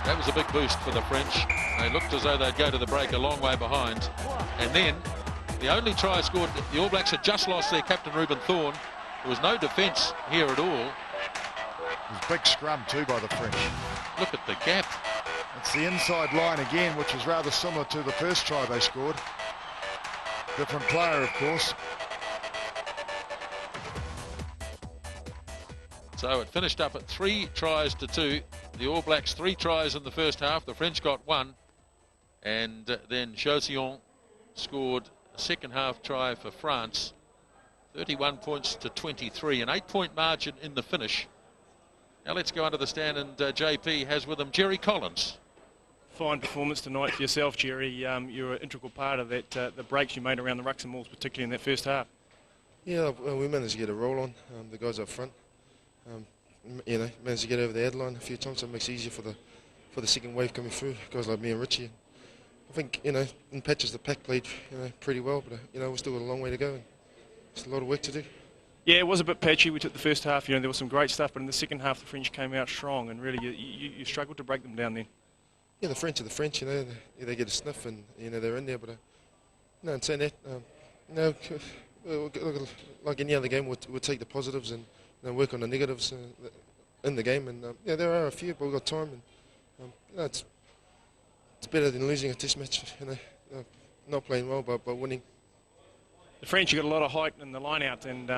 That was a big boost for the French. They looked as though they'd go to the break a long way behind. And then the only try scored, the All Blacks had just lost their captain Reuben Thorne. There was no defence here at all. It was a big scrum too by the French. Look at the gap. It's the inside line again, which was rather similar to the first try they scored. Different player, of course. So it finished up at 3-2. The All Blacks 3 tries in the first half. The French got 1. And then Josillon scored a second half try for France. 31 points to 23. An 8-point margin in the finish. Now let's go under the stand, and JP has with him Jerry Collins. Fine performance tonight for yourself, Jerry. You're an integral part of that, the breaks you made around the rucks and mauls, particularly in that first half. Yeah, we managed to get a roll on, the guys up front. Managed to get over the headline a few times, so it makes it easier for the second wave coming through. Guys like me and Richie. I think, in patches the pack played, pretty well, but, we've still got a long way to go. And there's a lot of work to do. Yeah, it was a bit patchy. We took the first half, there was some great stuff, but in the second half the French came out strong, and really you struggled to break them down then. Yeah, the French are the French, they get a sniff and, they're in there, but, in saying that, like any other game, we'll take the positives and work on the negatives in the game, and there are a few, but we've got time, and it's better than losing a test match, not playing well, but winning. The French got a lot of height in the line-out, and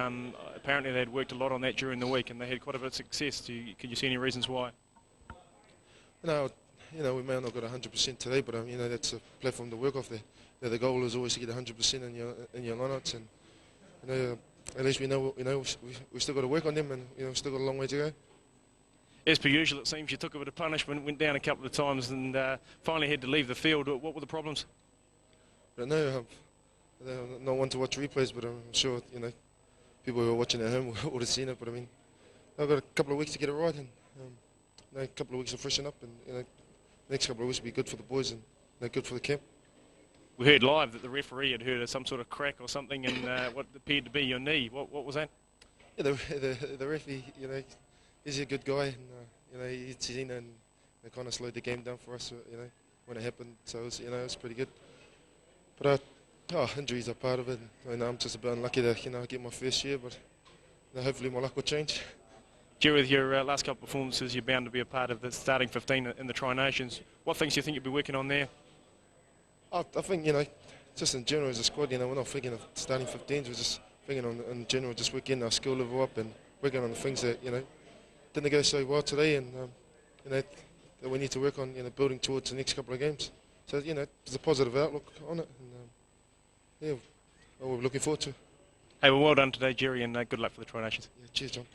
apparently they'd worked a lot on that during the week, and they had quite a bit of success. Can you see any reasons why? No, we may not got 100% today, but that's a platform to work off there. The goal is always to get 100% in your line-outs, and at least we know we still got to work on them, and we've still got a long way to go. As per usual, it seems you took a bit of punishment, went down a couple of times, and finally had to leave the field. What were the problems? I don't know. I'm not one to watch replays, but I'm sure people who are watching at home would have seen it. But I've got a couple of weeks to get it right, and a couple of weeks to freshen up, and next couple of weeks will be good for the boys and good for the camp. We heard live that the referee had heard some sort of crack or something in what appeared to be your knee. What was that? Yeah, the referee, he's a good guy, and he's in and they kind of slowed the game down for us, when it happened. So it was pretty good. But injuries are part of it. I'm just a bit unlucky to get my first year, but hopefully my luck will change. Jerry, with your last couple of performances, you're bound to be a part of the starting 15 in the Tri-Nations. What things do you think you'll be working on there? I think, just in general as a squad, we're not thinking of starting 15s, we're just thinking on, in general, just working our skill level up and working on the things that, didn't go so well today, and, that we need to work on, building towards the next couple of games. So, there's a positive outlook on it, and, we're looking forward to it. Hey, well done today, Jerry, and good luck for the Tri-Nations. Yeah, cheers, John.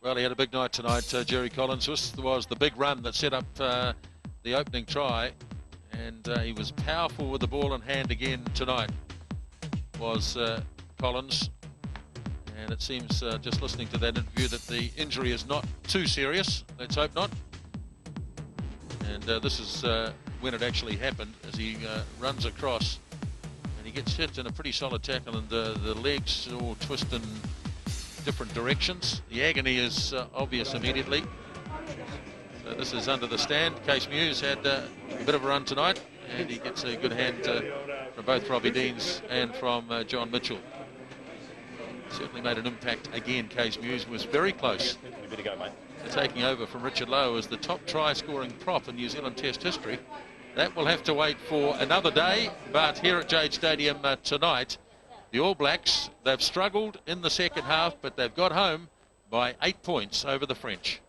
Well, he had a big night tonight, Jerry Collins. This was the big run that set up the opening try, and he was powerful with the ball in hand again tonight, was Collins. And it seems, just listening to that interview, that the injury is not too serious. Let's hope not. And this is when it actually happened, as he runs across, and he gets hit in a pretty solid tackle, and the legs all twist in different directions. The agony is obvious immediately. So this is under the stand. Case Muse had a bit of a run tonight, and he gets a good hand from both Robbie Deans and from John Mitchell. Certainly made an impact again. Case Muse was very close to taking over from Richard Lowe as the top try-scoring prop in New Zealand Test history. That will have to wait for another day, but here at Jade Stadium tonight, the All Blacks, they've struggled in the second half, but they've got home by 8 points over the French.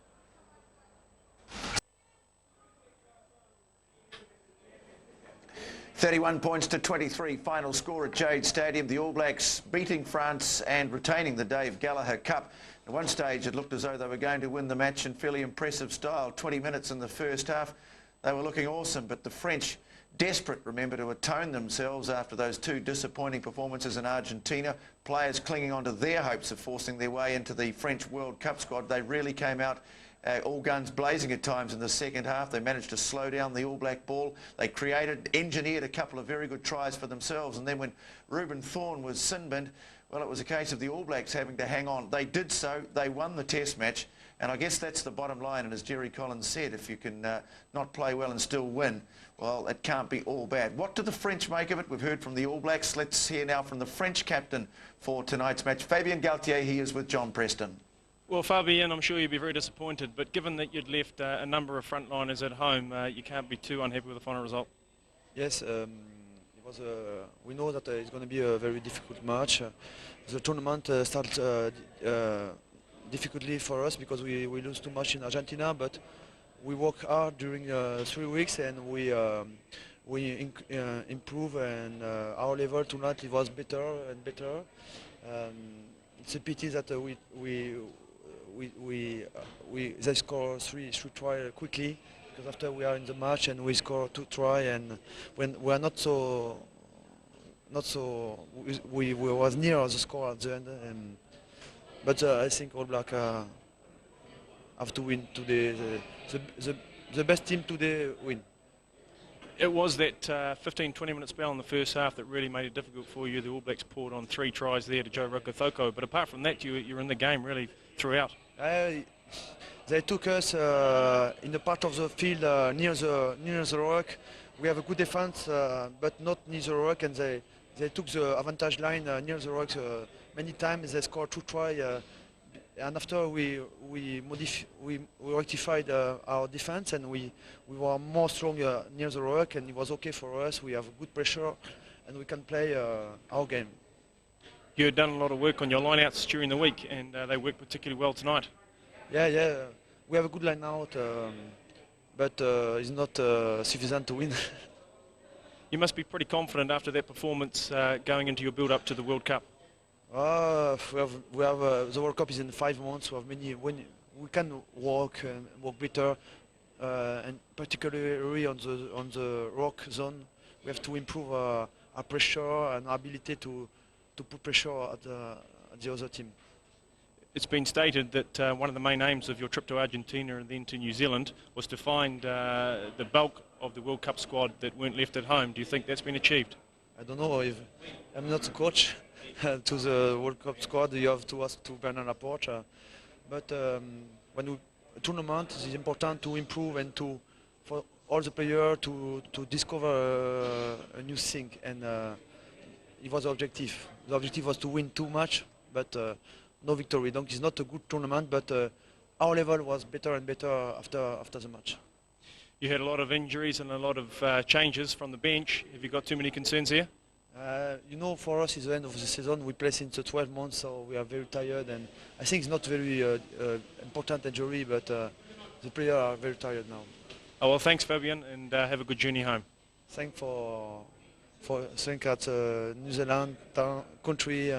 £31 points to 23, final score at Jade Stadium. The All Blacks beating France and retaining the Dave Gallagher Cup. At one stage it looked as though they were going to win the match in fairly impressive style. 20 minutes in the first half, they were looking awesome, but the French, desperate, remember, to atone themselves after those two disappointing performances in Argentina. Players clinging on to their hopes of forcing their way into the French World Cup squad. They really came out all guns blazing at times in the second half. They managed to slow down the All Black ball. They engineered a couple of very good tries for themselves. And then when Ruben Thorne was sin-binned, well, it was a case of the All Blacks having to hang on. They did so. They won the Test match. And I guess that's the bottom line. And as Jerry Collins said, if you can not play well and still win, well, it can't be all bad. What do the French make of it? We've heard from the All Blacks. Let's hear now from the French captain for tonight's match, Fabien Galtier. He is with John Preston. Well, Fabien, I'm sure you'd be very disappointed, but given that you'd left a number of frontliners at home, you can't be too unhappy with the final result. Yes, it was. We know that it's going to be a very difficult match. The tournament starts difficulty for us because we lose too much in Argentina, but we work hard during 3 weeks and we improve, and our level tonight was better and better. It's a pity that they score three tries quickly, because after we are in the match and we score 2 tries, and when we are not so we was near the score at the end. But I think All Black have to win today. The best team today win. It was that 15-20 minute spell in the first half that really made it difficult for you. The All Blacks poured on 3 tries there to Joe Rukethoko, but apart from that, you're in the game really throughout. They took us in the part of the field near the rock. We have a good defense, but not near the rock, and they took the advantage line near the rocks many times. They scored 2 tries, and after we rectified our defense, and we were more stronger near the rock, and it was okay for us. We have good pressure, and we can play our game. You had done a lot of work on your lineouts during the week, and they worked particularly well tonight. Yeah, we have a good lineout, but it's not sufficient to win. You must be pretty confident after that performance going into your build-up to the World Cup. We have the World Cup is in 5 months. We have we can work better, and particularly on the rock zone. We have to improve our pressure and our ability to put pressure at the other team. It's been stated that one of the main aims of your trip to Argentina and then to New Zealand was to find the bulk of the World Cup squad that weren't left at home. Do you think that's been achieved? I don't know. If I'm not the coach to the World Cup squad, you have to ask to Bernard Laporte. But when a tournament, it's important to improve and for all the players to discover a new thing. And it was the objective. The objective was to win 2 matches, but no victory. Donc it's not a good tournament, but our level was better and better after the match. You had a lot of injuries and a lot of changes from the bench. Have you got too many concerns here? You know, for us, it's the end of the season. We play since 12 months, so we are very tired. And I think it's not very important injury, but the players are very tired now. Oh, well, thanks, Fabian, and have a good journey home. Thanks for at New Zealand country.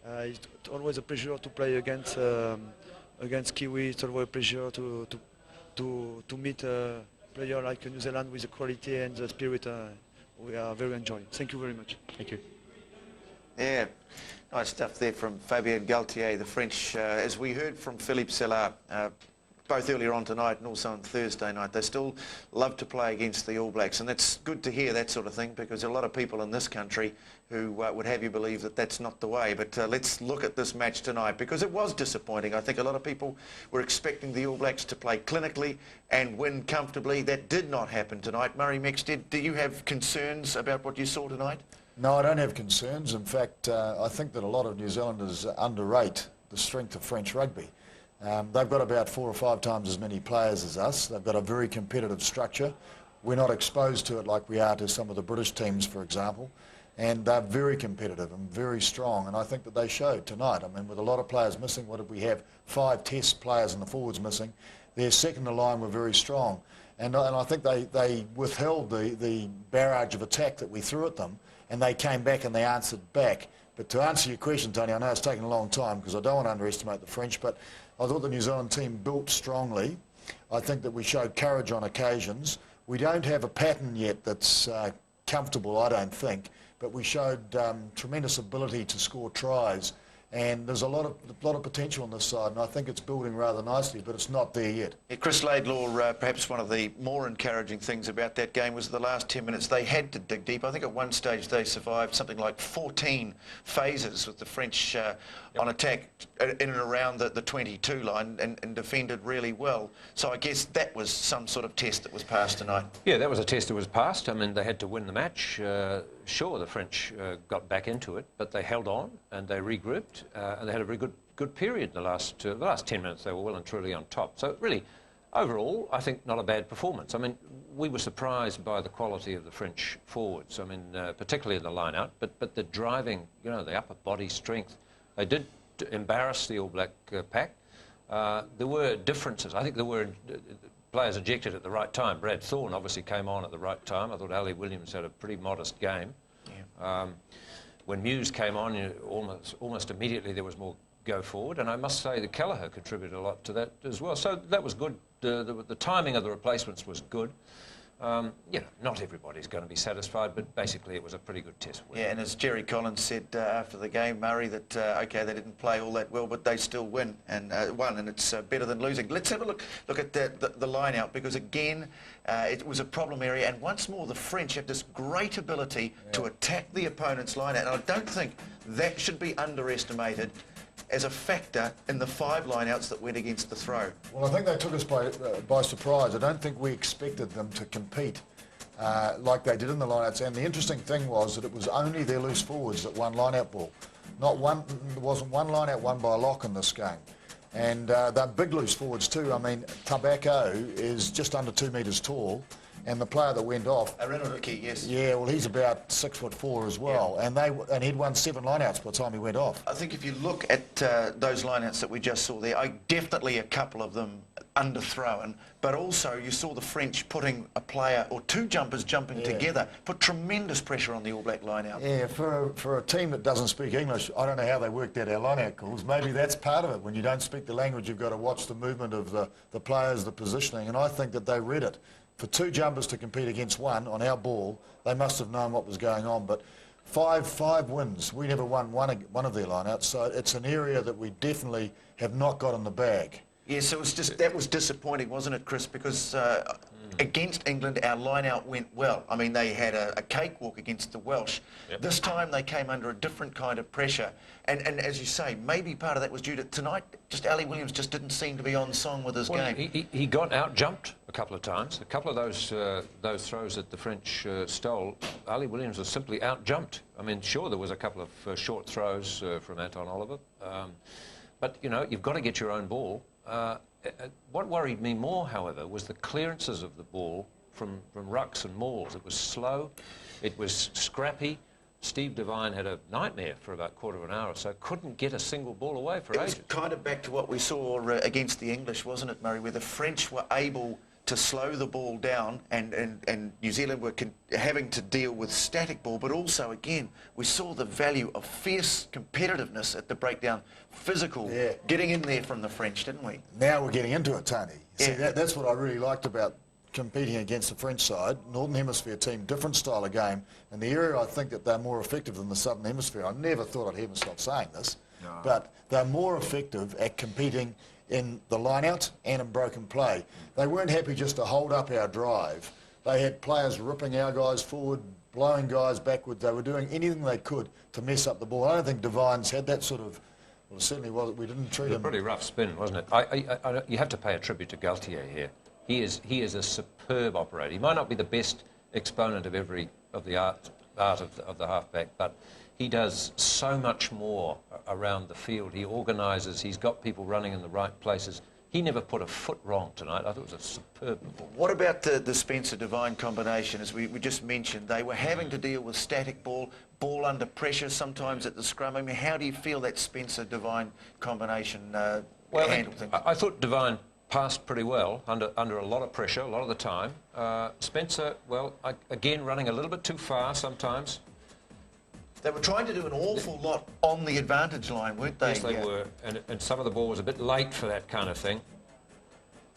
It's always a pleasure to play against Kiwi. It's always a pleasure to meet a player like New Zealand with the quality and the spirit. We are very enjoying. Thank you very much. Thank you. Yeah, nice stuff there from Fabien Galtier, the French. As we heard from Philippe Sellard, both earlier on tonight and also on Thursday night, they still love to play against the All Blacks, and that's good to hear that sort of thing, because there are a lot of people in this country who would have you believe that that's not the way. But let's look at this match tonight, because it was disappointing. I think a lot of people were expecting the All Blacks to play clinically and win comfortably. That did not happen tonight. Murray Mexted, do you have concerns about what you saw tonight? No, I don't have concerns. In fact, I think that a lot of New Zealanders underrate the strength of French rugby. They've got about 4 or 5 times as many players as us. They've got a very competitive structure. We're not exposed to it like we are to some of the British teams, for example. And they're very competitive and very strong. And I think that they showed tonight. I mean, with a lot of players missing, what did we have? 5 test players and the forwards missing. Their second line were very strong. And I think they withheld the barrage of attack that we threw at them. And they came back and they answered back. But to answer your question, Tony, I know it's taken a long time because I don't want to underestimate the French, but I thought the New Zealand team built strongly. I think that we showed courage on occasions. We don't have a pattern yet that's comfortable, I don't think, but we showed tremendous ability to score tries. And there's a lot of potential on this side, and I think it's building rather nicely, but it's not there yet. Yeah, Chris Laidlaw, perhaps one of the more encouraging things about that game was the last 10 minutes. They had to dig deep. I think at one stage they survived something like 14 phases with the French on attack in and around the 22 line and defended really well. So I guess that was some sort of test that was passed tonight. Yeah, that was a test that was passed. I mean, they had to win the match. Sure, the French got back into it, but they held on and they regrouped, and they had a very good period in the last 10 minutes. They were well and truly on top. So really, overall, I think not a bad performance. I mean, we were surprised by the quality of the French forwards. I mean, particularly in the line-out, but the driving, you know, the upper body strength. They did embarrass the All Black pack. there were differences. I think there were players ejected at the right time. Brad Thorne obviously came on at the right time. I thought Ali Williams had a pretty modest game. Yeah. When Muse came on, almost immediately there was more go forward, and I must say that Kelleher contributed a lot to that as well. So that was good. The timing of the replacements was good. You know, not everybody's going to be satisfied, but basically it was a pretty good test. Yeah, and as Jerry Collins said after the game, Murray, that okay, they didn't play all that well, but they still won, and it's better than losing. Let's have a look at the line out, because again, it was a problem area, and once more the French have this great ability to attack the opponent's line out, and I don't think that should be underestimated as a factor in the 5 lineouts that went against the throw. Well, I think they took us by surprise. I don't think we expected them to compete like they did in the lineouts. And the interesting thing was that it was only their loose forwards that won lineout ball. There wasn't one lineout won by a lock in this game. And they're big loose forwards too. I mean, Tobacco is just under 2 metres tall. And the player that went off, Arenoriki, yes. Yeah, well, he's about 6'4" as well, yeah. and he'd won 7 lineouts by the time he went off. I think if you look at those lineouts that we just saw there, definitely a couple of them underthrown, but also you saw the French putting a player or 2 jumpers jumping together, put tremendous pressure on the All Black lineout. Yeah, for a team that doesn't speak English, I don't know how they worked out our lineout calls. Maybe that's part of it. When you don't speak the language, you've got to watch the movement of the players, the positioning, and I think that they read it. For 2 jumpers to compete against 1 on our ball, they must have known what was going on. But five wins, we never won one of their lineouts, so it's an area that we definitely have not got in the bag. Yes, it was just, that was disappointing, wasn't it, Chris? Because against England, our line-out went well. I mean, they had a cakewalk against the Welsh. Yep. This time they came under a different kind of pressure. And as you say, maybe part of that was due to tonight, just Ali Williams just didn't seem to be on song with his game. He got out-jumped a couple of times. A couple of those throws that the French stole, Ali Williams was simply out-jumped. I mean, sure, there was a couple of short throws from Anton Oliver. But, you know, you've got to get your own ball. What worried me more, however, was the clearances of the ball from rucks and mauls. It was slow, it was scrappy. Steve Devine had a nightmare for about a quarter of an hour or so, couldn't get a single ball away for ages. It was kind of back to what we saw against the English, wasn't it, Murray, where the French were able to slow the ball down, and New Zealand were having to deal with static ball, but also, again, we saw the value of fierce competitiveness at the breakdown, physical, getting in there from the French, didn't we? Now we're getting into it, Tony. See, that's what I really liked about competing against the French side. Northern Hemisphere team, different style of game, and the area I think that they're more effective than the Southern Hemisphere. I never thought I'd hear myself saying this, but they're more effective at competing in the line-out and in broken play. They weren't happy just to hold up our drive. They had players ripping our guys forward, blowing guys backward. They were doing anything they could to mess up the ball. I don't think Devine's had that sort of, well, it certainly was. We didn't treat him. It was a pretty rough spin, wasn't it? You have to pay a tribute to Galtier here. He is a superb operator. He might not be the best exponent of the art of the halfback, but he does so much more around the field. He organises, he's got people running in the right places. He never put a foot wrong tonight. I thought it was a superb performance. What about the Spencer-Devine combination? As we just mentioned, they were having to deal with static ball under pressure, sometimes at the scrum. I mean, how do you feel that Spencer-Devine combination handled things? I thought Devine passed pretty well under a lot of pressure, a lot of the time. Spencer, well, again, running a little bit too far sometimes. They were trying to do an awful lot on the advantage line, weren't they? Yes, they were, and some of the ball was a bit late for that kind of thing.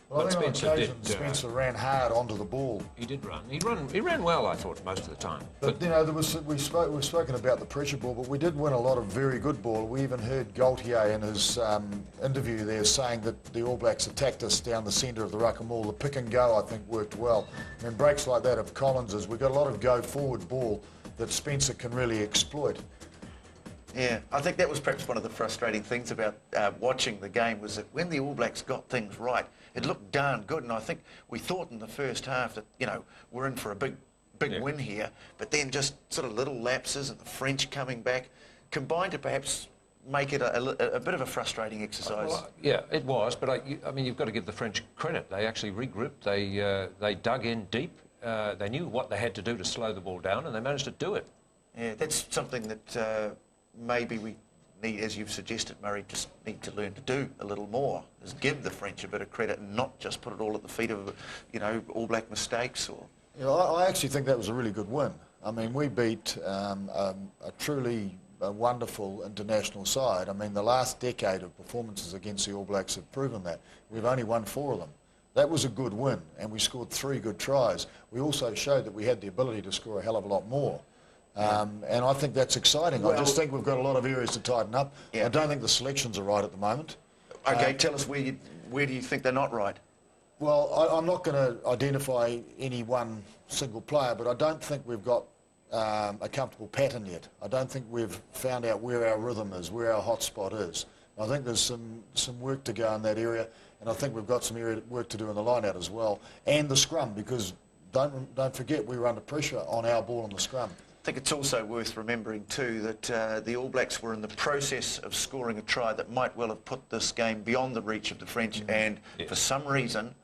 Well, I think Spencer ran hard onto the ball. He did run. He ran well, I thought, most of the time. But you know, we've spoken about the pressure ball, but we did win a lot of very good ball. We even heard Gaultier in his interview there saying that the All Blacks attacked us down the centre of the ruck and maul. The pick and go, I think, worked well. I mean, breaks like that of Collins's, we've got a lot of go forward ball that Spencer can really exploit. Yeah, I think that was perhaps one of the frustrating things about watching the game, was that when the All Blacks got things right, it looked darn good, and I think we thought in the first half that, you know, we're in for a big win here, but then just sort of little lapses and the French coming back combined to perhaps make it a bit of a frustrating exercise. Well, yeah, it was, but I mean, you've got to give the French credit. They actually regrouped, they dug in deep, they knew what they had to do to slow the ball down, and they managed to do it. Yeah, that's something that maybe we need, as you've suggested, Murray, just need to learn to do a little more, is give the French a bit of credit and not just put it all at the feet of, you know, All Black mistakes. Or you know, I actually think that was a really good win. I mean, we beat a truly wonderful international side. I mean, the last decade of performances against the All Blacks have proven that. We've only won 4 of them. That was a good win, and we scored 3 good tries. We also showed that we had the ability to score a hell of a lot more. And I think that's exciting. Well, I just think we've got a lot of areas to tighten up. I don't think the selections are right at the moment. Okay, tell us where do you think they're not right? Well, I'm not going to identify any one single player, but I don't think we've got a comfortable pattern yet. I don't think we've found out where our rhythm is, where our hot spot is. I think there's some work to go in that area, and I think we've got some work to do in the line-out as well, and the scrum, because don't forget we were under pressure on our ball in the scrum. I think it's also worth remembering too that the All Blacks were in the process of scoring a try that might well have put this game beyond the reach of the French, and for some reason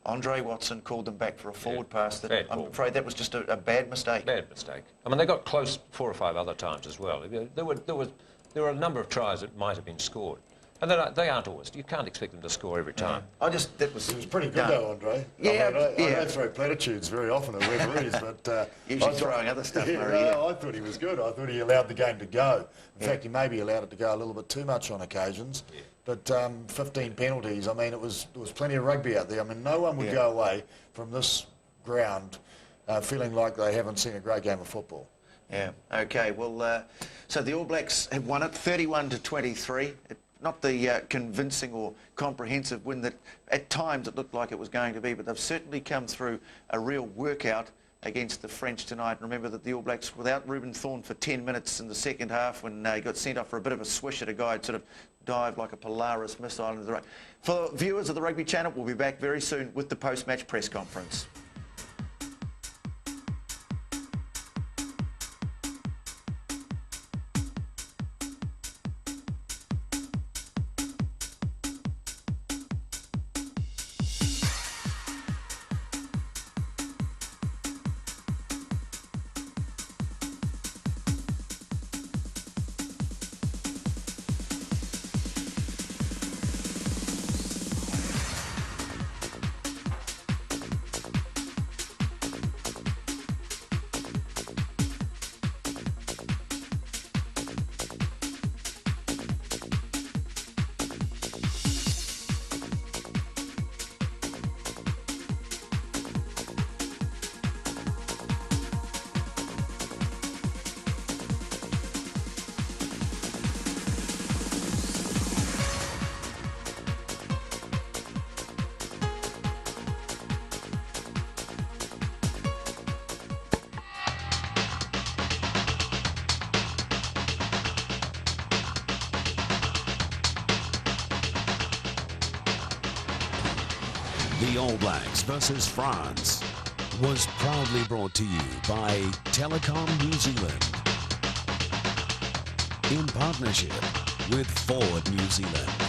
Andre Watson called them back for a forward pass that I'm afraid that was just a bad mistake. Bad mistake. I mean, they got close 4 or 5 other times as well. There were a number of tries that might have been scored. And they aren't always. You can't expect them to score every time. It was pretty good though, Andre. I don't throw platitudes very often at referees, but usually throwing other stuff. I thought he was good. I thought he allowed the game to go. In fact, he maybe allowed it to go a little bit too much on occasions. But 15 penalties. I mean, there was plenty of rugby out there. I mean, no one would go away from this ground feeling like they haven't seen a great game of football. Yeah. Okay. Well, so the All Blacks have won it 31-23. Not the convincing or comprehensive win that at times it looked like it was going to be, but they've certainly come through a real workout against the French tonight. And remember that the All Blacks, without Ruben Thorne for 10 minutes in the second half, when he got sent off for a bit of a swish at a guy who'd sort of dived like a Polaris missile into the right. For viewers of the Rugby Channel, we'll be back very soon with the post-match press conference. The All Blacks versus France was proudly brought to you by Telecom New Zealand in partnership with Ford New Zealand.